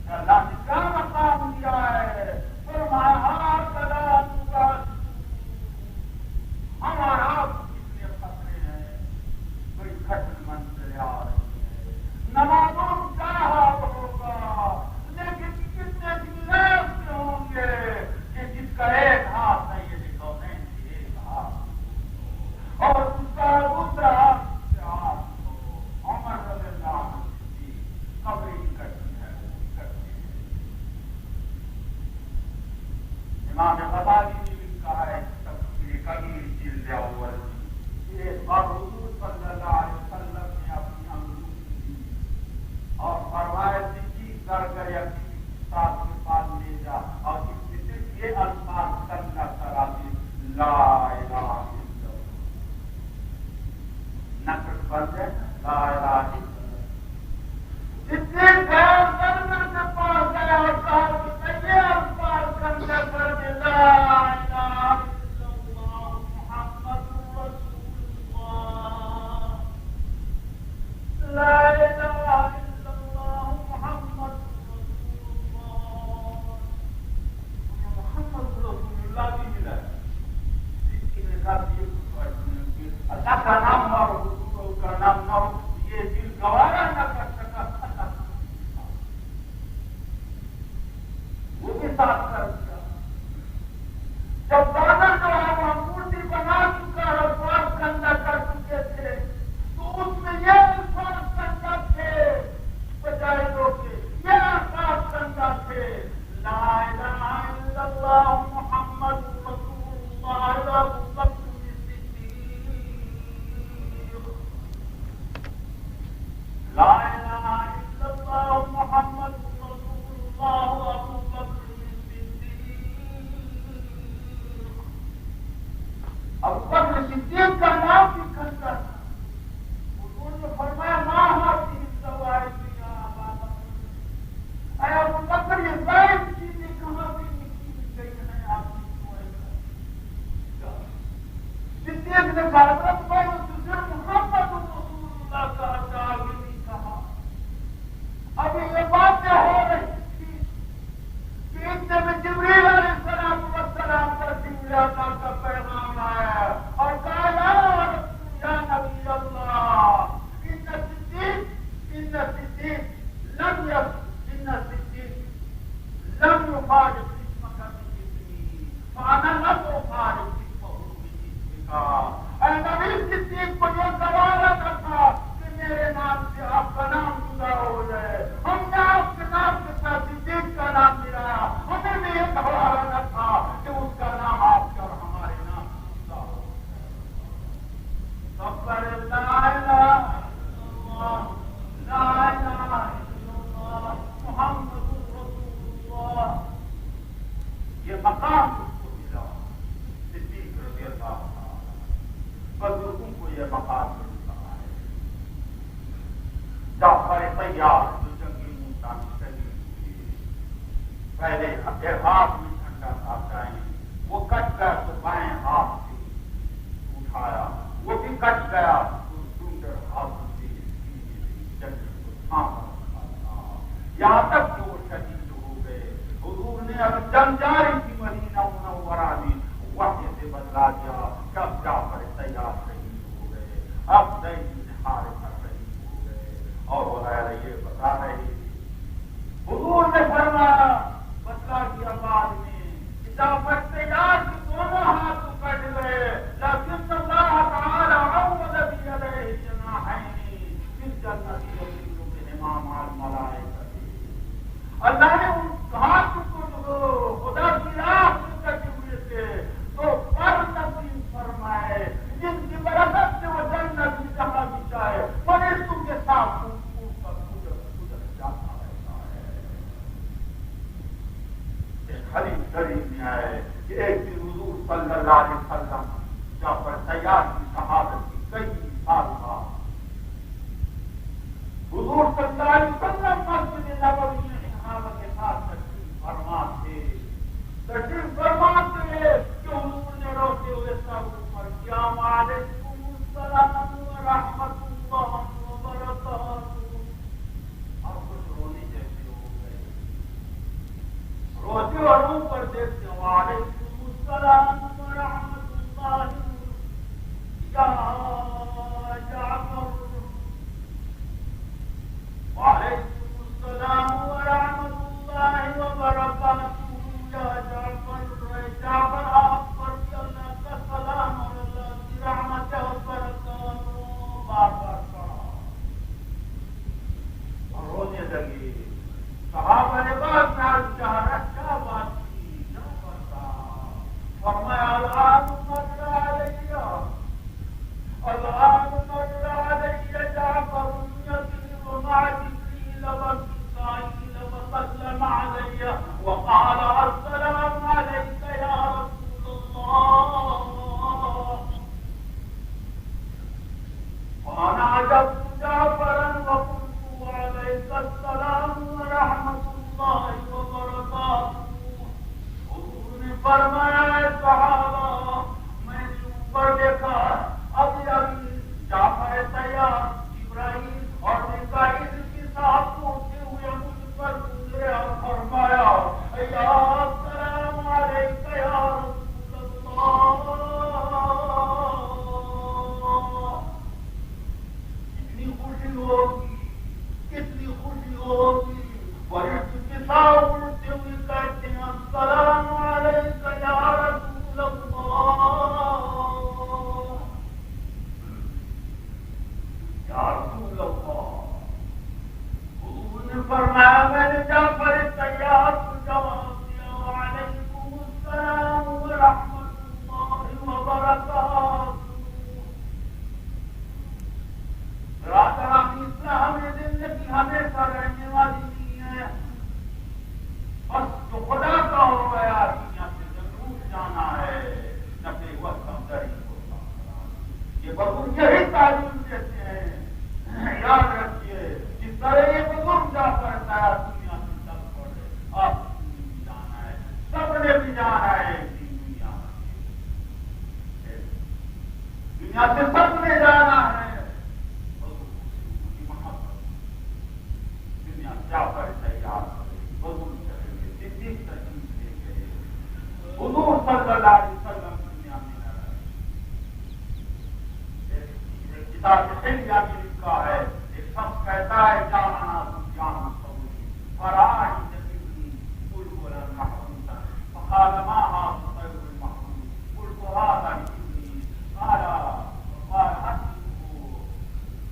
S2: کہ اللہ نے کیا مقام دیا ہے۔ فرمایا ہمارا آپ کتنے خطرے ہیں، کوئی کٹن منزل آ رہی ہے، نمازوں کا حال ہوگا، لیکن کتنے دن ایسے ہوں گے کہ جس کا ایک ہاتھ نہیں ہے،
S1: بن جائے لا الہ الا اللہ. جتنے گئے سرور کے پاس گئے اور کہا کہ یہ الفاظ کرنے پر کہ لا الہ الا اللہ محمد رسول اللہ. لا الہ الا اللہ محمد رسول اللہ. محمد رسول اللہ بھی ملا ہے. جس کی نے کہا اللہ کا نام اور حضور کا نام نہ ہو یہ دل گوارا نہ کر سکا. وہ بھی ساتھ کر دیا. جب دادا جو ہے وہ مورتی بنا چکا ہے اور گندا کر چکے تھے تو اس میں یہ الفاظ گندا تھے بجائے دو کے یہ الفاظ گندا تھے لا الہ الا اللہ محمد رسول اللہ. لا الہ الا اللہ محمد رسول اللہ ابو بکر صدیق. ابو بکر صدیق کا نام بھی کھنتا تھا. حضور نے فرمایا ما هذه الزوائد یا ابا بکر. اے ابو بکر یہ زائد چیزیں کہاں سے نکلی گئی ہیں آپ کی سوائد. صدیق نے کہا حضرت بھائی تجھے محمد رسول اللہ کا اچار ابھی یہ باتیں ہو رہی تھی کہ اتنے میں جبریل علیہ السلام پر جبریل اللہ کا پیغام آیا اور کہا یا نبی اللہ ان صدیق لم يفارق اسمك باسمي فانا لم افارق اسمه باسمك. اے نبی صدیق کو یہ گوارا نہ تھا کہ میرے نام سے آپ کا نام جدا ہو جائے. ہم نے آپ کے نام کے ساتھ صدیق کا نام ملایا. ہمیں بھی یہ گوارا نہ تھا کہ اس کا نام آپ کے اور ہمارے نام جدا ہو جائے. لا الہ الا اللہ لا الہ الا اللہ محمد رسول اللہ. یہ مقام اس کو ملا صدیق رضی اللہ عنہ. بزرگوں کو یہ مقام ملتا ہے. جعفر طیار جو جنگی موسیٰ میں شہید ہوئے پہلے اپنے ہاتھ میں ٹھنڈا تھا چاہیے وہ کٹ گیا تو بائیں ہاتھ سے اٹھایا وہ بھی کٹ گیا تو دوسرے ہاتھ سے جنگی کو تھام رکھا. یہاں تک کہ وہ شہید ہو گئے. حضور نے اب جنگ جاری تھی مدینہ منورہ میں وحی سے بدلا دیا. جب جعفر طیار شہید ہو گئے اب زید بن حارثہ شہید ہو گئے اور وغیرہ یہ بتا رہے تھے. حضور نے فرمایا بدلا دیا بعد میں کہ جعفر طیار کے دونوں ہاتھ کٹ گئے لیکن اللہ تعالی عوض بیدیہ جناحین فی الجنۃ یظل بہما مع الملائکہ. اللہ نے ان ہاتھ کو خدا کی راہ میں کٹے ہوئے تھے تو پر نصیب فرمائے جن کی برکت سے وہ جنت میں جہاں بھی جائے فرشتوں کے ساتھ گزر جاتا رہتا ہے. ایک حدیث شریف میں ہے کہ ایک دن حضور صلی اللہ علیہ وسلم جعفر طیار کی شہادت کی کئی سال بعد حضور صلی اللہ علیہ وسلم مسجد نبوی میں صحابہ کے ساتھ تشریف فرما تھے کہ حضور نے روتے ہوئے سب پر کیا وعلیکم السلام ورحمۃ اللہ وبرکاتہ. اب کچھ رونے جیسے ہو گئے. روتے اور اوپر دیکھتے وعلیکم السلام ورحمۃ اللہ یا جعفر وعلیکم فوجدت جعفرا وقلت عليك السلام ورحمة الله وبركاته. حضور نے فرمایا صحابہ میں نے اوپر دیکھا ابھی ابھی جعفر تیار ابراہیم اور میکائیل کے ساتھ پہنچے ہوئے مجھ پر گزرے اور فرمایا یا السلام علیک یا رسول اللہ. کتنی خوشی ہوگی کتنی خوشی ہوگی. فرشت کے ساتھ اڑتے ہوئے کہتے ہیں السلام علیک یا رسول اللہ یا رسول اللہ. حضور نے فرمایا میں نے جعفر تیار کو جواب دیا وعلیکم السلام ورحمۃ اللہ وبرکاتہ. برادران اسلام یہ زندگی ہمیشہ رہنے والی نہیں ہے. بس جو خدا کا ہو گیا دنیا سے ضرور جانا ہے نہ کہ وقت اندر ہی ہوتا. یہ بزرگ یہی تعلیم دیتے ہیں. یاد رکھیے جس طرح یہ بزرگ جا کرتا ہے دنیا سے چل پڑے آپ بھی جانا ہے. سب نے بھی جانا ہے دنیا سے سب نے جانا ہے. دنیا کیا پر تیار بزرگ چلے گئے صدیق تشریف لے گئے. حضور صلی اللہ علیہ وسلم دنیا میں نہ رہے. ایک کتاب حلیہ میں لکھا ہے ایک شخص کہتا ہے جانا جان سوری فراہ جبنی قلت المحمود فقال ما هذا خير المحمود قلت هذا ابني قال حسبه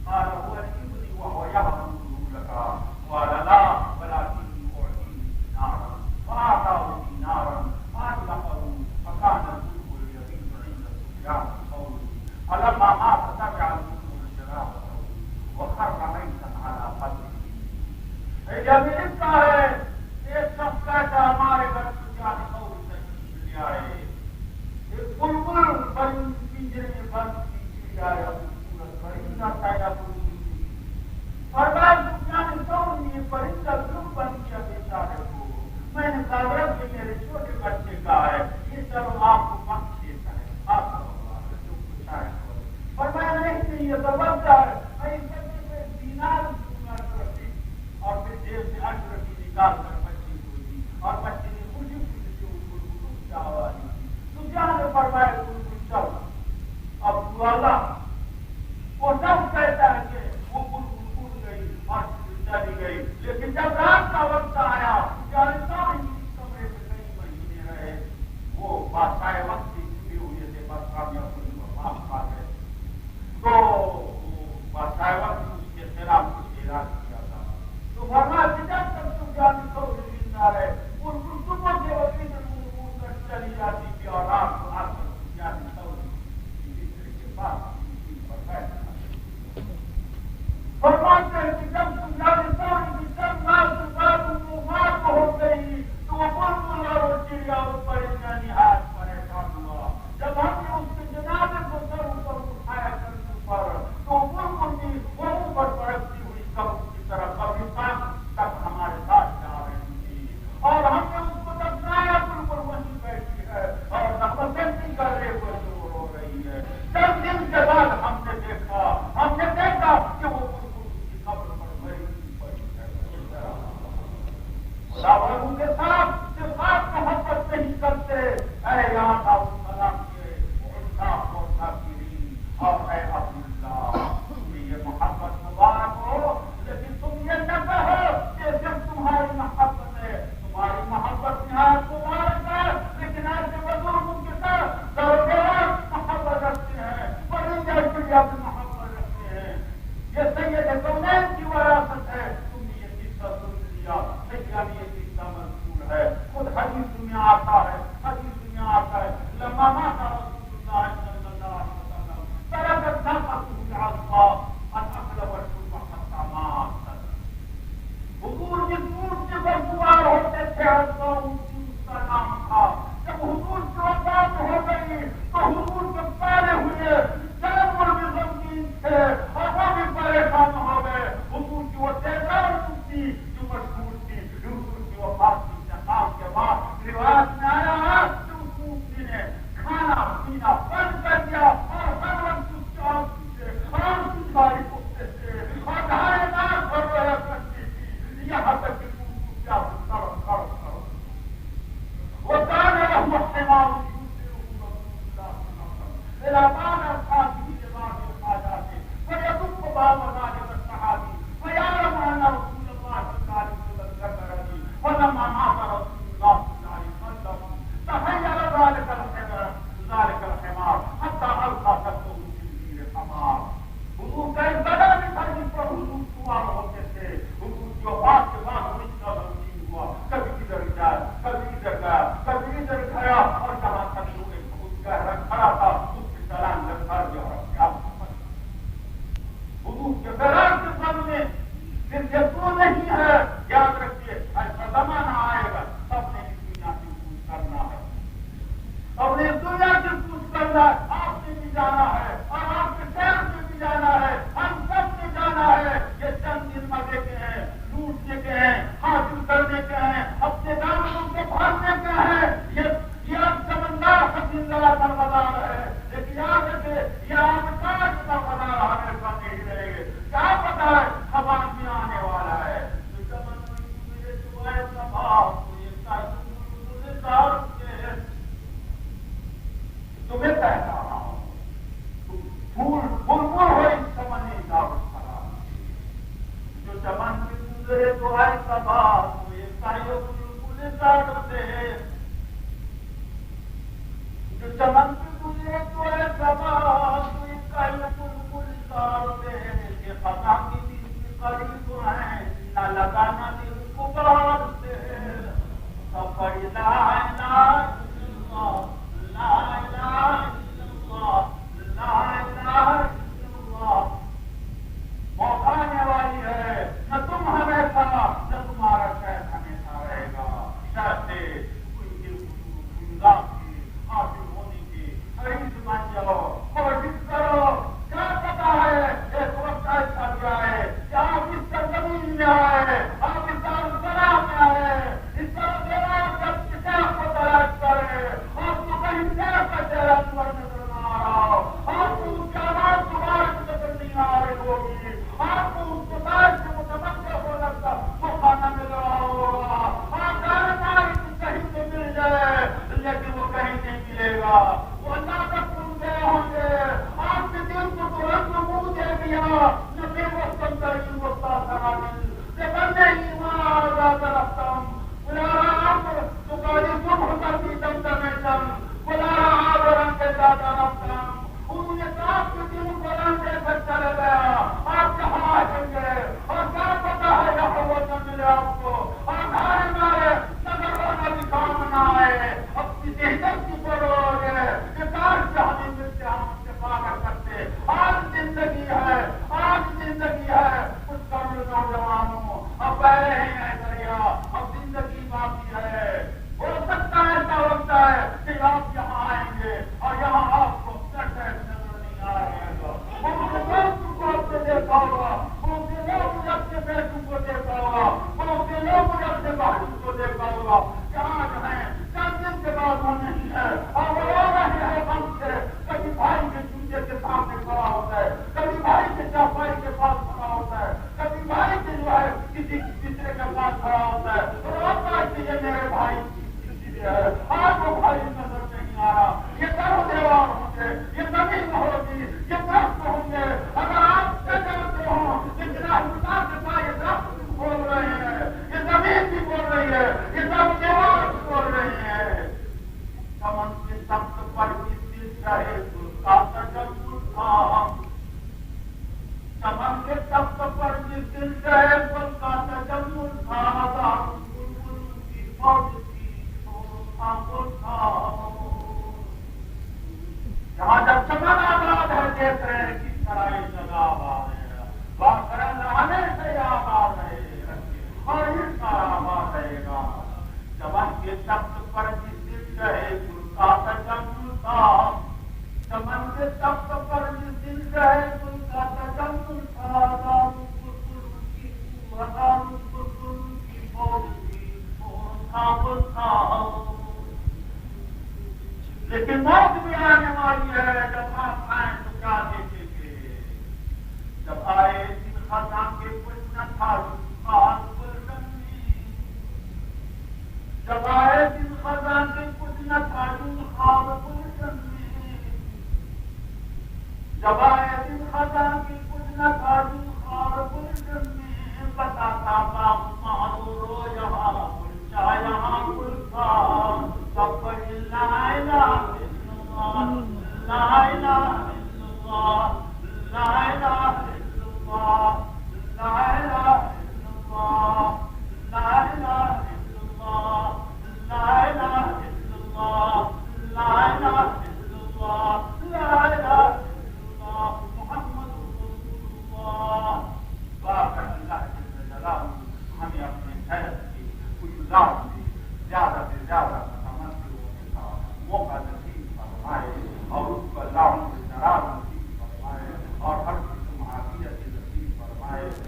S1: قال هو الابن وهو يهبط لك قال لا ولكني اعطيه نارا فاعطاه نارا فاطلقه فكان البلبل يغيب عند سفيان الثوري فلما مات تبع البلبل شرابه وخر ميتا على قبره. جب لکھتا ہے ایک شخص کہتا ہمارے گھر سفیان الثوری تشریف لے آئے. ایک بلبل پنجرے میں بند کی آئے خوبصورت پرندہ پیدا ہوئی. فرمایا سفیان الثوری نے پرندہ کیوں بند کیا بیچارے کو؟ میں نے کہا کہ میرے چھوٹے بچے کا ہے یہ چلو آپ کو پنکھ دیتا ہے آپ جو کچھ آئے. فرمایا نہیں یہ تو بچہ ہے. دینار اور پھر جیب سے 8 روپے نکال کر بچے کو دی اور بچے نے خوشی خوشی سے اس بلبل کی آواز دی. سفیان نے فرمایا بلبل چل اب تو اللہ وہ سب کہتا ہے کہ وہ بلبل اڑ گئی اور چلی گئی. لیکن جب رات کا وقت آیا کمرے میں کئی مہینے رہے وہ بادشاہ وقت سے چھپے ہوئے تھے. بادشاہ نے اپنی وفات پا گئے تو بادشاہ وقت اس کے خلاف کچھ اعلان کیا تھا. تو فرمایا کہ جب تک سفیان الثوری زندہ رہے بلبل صبح کے وقت اڑ کر چلی جاتی تھی اور رات کو آ کر سفیان الثوری بستر کے پاس پر بیٹھا. فرماتے ہیں کہ جب سفیان الثوری کی چند سال کے بعد وفات ہو گئی تو وہ بلبل اور وہ چڑیا اس پر نہایت پریشان ہوا. جب ہم نے اس کے جنازے کو سر اوپر اٹھایا کر تو بلبل کی وہ اوپر بڑھتی ہوئی قبر کی طرف قبرستان تک ہمارے ساتھ جا رہی تھی اور ہم نے اس کو دفنایا. بلبل وہیں بیٹھی ہے اور نفسنتی کر رہے ہوئے شروع ہو رہی ہے. چند دن کے بعد ہم نے دیکھا کہ وہ بلبل کی قبر پر بڑی پڑی ہے. خدا والوں کے ساتھ صرف آپ محبت نہیں کرتے. اے یہاں تھا سلام کے انصاف اور تاکیری اور اے یہ محبت مبارک ہو. لیکن تم یہ نہ کہو کہ جب تمہاری محبت ہے تمہاری محبت نہایت مبارک ہے لیکن ایسے بزرگوں کے ساتھ ضرورت محبت رکھتے ہیں پرندے چڑیا کی محبت رکھتے ہیں. یہ سید کونین کی وراثت ہے. تم نے یہ قصہ سن لیا لیکن یہ قصہ منصور ہے. خود حدیث میں آتا ہے لما مات رسول اللہ صلی اللہ علیہ وسلم تركت ناقته العصا الاكل والشرب حتى مات. حضور جس اونٹ پر سوار ہوتے تھے اس کا نام تھا. جب حضور کی وفات ہو گئی تو حضور کے پالے ہوئے جانور بھی غمگین تھے اور وہ بھی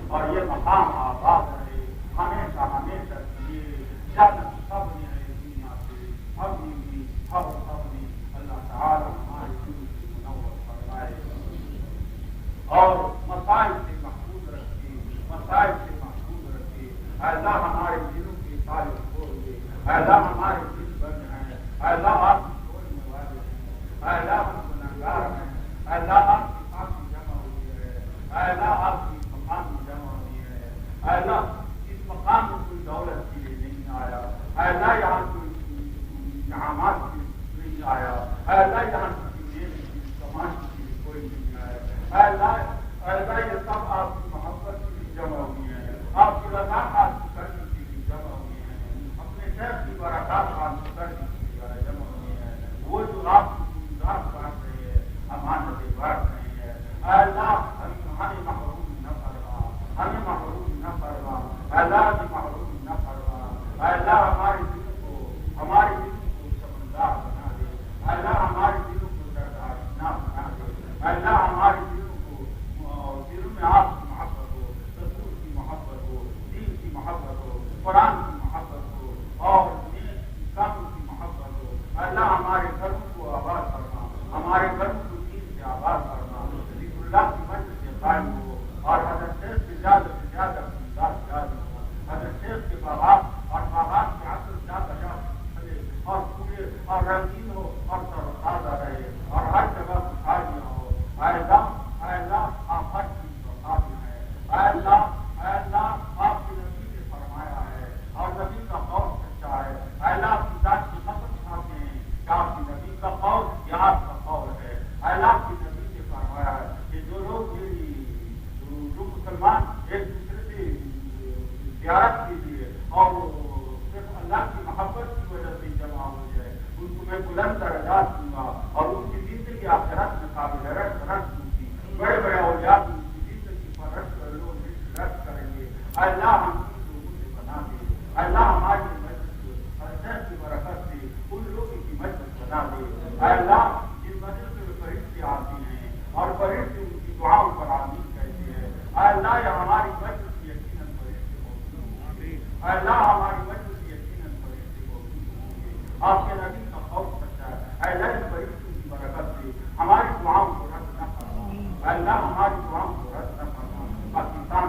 S1: اور یہ مقام آباد رہے ہمیشہ ہمیشہ کے لیے، جنت سب نے ہے دنیا سے، ہم بھی ہم سب نے، اللہ تعالیٰ ہمارے دل سے منور فرمائے اور مسائل سے محفوظ رکھے، مسائل سے محفوظ رکھے۔ اللہ ہمارے دلوں کے تالے کھول دے، اللہ ہمارے دل بند ہیں، اللہ آپ کی چھوڑنے والے ہیں، اللہ ہم گنہگار ہیں، اللہ آپ کی پاکی جمع ہوئی ہے، اللہ آپ کی مقام میں جمع ہوئی ہے، اللہ اس مقام میں کوئی دولت کے لیے نہیں آیا، اللہ یہاں کوئی انعامات کے لیے نہیں آیا، اللہ یہاں کسی نیک چیز کمانے کے لیے کوئی نہیں آیا، اللہ یہ سب آپ کی محبت کے لیے جمع ہوئی ہے، آپ کی رضا حاصل کرنے کے لیے جمع ہوئی ہے، اپنے شہر کی برکات حاصل کرنے کے لیے جمع ہوئی ہے، وہ جو آپ کی ذات بانٹ رہے ہیں، امانتیں بانٹ رہے ہیں، اللہ ہمیں محروم نہ فرما، ہمیں محروم نہ فرما، اللہ ہمیں محروم نہ فرما، اللہ ہمارے دل کو سمجھدار بنا دے، اللہ ہمارے دلوں کو دردانہ بنا دے، اللہ ہمارے دلوں میں آپ کی محبت ہو، رسول کی محبت ہو، دین کی محبت ہو، قرآن کی محبت ہو اور نیک کام کی محبت ہو، اللہ ہمارے گھروں کو آباد کرنا، ہمارے گھروں کو دین سے آباد کرنا، ذکر اللہ کی مجلس سے قائم ہو اور حضرت شیخ سے زیادہ امداد جاری ہو، حضرت شیخ کے باغات اور باغات کے عصر زیادہ چلے اور پورے اور رنگین ہو اور تازہ رہے اور ہر جگہ خوشحالیاں ہو۔ اے اللہ آپ ہر چیز کو قابل ہے، اے اللہ آپ کے نبی نے فرمایا ہے اور نبی کا قول سچا ہے، اے اللہ آپ کی ذات کی قسم کھاتے ہیں کہ آپ کے نبی کا قول یہ آپ کا قول ہے، اے اللہ آپ کے نبی نے فرمایا ہے کہ جو لوگ جو مسلمان ایک دوسرے سے زیارت کے لیے اور صرف اللہ کی محبت کی وجہ سے جمع ہو جائے ان کو میں بلند درجات دوں گا اور ان کی زندگی آخرت میں قابل رشک دوں گی، بڑے بڑے اولیاء کی ان کی زندگی پر رشک کریں گے۔ اللہ ہم ان لوگوں سے بنا دے، اللہ ہماری مجلس اور شہر کی برکت سے ان لوگوں کی مجلس بنا دے، اللہ جن مجلس میں فرشتے آتے ہیں اور فرشتے ان کی دعاؤں پر آمین کہتے ہیں، اللہ یہ ہماری مجلس یقیناً فرشتے موجود ہوں گے، اللہ ہماری مجلس یقیناً فرشتے موجود ہوں گے، آپ کے نبی کا قول سچا ہے، اللہ ان فرشتوں کی برکت سے ہماری دعاؤں کو رد نہ فرما، اللہ ہماری دعاؤں کو رد نہ فرما، پاکستان